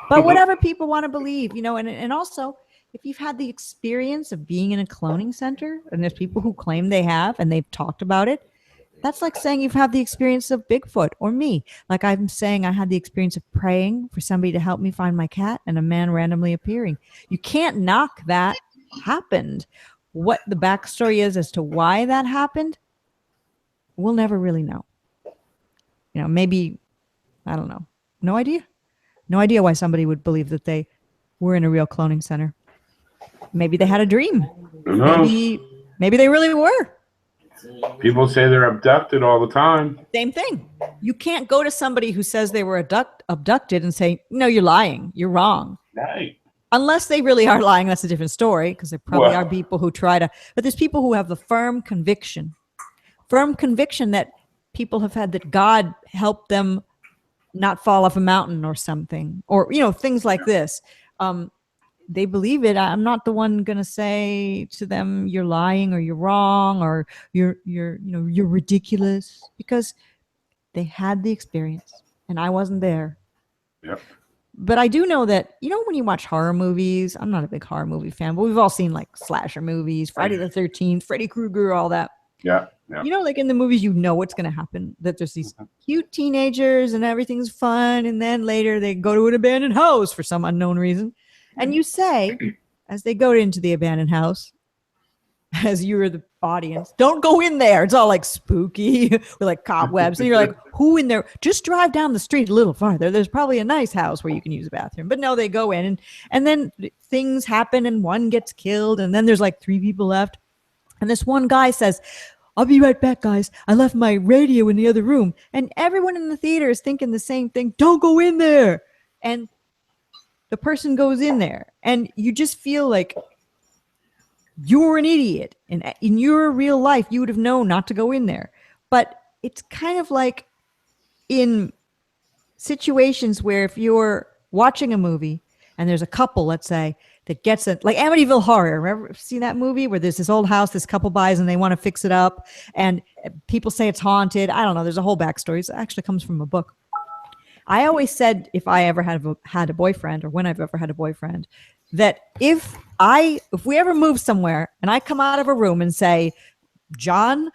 But whatever people want to believe, you know, and also if you've had the experience of being in a cloning center, and there's people who claim they have and they've talked about it, that's like saying you've had the experience of Bigfoot or me. Like I'm saying I had the experience of praying for somebody to help me find my cat and a man randomly appearing. You can't knock that happened. What the backstory is as to why that happened, we'll never really know. You know, maybe, I don't know. No idea. No idea why somebody would believe that they were in a real cloning center. Maybe they had a dream. Who knows? Maybe they really were. People say they're abducted all the time. Same thing. You can't go to somebody who says they were abducted and say, no, you're lying. You're wrong. Right. Unless they really are lying, that's a different story, because there probably Well. are people who try to, but there's people who have the firm conviction that people have had that God helped them not fall off a mountain or something, or things like this. They believe it. I'm not the one gonna say to them you're lying or you're wrong or you're ridiculous, because they had the experience and I wasn't there. Yep. But I do know that, when you watch horror movies, I'm not a big horror movie fan, but we've all seen like slasher movies, Friday the 13th, Freddy Krueger, all that. Yeah. Like in the movies, what's going to happen, that there's these cute teenagers and everything's fun. And then later they go to an abandoned house for some unknown reason. And you say, as they go into the abandoned house, as you're the audience, don't go in there. It's all like spooky with like cobwebs. And you're like, who in there? Just drive down the street a little farther. There's probably a nice house where you can use a bathroom. But no, they go in and then things happen and one gets killed. And then there's like 3 people left. And this one guy says, I'll be right back, guys. I left my radio in the other room. And everyone in the theater is thinking the same thing. Don't go in there. And the person goes in there. And you just feel like you're an idiot. And in your real life, you would have known not to go in there. But it's kind of like in situations where if you're watching a movie and there's a couple, let's say, that gets it, like Amityville Horror. Remember, see that movie where there's this old house this couple buys and they want to fix it up and people say it's haunted. I don't know. There's a whole backstory. It actually comes from a book. I always said, if I ever had a boyfriend, or when I've ever had a boyfriend, that if we ever move somewhere and I come out of a room and say, John,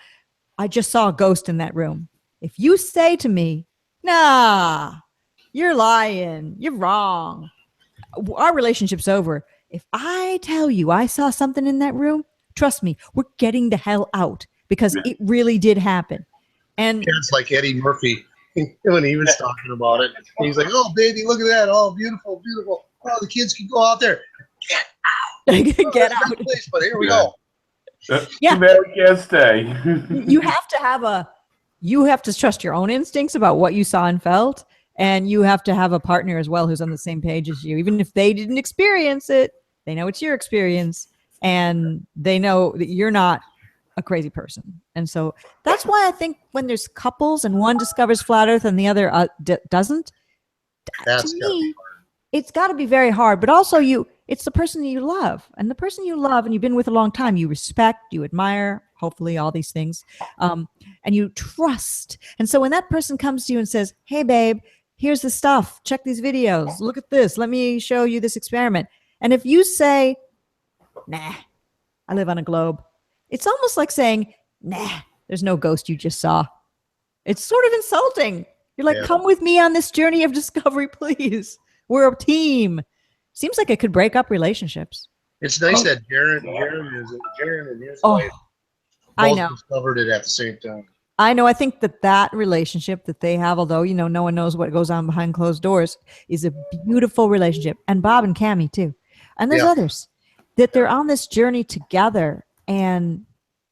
I just saw a ghost in that room. If you say to me, nah, you're lying, you're wrong, our relationship's over. If I tell you I saw something in that room, trust me, we're getting the hell out, because it really did happen. And it's like Eddie Murphy when he was talking about it. He's like, oh, baby, look at that. Oh, beautiful, beautiful. Oh, the kids can go out there. Get out. Get out. Place, but here we go. Yeah. Guest day. You have to trust your own instincts about what you saw and felt. And you have to have a partner as well who's on the same page as you. Even if they didn't experience it, they know it's your experience. And they know that you're not a crazy person. And so that's why I think when there's couples and one discovers flat earth and the other doesn't, That's to me, it's got to be very hard. But also it's the person you love. And the person you love and you've been with a long time, you respect, you admire, hopefully all these things, and you trust. And so when that person comes to you and says, hey, babe, here's the stuff. Check these videos. Look at this. Let me show you this experiment. And if you say, nah, I live on a globe, it's almost like saying, nah, there's no ghost you just saw. It's sort of insulting. You're like, come with me on this journey of discovery, please. We're a team. Seems like it could break up relationships. It's nice that Jaron and his wife I both know. discovered it at the same time. I know. I think that relationship that they have, although, no one knows what goes on behind closed doors, is a beautiful relationship. And Bob and Cammie too. And there's others that they're on this journey together. And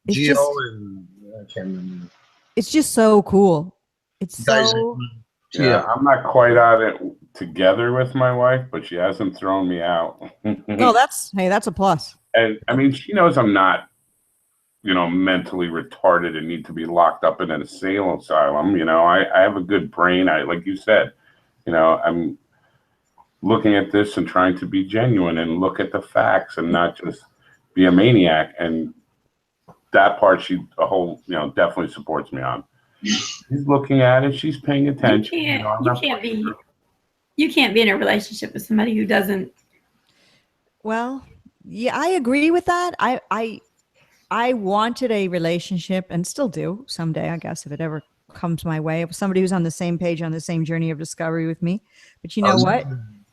it's it's just so cool. It's so. Yeah, I'm not quite on it together with my wife, but she hasn't thrown me out. No, that's a plus. And I mean, she knows I'm not, mentally retarded and need to be locked up in an asylum. I have a good brain. Like you said, I'm looking at this and trying to be genuine and look at the facts and not just be a maniac. And that part, definitely supports me on. She's looking at it. She's paying attention. You can't be in a relationship with somebody who doesn't. Well, yeah, I agree with that. I wanted a relationship, and still do someday, I guess, if it ever comes my way, with somebody who's on the same page, on the same journey of discovery with me. But you know what?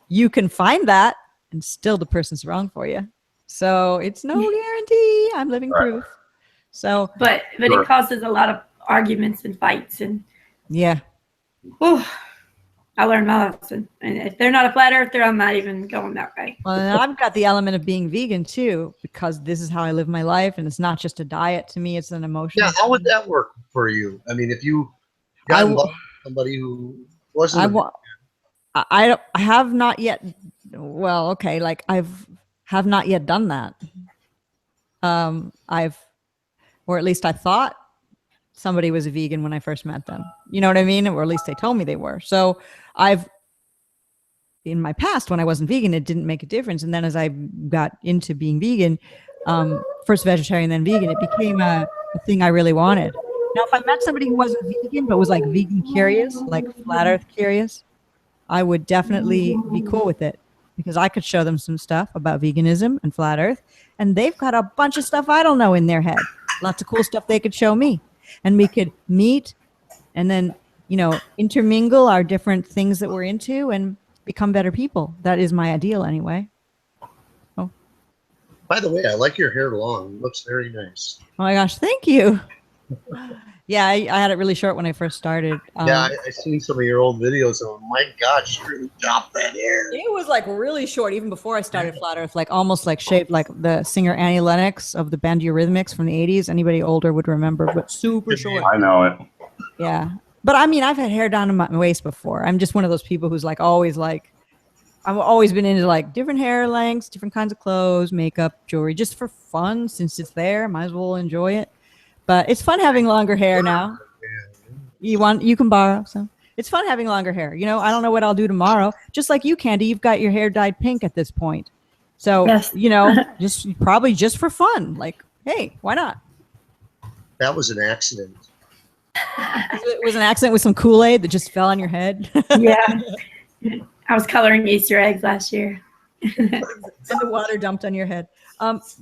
You can find that, and still the person's wrong for you. So it's no guarantee. I'm living proof. So, but it causes a lot of arguments and fights, and I learned my lesson. And if they're not a flat earther, I'm not even going that way. Well, and I've got the element of being vegan too, because this is how I live my life, and it's not just a diet to me; it's an emotion. Yeah, how would that work for you? I mean, if you got involved with somebody who wasn't, I have not yet. Well, okay, like have not yet done that. Or at least I thought somebody was a vegan when I first met them. You know what I mean? Or at least they told me they were. So in my past, when I wasn't vegan, it didn't make a difference. And then as I got into being vegan, first vegetarian, then vegan, it became a thing I really wanted. Now, if I met somebody who wasn't vegan, but was like vegan curious, like flat earth curious, I would definitely be cool with it because I could show them some stuff about veganism and flat earth. And they've got a bunch of stuff I don't know in their head. Lots of cool stuff they could show me. And we could meet and then, intermingle our different things that we're into and become better people. That is my ideal anyway. Oh. By the way, I like your hair long. It looks very nice. Oh my gosh, thank you. Yeah, I had it really short when I first started. Yeah, I seen some of your old videos. Oh my gosh, you really chopped that hair. It was like really short, even before I started Flat Earth, like almost like shaped like the singer Annie Lennox of the band Eurythmics from the 80s. Anybody older would remember, but super short. I know it. Yeah. But I mean, I've had hair down to my waist before. I'm just one of those people who's like always like, I've always been into like different hair lengths, different kinds of clothes, makeup, jewelry, just for fun. Since it's there, might as well enjoy it. But it's fun having longer hair now. You can borrow. So it's fun having longer hair. I don't know what I'll do tomorrow. Just like you, Candi, you've got your hair dyed pink at this point. So, Yes. just probably just for fun. Like, hey, why not? That was an accident. It was an accident with some Kool-Aid that just fell on your head. Yeah. I was coloring Easter eggs last year. And the water dumped on your head.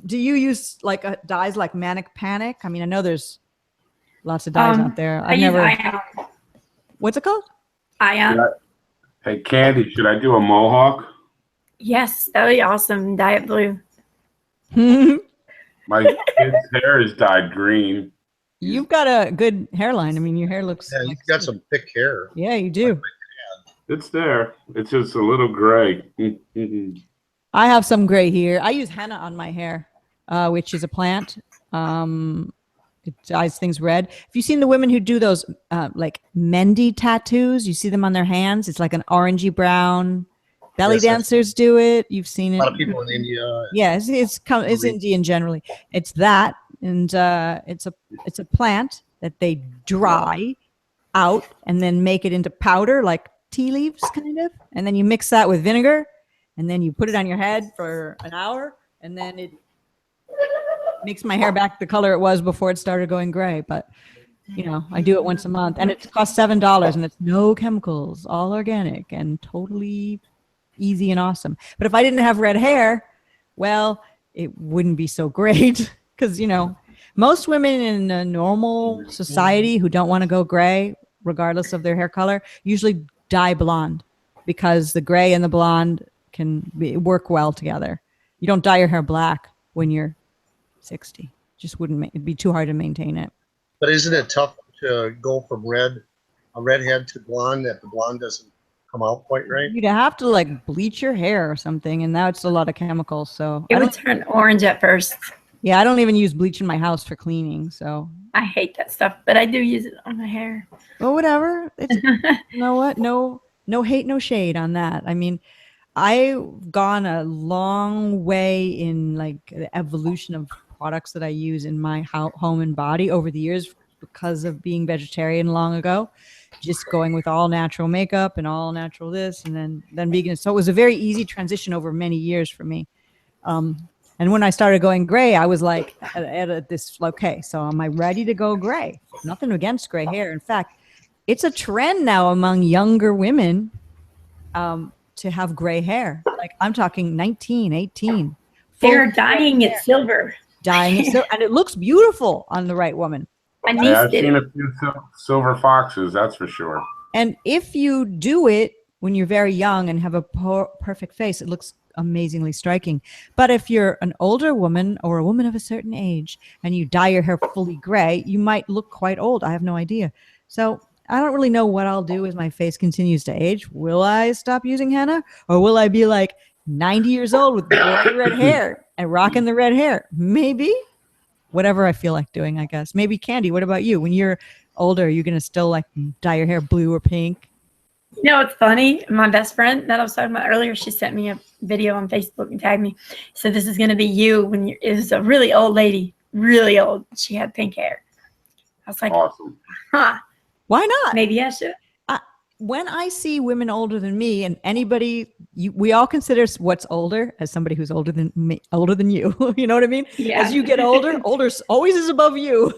Do you use like dyes like Manic Panic? I mean, I know there's lots of dyes out there. I use Ion. What's it called? Ion. Hey, Candi, should I do a mohawk? Yes, that would be awesome. Dye it blue. My kid's hair is dyed green. You've got a good hairline. I mean, your hair looks. Yeah, you've got some thick hair. Yeah, you do. It's there. It's just a little gray. I have some gray here. I use henna on my hair, which is a plant. It dyes things red. Have you seen the women who do those like Mendi tattoos? You see them on their hands. It's like an orangey brown. Belly dancers do it. You've seen it. A lot of people in India. Yeah, it's Indian generally. It's that, and it's a plant that they dry out and then make it into powder, like tea leaves, kind of. And then you mix that with vinegar, and then you put it on your head for an hour, and then it makes my hair back the color it was before it started going gray. But I do it once a month, and it costs $7, and it's no chemicals, all organic, and totally easy and awesome. But if I didn't have red hair, well, it wouldn't be so great because most women in a normal society who don't want to go gray, regardless of their hair color, usually dye blonde because the gray and the blonde can work well together. You don't dye your hair black when you're 60. Just wouldn't it'd be too hard to maintain it. But isn't it tough to go from a redhead to blonde, that the blonde doesn't come out quite right? You'd have to like bleach your hair or something, and now it's a lot of chemicals. So It would turn orange at first. yeah, I don't even use bleach in my house for cleaning. So I hate that stuff, but I do use it on my hair. well, whatever. It's you know what? No hate, no shade on that. I mean, I've gone a long way in like the evolution of products that I use in my home and body over the years because of being vegetarian long ago, just going with all natural makeup and all natural this and then vegan. So it was a very easy transition over many years for me. And when I started going gray, I was like at this, okay, so am I ready to go gray? Nothing against gray hair. In fact, it's a trend now among younger women to have gray hair. Like I'm talking 19, 18. They're dyeing it silver. Dyeing it silver. And it looks beautiful on the right woman. My niece Yeah, I've did seen it. a few silver foxes, that's for sure. And if you do it when you're very young and have a perfect face, it looks amazingly striking. But if you're an older woman or a woman of a certain age and you dye your hair fully gray, you might look quite old. I have no idea. So I don't really know what I'll do as my face continues to age. Will I stop using henna, or will I be like 90 years old with bright red hair and rocking the red hair? Maybe. Whatever I feel like doing, I guess. Maybe Candi, what about you? When you're older, are you going to still like dye your hair blue or pink? It's funny. My best friend that I was talking about earlier, she sent me a video on Facebook and tagged me. So this is going to be you when it was a really old lady, really old. She had pink hair. I was like, Awesome. huh, Why not? maybe I should. When I see women older than me, and anybody, we all consider what's older as somebody who's older than me, older than you. You know what I mean? Yeah. As you get older, older always is above you.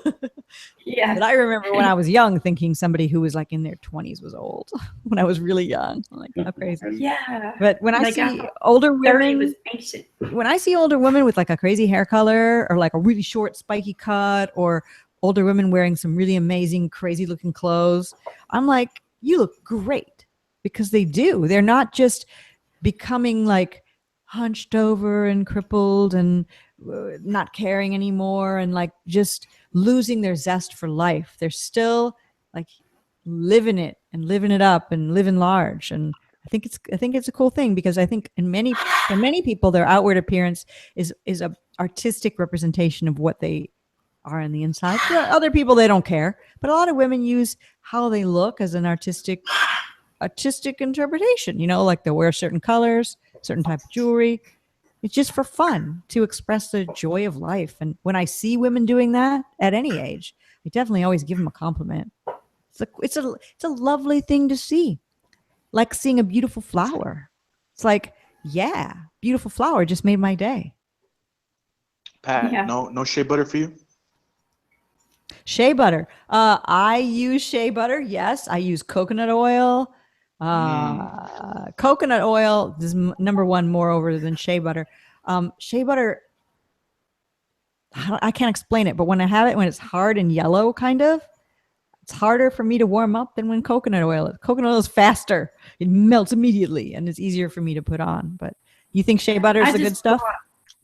Yeah. But I remember when I was young, thinking somebody who was like in their 20s was old. When I was really young, I'm like, how crazy. Yeah. But when I Like, I see thought older 30 women, was ancient. when I see older women with like a crazy hair color or like a really short spiky cut, or older women wearing some really amazing crazy looking clothes, I'm like, you look great, because they do. They're not just becoming like hunched over and crippled and not caring anymore and like just losing their zest for life. They're still like living it and living it up and living large. And I think it's a cool thing, because I think for many people, their outward appearance is a artistic representation of what they are in the inside. For other people, they don't care, but a lot of women use how they look as an artistic interpretation. You know, like they'll wear certain colors, certain type of jewelry. It's just for fun, to express the joy of life. And when I see women doing that at any age, I definitely always give them a compliment. It's a lovely thing to see, like seeing a beautiful flower. It's like, yeah, beautiful flower just made my day. Pat, Yeah. no shea butter for you? Shea butter. I use shea butter. Yes, I use coconut oil. Coconut oil is number one, moreover, than shea butter. Shea butter, I can't explain it, but when I have it, when it's hard and yellow, kind of, it's harder for me to warm up than when coconut oil is. Coconut oil is faster. It melts immediately, and it's easier for me to put on. But you think shea butter is the good stuff?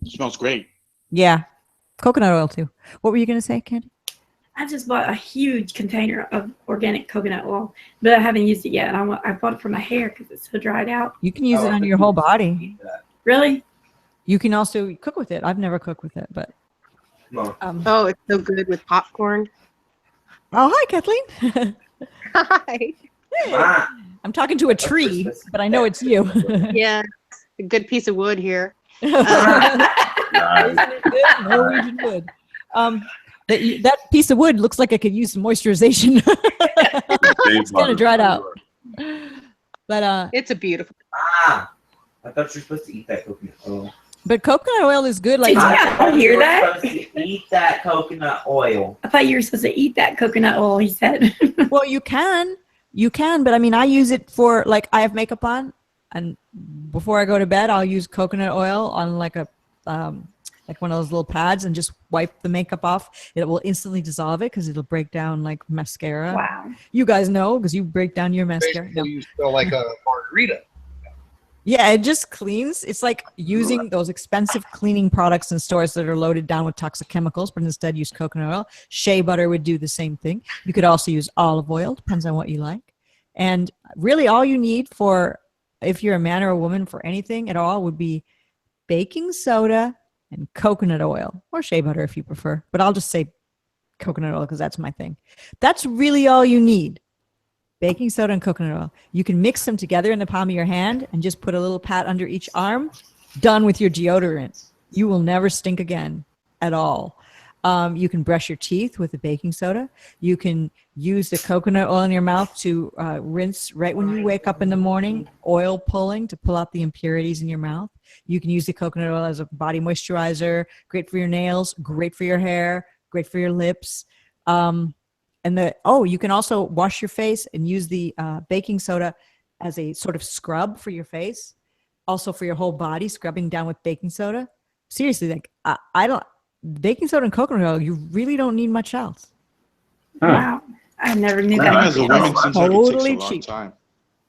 It smells great. Yeah. Coconut oil, too. What were you going to say, Candi? I just bought a huge container of organic coconut oil, but I haven't used it yet. I bought it for my hair because it's so dried out. You can use it on your whole body. Really? You can also cook with it. I've never cooked with it, but. Oh, it's so good with popcorn. Oh, hi, Kathleen. Hi. Ah, I'm talking to a tree, but I know it's you. Yeah, a good piece of wood here. Norwegian wood. That piece of wood looks like it could use some moisturization. It's kind of dried out. But It's a beautiful. I thought you were supposed to eat that coconut oil. but coconut oil is good. Like, Did you not hear You were that? supposed to eat that coconut oil. I thought you were supposed to eat that coconut oil, he said. well, you can, but I mean, I use it for, like, I have makeup on, and before I go to bed, I'll use coconut oil on like a like one of those little pads and just wipe the makeup off. It will instantly dissolve it because it'll break down like mascara. Wow. You guys know, because you break down your mascara. Basically, you smell like a margarita. Yeah, it just cleans. It's like using those expensive cleaning products in stores that are loaded down with toxic chemicals, but instead use coconut oil. Shea butter would do the same thing. You could also use olive oil, depends on what you like. And really all you need for, if you're a man or a woman, for anything at all, would be baking soda and coconut oil, or shea butter if you prefer. But I'll just say coconut oil because that's my thing. That's really all you need. Baking soda and coconut oil. You can mix them together in the palm of your hand and just put a little pat under each arm. Done with your deodorant. You will never stink again at all. You can brush your teeth with the baking soda. You can use the coconut oil in your mouth to rinse right when you wake up in the morning, oil pulling to pull out the impurities in your mouth. You can use the coconut oil as a body moisturizer, great for your nails, great for your hair, great for your lips. You can also wash your face and use the baking soda as a sort of scrub for your face. Also for your whole body, scrubbing down with baking soda. Seriously, like baking soda and coconut oil, you really don't need much else. Wow. I never knew That that. as a woman seems like it takes a Totally long cheap. time.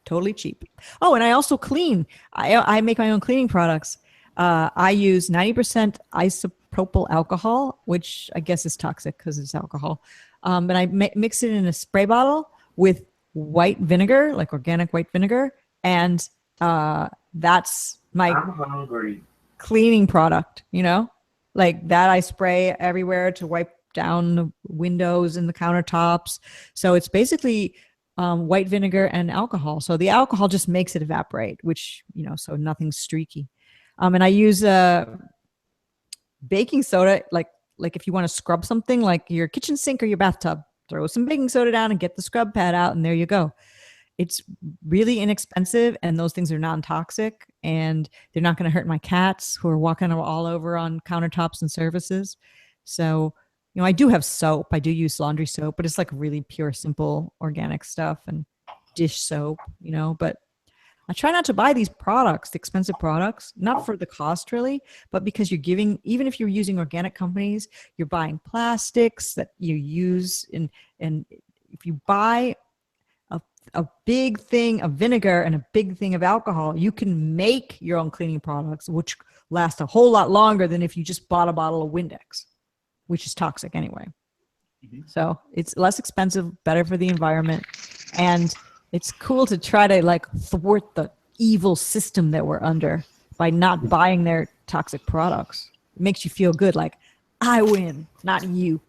Totally cheap. Oh, and I also clean. I make my own cleaning products. I use 90% isopropyl alcohol, which I guess is toxic because it's alcohol. But I mix it in a spray bottle with white vinegar, like organic white vinegar. And that's my I'm hungry. cleaning product, like that I spray everywhere to wipe down the windows and the countertops. So it's basically white vinegar and alcohol. So the alcohol just makes it evaporate, which, so nothing's streaky. And I use baking soda, like if you want to scrub something like your kitchen sink or your bathtub, throw some baking soda down and get the scrub pad out, and there you go. It's really inexpensive, and those things are non-toxic, and they're not going to hurt my cats who are walking all over on countertops and surfaces. So, I do have soap. I do use laundry soap, but it's like really pure, simple, organic stuff, and dish soap, but I try not to buy these products, the expensive products, not for the cost really, but because you're giving, even if you're using organic companies, you're buying plastics that you use and if you buy a big thing of vinegar and a big thing of alcohol, you can make your own cleaning products, which last a whole lot longer than if you just bought a bottle of Windex, which is toxic anyway. So it's less expensive, better for the environment. And it's cool to try to like thwart the evil system that we're under by not buying their toxic products. It makes you feel good. Like I win, not you.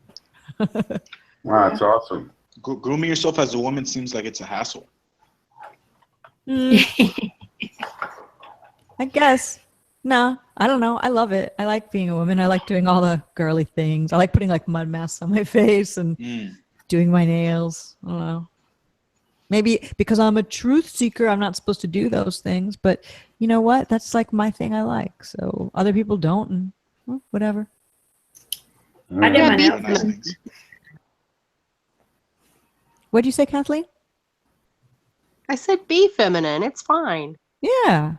Wow, that's awesome. Grooming yourself as a woman seems like it's a hassle. I guess. No, I don't know. I love it. I like being a woman. I like doing all the girly things. I like putting like mud masks on my face and doing my nails. I don't know. Maybe because I'm a truth seeker, I'm not supposed to do those things. But you know what? That's like my thing I like. So other people don't, and well, whatever. I did my Nice nails. things. What'd you say, Kathleen? I said be feminine. It's fine. Yeah.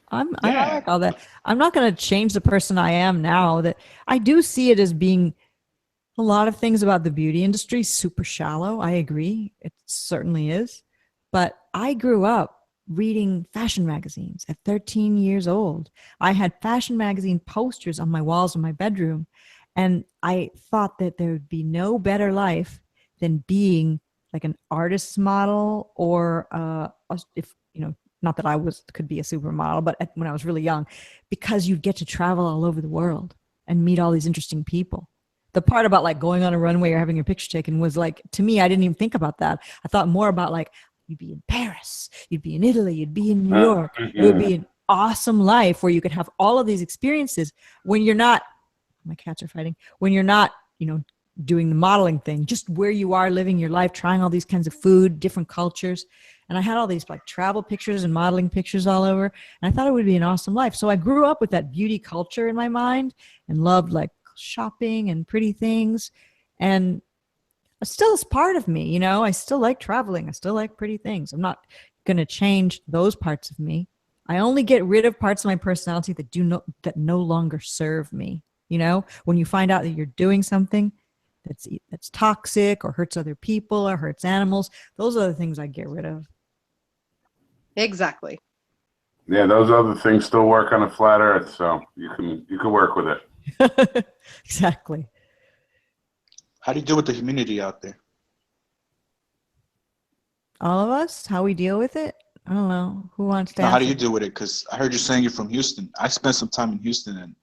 I like all that. I'm not going to change the person I am now. That I do see it as being a lot of things about the beauty industry super shallow. I agree. It certainly is. But I grew up reading fashion magazines at 13 years old. I had fashion magazine posters on my walls in my bedroom. And I thought that there would be no better life than being like an artist's model or if, not that I could be a supermodel, but when I was really young, because you'd get to travel all over the world and meet all these interesting people. The part about like going on a runway or having your picture taken was like, to me, I didn't even think about that. I thought more about like, you'd be in Paris, you'd be in Italy, you'd be in New York. It would be an awesome life where you could have all of these experiences when you're not, my cats are fighting, when you're not, doing the modeling thing, just where you are living your life, trying all these kinds of food, different cultures. And I had all these like travel pictures and modeling pictures all over. And I thought it would be an awesome life. So I grew up with that beauty culture in my mind and loved like shopping and pretty things. And it still is part of me, I still like traveling. I still like pretty things. I'm not going to change those parts of me. I only get rid of parts of my personality that no longer serve me. When you find out that you're doing something that's toxic or hurts other people or hurts animals, those are the things I get rid of. Exactly. Yeah, those other things still work on a flat Earth, so you can work with it. Exactly. How do you deal with the humidity out there? All of us, how we deal with it? I don't know. Who wants to Now, how do answer? you deal with it? Because I heard you saying you're from Houston. I spent some time in Houston, and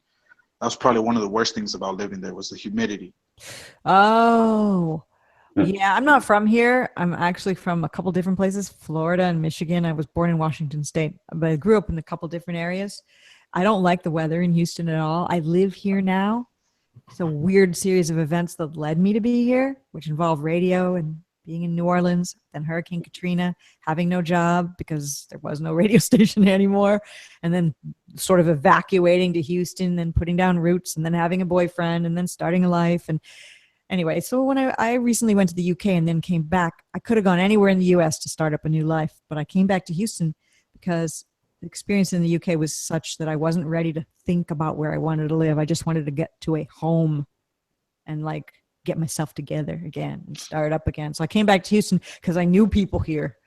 that was probably one of the worst things about living there was the humidity. Oh, yeah. I'm not from here. I'm actually from a couple different places, Florida and Michigan. I was born in Washington State, but I grew up in a couple different areas. I don't like the weather in Houston at all. I live here now. It's a weird series of events that led me to be here, which involve radio and being in New Orleans, then Hurricane Katrina, having no job because there was no radio station anymore, and then sort of evacuating to Houston, then putting down roots, and then having a boyfriend, and then starting a life. And anyway, so when I recently went to the UK and then came back, I could have gone anywhere in the US to start up a new life, but I came back to Houston because the experience in the UK was such that I wasn't ready to think about where I wanted to live. I just wanted to get to a home and like get myself together again and start up again. So I came back to Houston because I knew people here.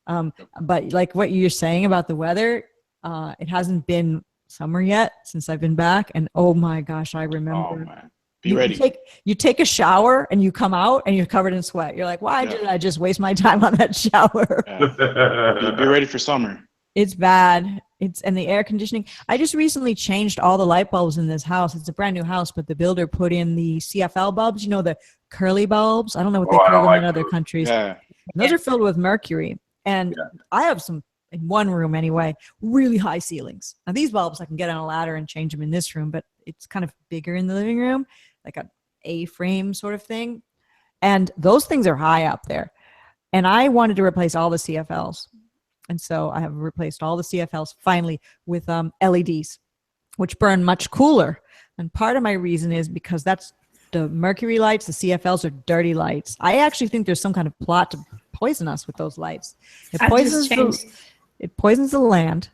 But like what you're saying about the weather, it hasn't been summer yet since I've been back. And oh my gosh, I remember. Oh, man. Be ready. You take a shower and you come out and you're covered in sweat. You're like, why did I just waste my time on that shower? Be ready for summer. It's bad. And the air conditioning. I just recently changed all the light bulbs in this house. It's a brand new house, but the builder put in the CFL bulbs, the curly bulbs. I don't know what they call them in other countries. Yeah. Those are filled with mercury. And I have some, in one room anyway, really high ceilings. Now these bulbs, I can get on a ladder and change them in this room, but it's kind of bigger in the living room, like a A-frame sort of thing. And those things are high up there. And I wanted to replace all the CFLs. And so I have replaced all the CFLs finally with LEDs, which burn much cooler. And part of my reason is because that's the mercury lights, the CFLs are dirty lights. I actually think there's some kind of plot to poison us with those lights. It poisons the land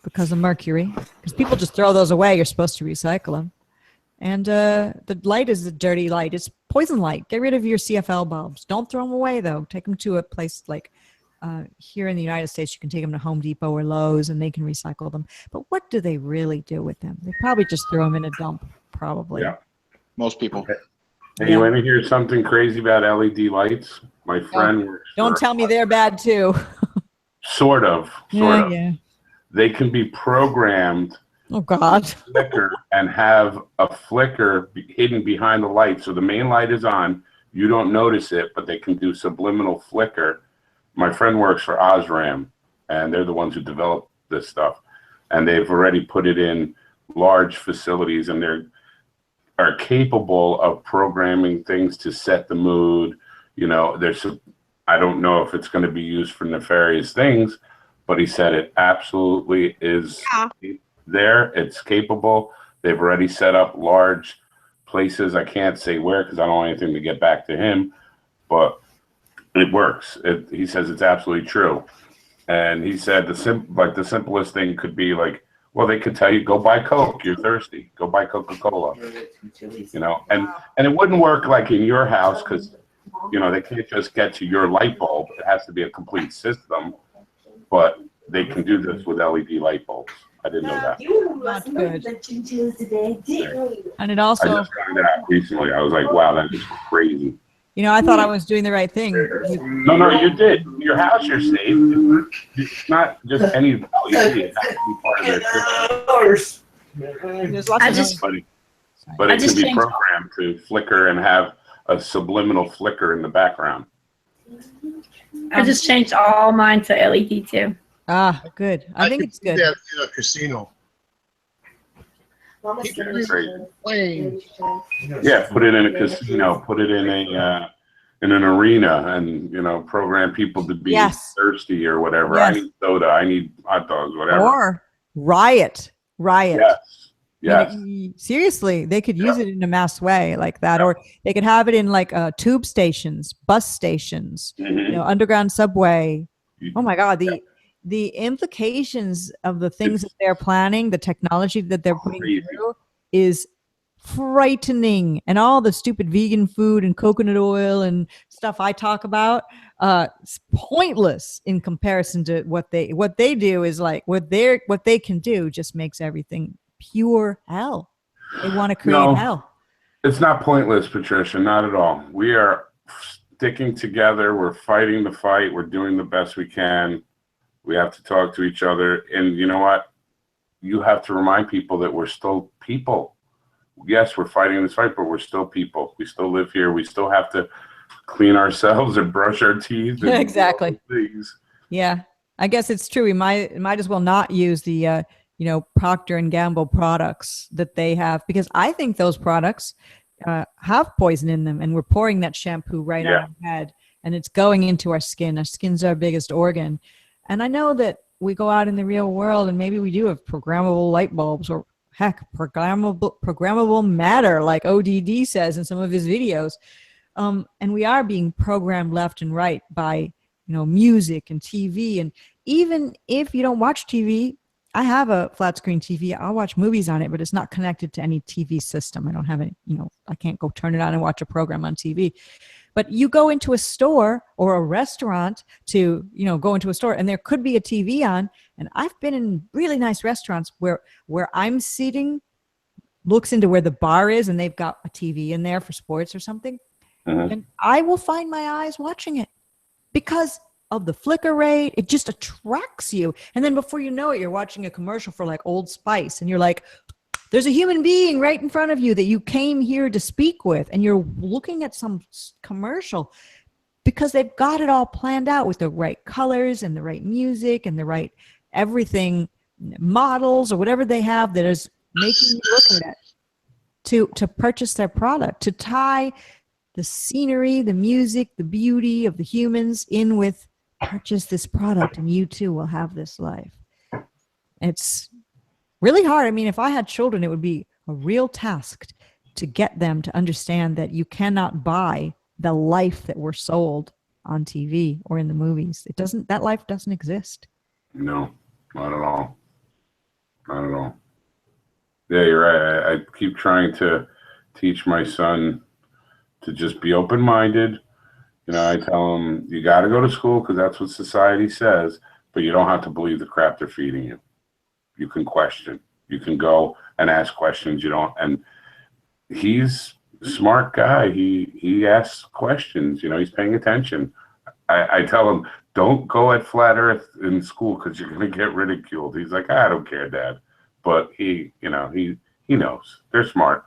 because of mercury. Because people just throw those away. You're supposed to recycle them. And the light is a dirty light. It's poison light. Get rid of your CFL bulbs. Don't throw them away, though. Take them to a place like here in the United States. You can take them to Home Depot or Lowe's, and they can recycle them. But what do they really do with them? They probably just throw them in a dump, probably. Yeah, most people. Hey, you want to hear something crazy about LED lights? My friend works Don't tell me they're bad, too. Sort of. Yeah. They can be programmed Oh, God. flicker and have a flicker hidden behind the light. So the main light is on. You don't notice it, but they can do subliminal flicker. My friend works for Osram, and they're the ones who developed this stuff. And they've already put it in large facilities, and they are capable of programming things to set the mood. You know, I don't know if it's going to be used for nefarious things, but he said it absolutely is. Yeah. There, it's capable. They've already set up large places. I can't say where because I don't want anything to get back to him, but it works. He says it's absolutely true. And he said the simplest thing could be like, well, they could tell you, go buy Coke. You're thirsty. Go buy Coca-Cola. You know, and it wouldn't work like in your house because, you know, they can't just get to your light bulb. It has to be a complete system. But they can do this with LED light bulbs. I didn't know that. Not good. And it also, I just found out recently. I was like, wow, that is crazy. you know, I thought I was doing the right thing. No, you did. Your house, you're safe. It's not just any LED. It has to be part of their system. There's lots of But it can be programmed to flicker and have a subliminal flicker in the background. I just changed all mine to LED too. Ah, good. I think it's good. That in a casino. Yeah, put it in a casino, put it in an arena, and you know, program people to be thirsty or whatever. Yes. I need soda, I need hot dogs, whatever. Or riot. Yes. I mean, seriously, they could use it in a mass way like that, or they could have it in like tube stations, bus stations, you know, underground subway. Oh my God, the implications of the things that they're planning, the technology that they're putting through, is frightening. And all the stupid vegan food and coconut oil and stuff I talk about, it's pointless in comparison to what they do. Is like what they can do just makes everything pure hell. They want to create hell. It's not pointless, Patricia, not at all. We are sticking together. We're fighting the fight. We're doing the best we can. We have to talk to each other. And you know what? You have to remind people that we're still people. Yes, we're fighting this fight, but we're still people. We still live here. We still have to clean ourselves and brush our teeth. And exactly. Yeah, I guess it's true. We might as well not use the Procter and Gamble products that they have, because I think those products have poison in them, and we're pouring that shampoo right on our head, and it's going into our skin. Our skin's our biggest organ. And I know that we go out in the real world and maybe we do have programmable light bulbs, or heck, programmable matter, like ODD says in some of his videos. And we are being programmed left and right by, music and TV. And even if you don't watch TV, I have a flat screen TV. I'll watch movies on it, but it's not connected to any TV system. I don't have any, I can't go turn it on and watch a program on TV. But you go into a store or a restaurant to, go into a store, and there could be a TV on. And I've been in really nice restaurants where I'm sitting looks into where the bar is, and they've got a TV in there for sports or something. And I will find my eyes watching it because of the flicker rate. It just attracts you. And then before you know it, you're watching a commercial for like Old Spice, and you're like, there's a human being right in front of you that you came here to speak with, and you're looking at some commercial because they've got it all planned out with the right colors and the right music and the right everything, models or whatever they have that is making you look at it to purchase their product, to tie the scenery, the music, the beauty of the humans in with purchase this product and you too will have this life. It's really hard. I mean, if I had children, it would be a real task to get them to understand that you cannot buy the life that we're sold on TV or in the movies. That life doesn't exist. No, not at all. Not at all. Yeah, you're right. I keep trying to teach my son to just be open-minded. You know, I tell him, you got to go to school because that's what society says, but you don't have to believe the crap they're feeding you. You can question. You can go and ask questions. You don't, and he's a smart guy. He asks questions. You know, he's paying attention. I tell him, don't go at flat Earth in school because you're going to get ridiculed. He's like, I don't care, Dad. But he knows. They're smart.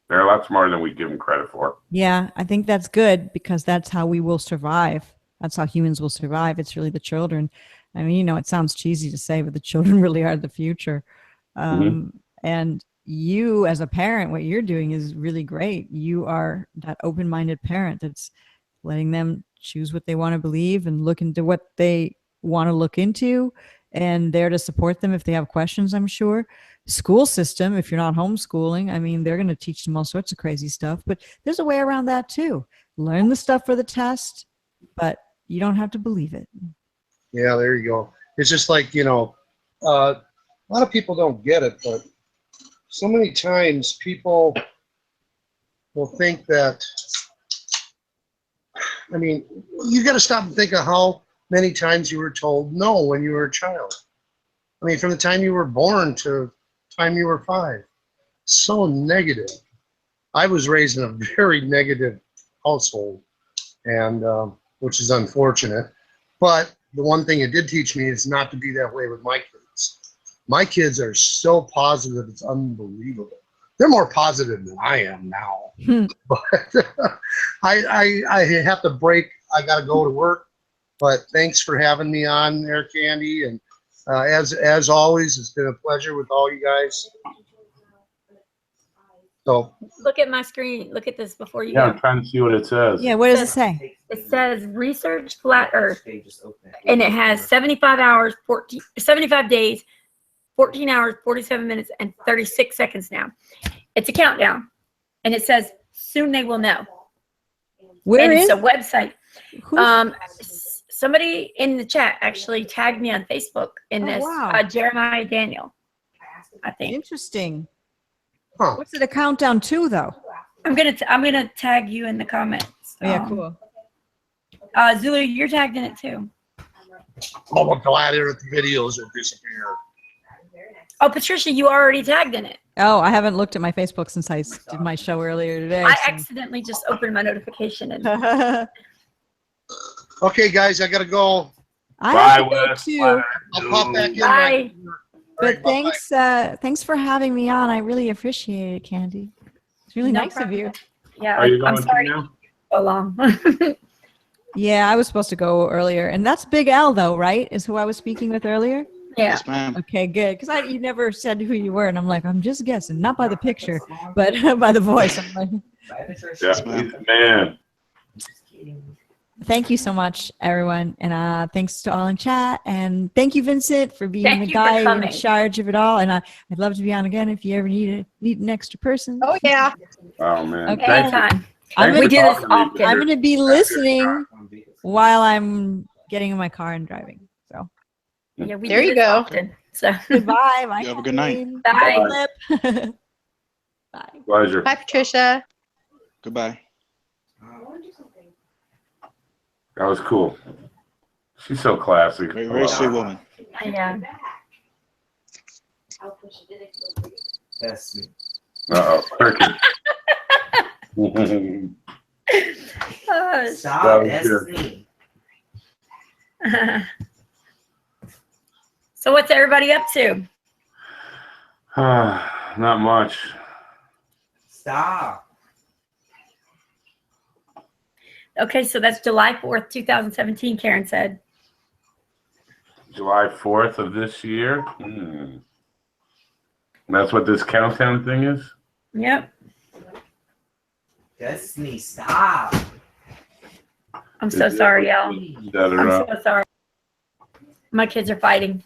They're a lot smarter than we give them credit for. Yeah, I think that's good because that's how we will survive. That's how humans will survive. It's really the children. I mean, you know, it sounds cheesy to say, but the children really are the future. And you as a parent, what you're doing is really great. You are that open-minded parent that's letting them choose what they want to believe and look into what they want to look into and there to support them if they have questions, I'm sure. School system, if you're not homeschooling, I mean, they're going to teach them all sorts of crazy stuff, but there's a way around that too. Learn the stuff for the test, but you don't have to believe it. Yeah, there you go. It's just like, you know, a lot of people don't get it, but so many times people will think that, I mean, you got to stop and think of how many times you were told no when you were a child. I mean, from the time you were born to the time you were 5. So negative. I was raised in a very negative household, and which is unfortunate. But the one thing it did teach me is not to be that way with my kids. My kids are so positive, it's unbelievable. They're more positive than I am now. But I have to break. I got to go to work. But thanks for having me on there, Candi. And as always, it's been a pleasure with all you guys. So Look at my screen. Look at this before you Yeah, go. I'm trying to see what it says. Yeah, what does it say? It says research flat Earth, and it has 75 hours, 75 days, 14 hours, 47 minutes, and 36 seconds now. It's a countdown, and it says soon they will know. Where and is it's a website. who's- Somebody in the chat actually tagged me on Facebook in this. wow. Jeremiah Daniel, I think. Interesting. Huh. What's it a countdown to, though? I'm gonna tag you in the comments. Oh, yeah, cool. Zulu, you're tagged in it too. oh, I'm glad the videos will disappear. Oh, Patricia, you already tagged in it. Oh, I haven't looked at my Facebook since I did my show earlier today. I so- accidentally just opened my notification and Okay, guys, I got to go. I Bye, have to go Wes. too. Bye. I'll pop back in. bye. But All right, bye-bye. thanks for having me on. I really appreciate it, Candi. It's really No nice problem. of you. Yeah, Are you I'm going sorry to to now? keep you so long. Yeah, I was supposed to go earlier, and that's Big L, though, right? Is who I was speaking with earlier. Yeah. Yes, ma'am. Okay, good. Because you never said who you were, and I'm like, I'm just guessing, not by the picture, but by the voice. I'm like, Yeah, he's a man. thank you so much, everyone, and thanks to all in chat, and thank you, Vincent, for being Thank the you for guy in coming. charge of it all. And I'd love to be on again if you ever need an extra person. Oh, yeah. Oh, man. Okay. Thank you. Anytime. I'm Thanks gonna for do this talking to me, often. Peter. I'm going to be listening while I'm getting in my car and driving. So Yeah, we There do you this go. often. So goodbye. Bye. You have a good night. Kathleen. Bye. Bye. Flip. Bye. Pleasure. Bye, Patricia. Goodbye. That was cool. She's so classy. Very, very sweet woman. yeah. That's me. Uh-oh. Turkey. Oh, Stop. was That's good. me. so what's everybody up to? Not much. Stop. Okay, so that's July 4th, 2017, Karen said. July 4th of this year. That's what this countdown thing is? Yep. Destiny, stop. I'm so sorry, y'all. Set her I'm up. so sorry. My kids are fighting.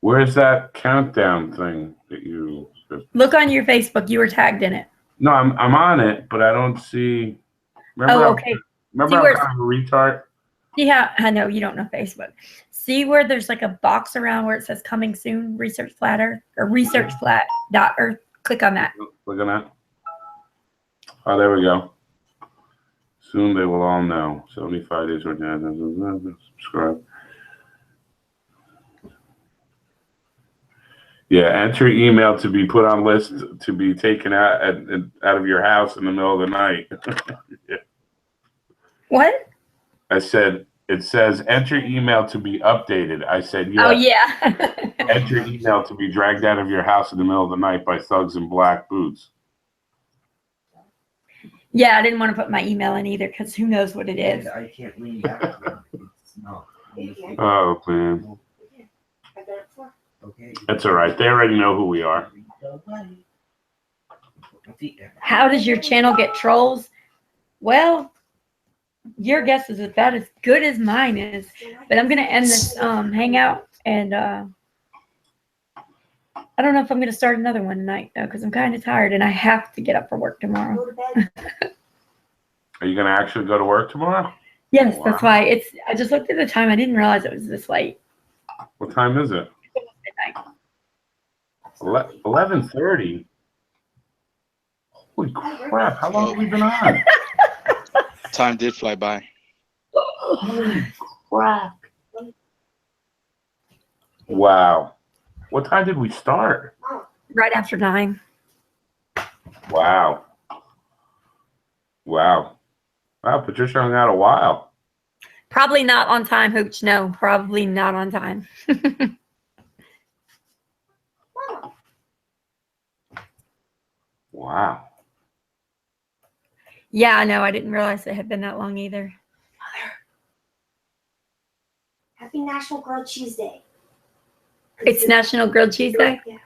Where's that countdown thing that you? Look on your Facebook. You were tagged in it. No, I'm on it, but I don't see. Remember, Oh, okay. Remember, See I'm where kind of a retard. Yeah, I know you don't know Facebook. See where there's like a box around where it says "Coming Soon," Research Flat Earth or Research Flat Earth. Click on that. Look at that. Oh, there we go. Soon they will all know. 75 days or subscribe. Yeah, enter email to be put on list to be taken out of your house in the middle of the night. Yeah. What? I said, it says enter email to be updated. I said, yeah. Oh yeah. Enter email to be dragged out of your house in the middle of the night by thugs in black boots. Yeah, I didn't want to put my email in either because who knows what it is. I can't lean back. It's not. Oh, man. Okay. That's all right. They already know who we are. How does your channel get trolls? Well, your guess is about as good as mine is. But I'm gonna end this hangout, and I don't know if I'm gonna start another one tonight though, because I'm kind of tired and I have to get up for work tomorrow. Are you going to actually go to work tomorrow? Yes, that's why I just looked at the time. I didn't realize it was this late. What time is it? Midnight. 11:30. Holy crap! How long have we been on? Time did fly by. Holy crap! Wow. What time did we start? Right after 9. Wow. Wow. Wow, Patricia hung out a while. Probably not on time, Hooch. No, probably not on time. Wow. Yeah, I know. I didn't realize it had been that long either. Happy National Grilled Cheese Day. It's National Grilled Cheese Day. Yeah.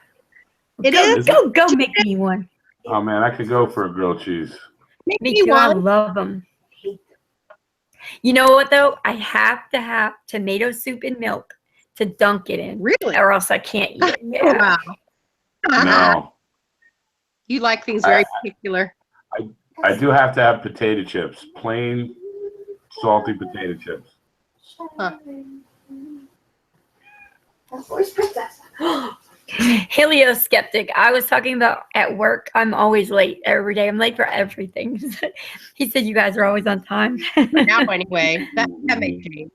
It is. Go make me one. Oh man, I could go for a grilled cheese. Me too. I love them. You know what though? I have to have tomato soup and milk to dunk it in. Really? Or else I can't eat it. Oh, Yeah. wow. No. You like things very particular. I do have to have potato chips. Plain salty potato chips. Huh. Where's Princess? Helioskeptic. I was talking about at work. I'm always late every day. I'm late for everything. He said you guys are always on time. Now, anyway, that may change.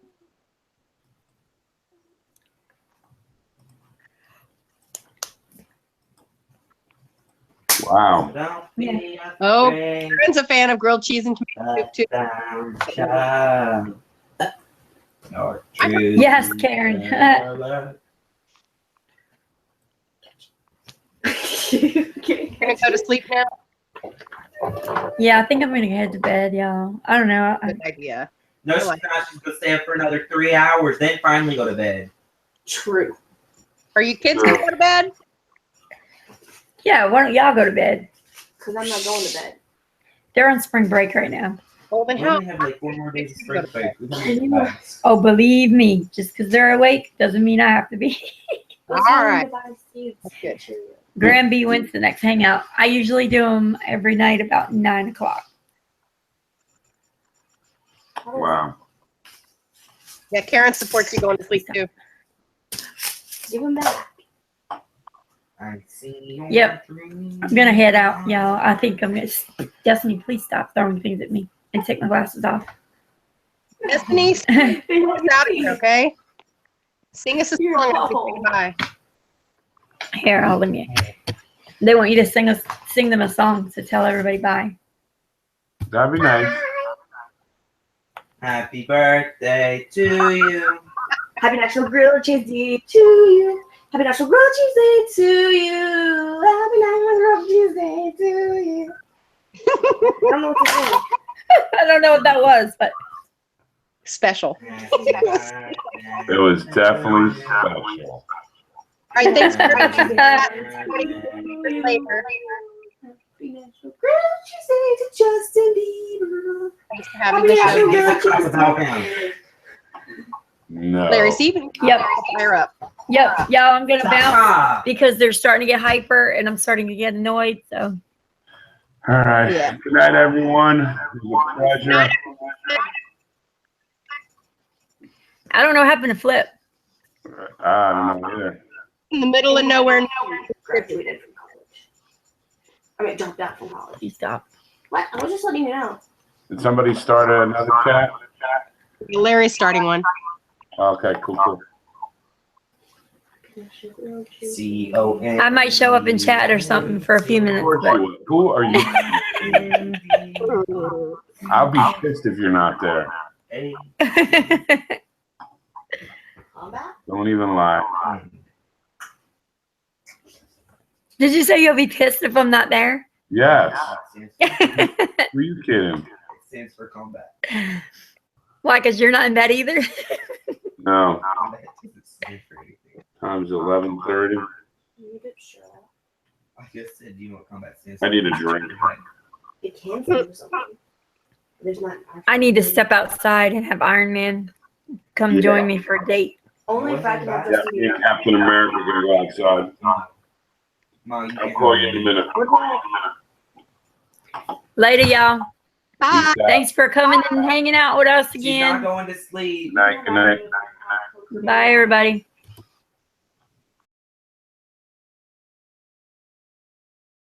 Wow. Yeah. Oh, Karen's a fan of grilled cheese and tomato soup too. Yes, Karen. Gonna go to sleep now? Yeah, I think I'm gonna head to bed, y'all. I don't know. Good idea. No, she's not. She's gonna stay up for another 3 hours, then finally go to bed. True. Are you kids gonna go to bed? Yeah, why don't y'all go to bed? Because I'm not going to bed. They're on spring break right now. Well, then We how? only have like 4 more days of spring break. We don't need to buy. Oh, believe me, just because they're awake doesn't mean I have to be. All right. That's good. Granby when's the next hangout? I usually do them every night about 9 o'clock. Wow. Yeah, Karen supports you going to sleep too. Give him back. I see. Yep. I'm gonna head out, y'all. I think I'm gonna. Destiny, please stop throwing things at me and take my glasses off. Destiny, get out of here, okay? Sing us a song and say goodbye. Here, let me. They want you to sing them a song to tell everybody bye. That'd be nice. Happy birthday to you. Happy National Grilled Cheese Day to you. Happy National Grilled Cheese Day to you. Happy National Grilled Cheese Day to you. I don't know what to say. I don't know what that was, but Special. It was definitely special. All right, thanks for later. Grilled cheese to Justin Bieber. Thanks for having the show. Without him. No. Larry, see if you can Yep. fire up. Yep, y'all, I'm gonna bounce Stop. because they're starting to get hyper and I'm starting to get annoyed. So All right. Yeah. Good night, everyone. It was a pleasure. I don't know what happened to Flip. I don't know either. In the middle of nowhere. Graduated from college. I mean, dropped out from college. He stopped. What? I was just letting you know. Did somebody start another chat? Larry's starting one. Okay, cool. C-O-N. I might show up in chat or something for a few minutes. But Who are you? I'll be pissed if you're not there. Combat? Don't even lie. Did you say you'll be pissed if I'm not there? Yes. It Who are you kidding? stands for combat. Why? Because you're not in bed either? No. Combat doesn't stand for anything. Time's 11:30. I just said, do you know what combat stands I for? need a drink. It can stand for something. There's not. I need to step outside and have Iron Man come join me for a date. Only if I can have Yeah, this me and Captain America are gonna go outside. Mom, you I'll can't call you in a minute. Later, y'all. Bye. Peace out. Thanks for coming and hanging out with us She's not again. going to sleep. Good night. Bye, everybody.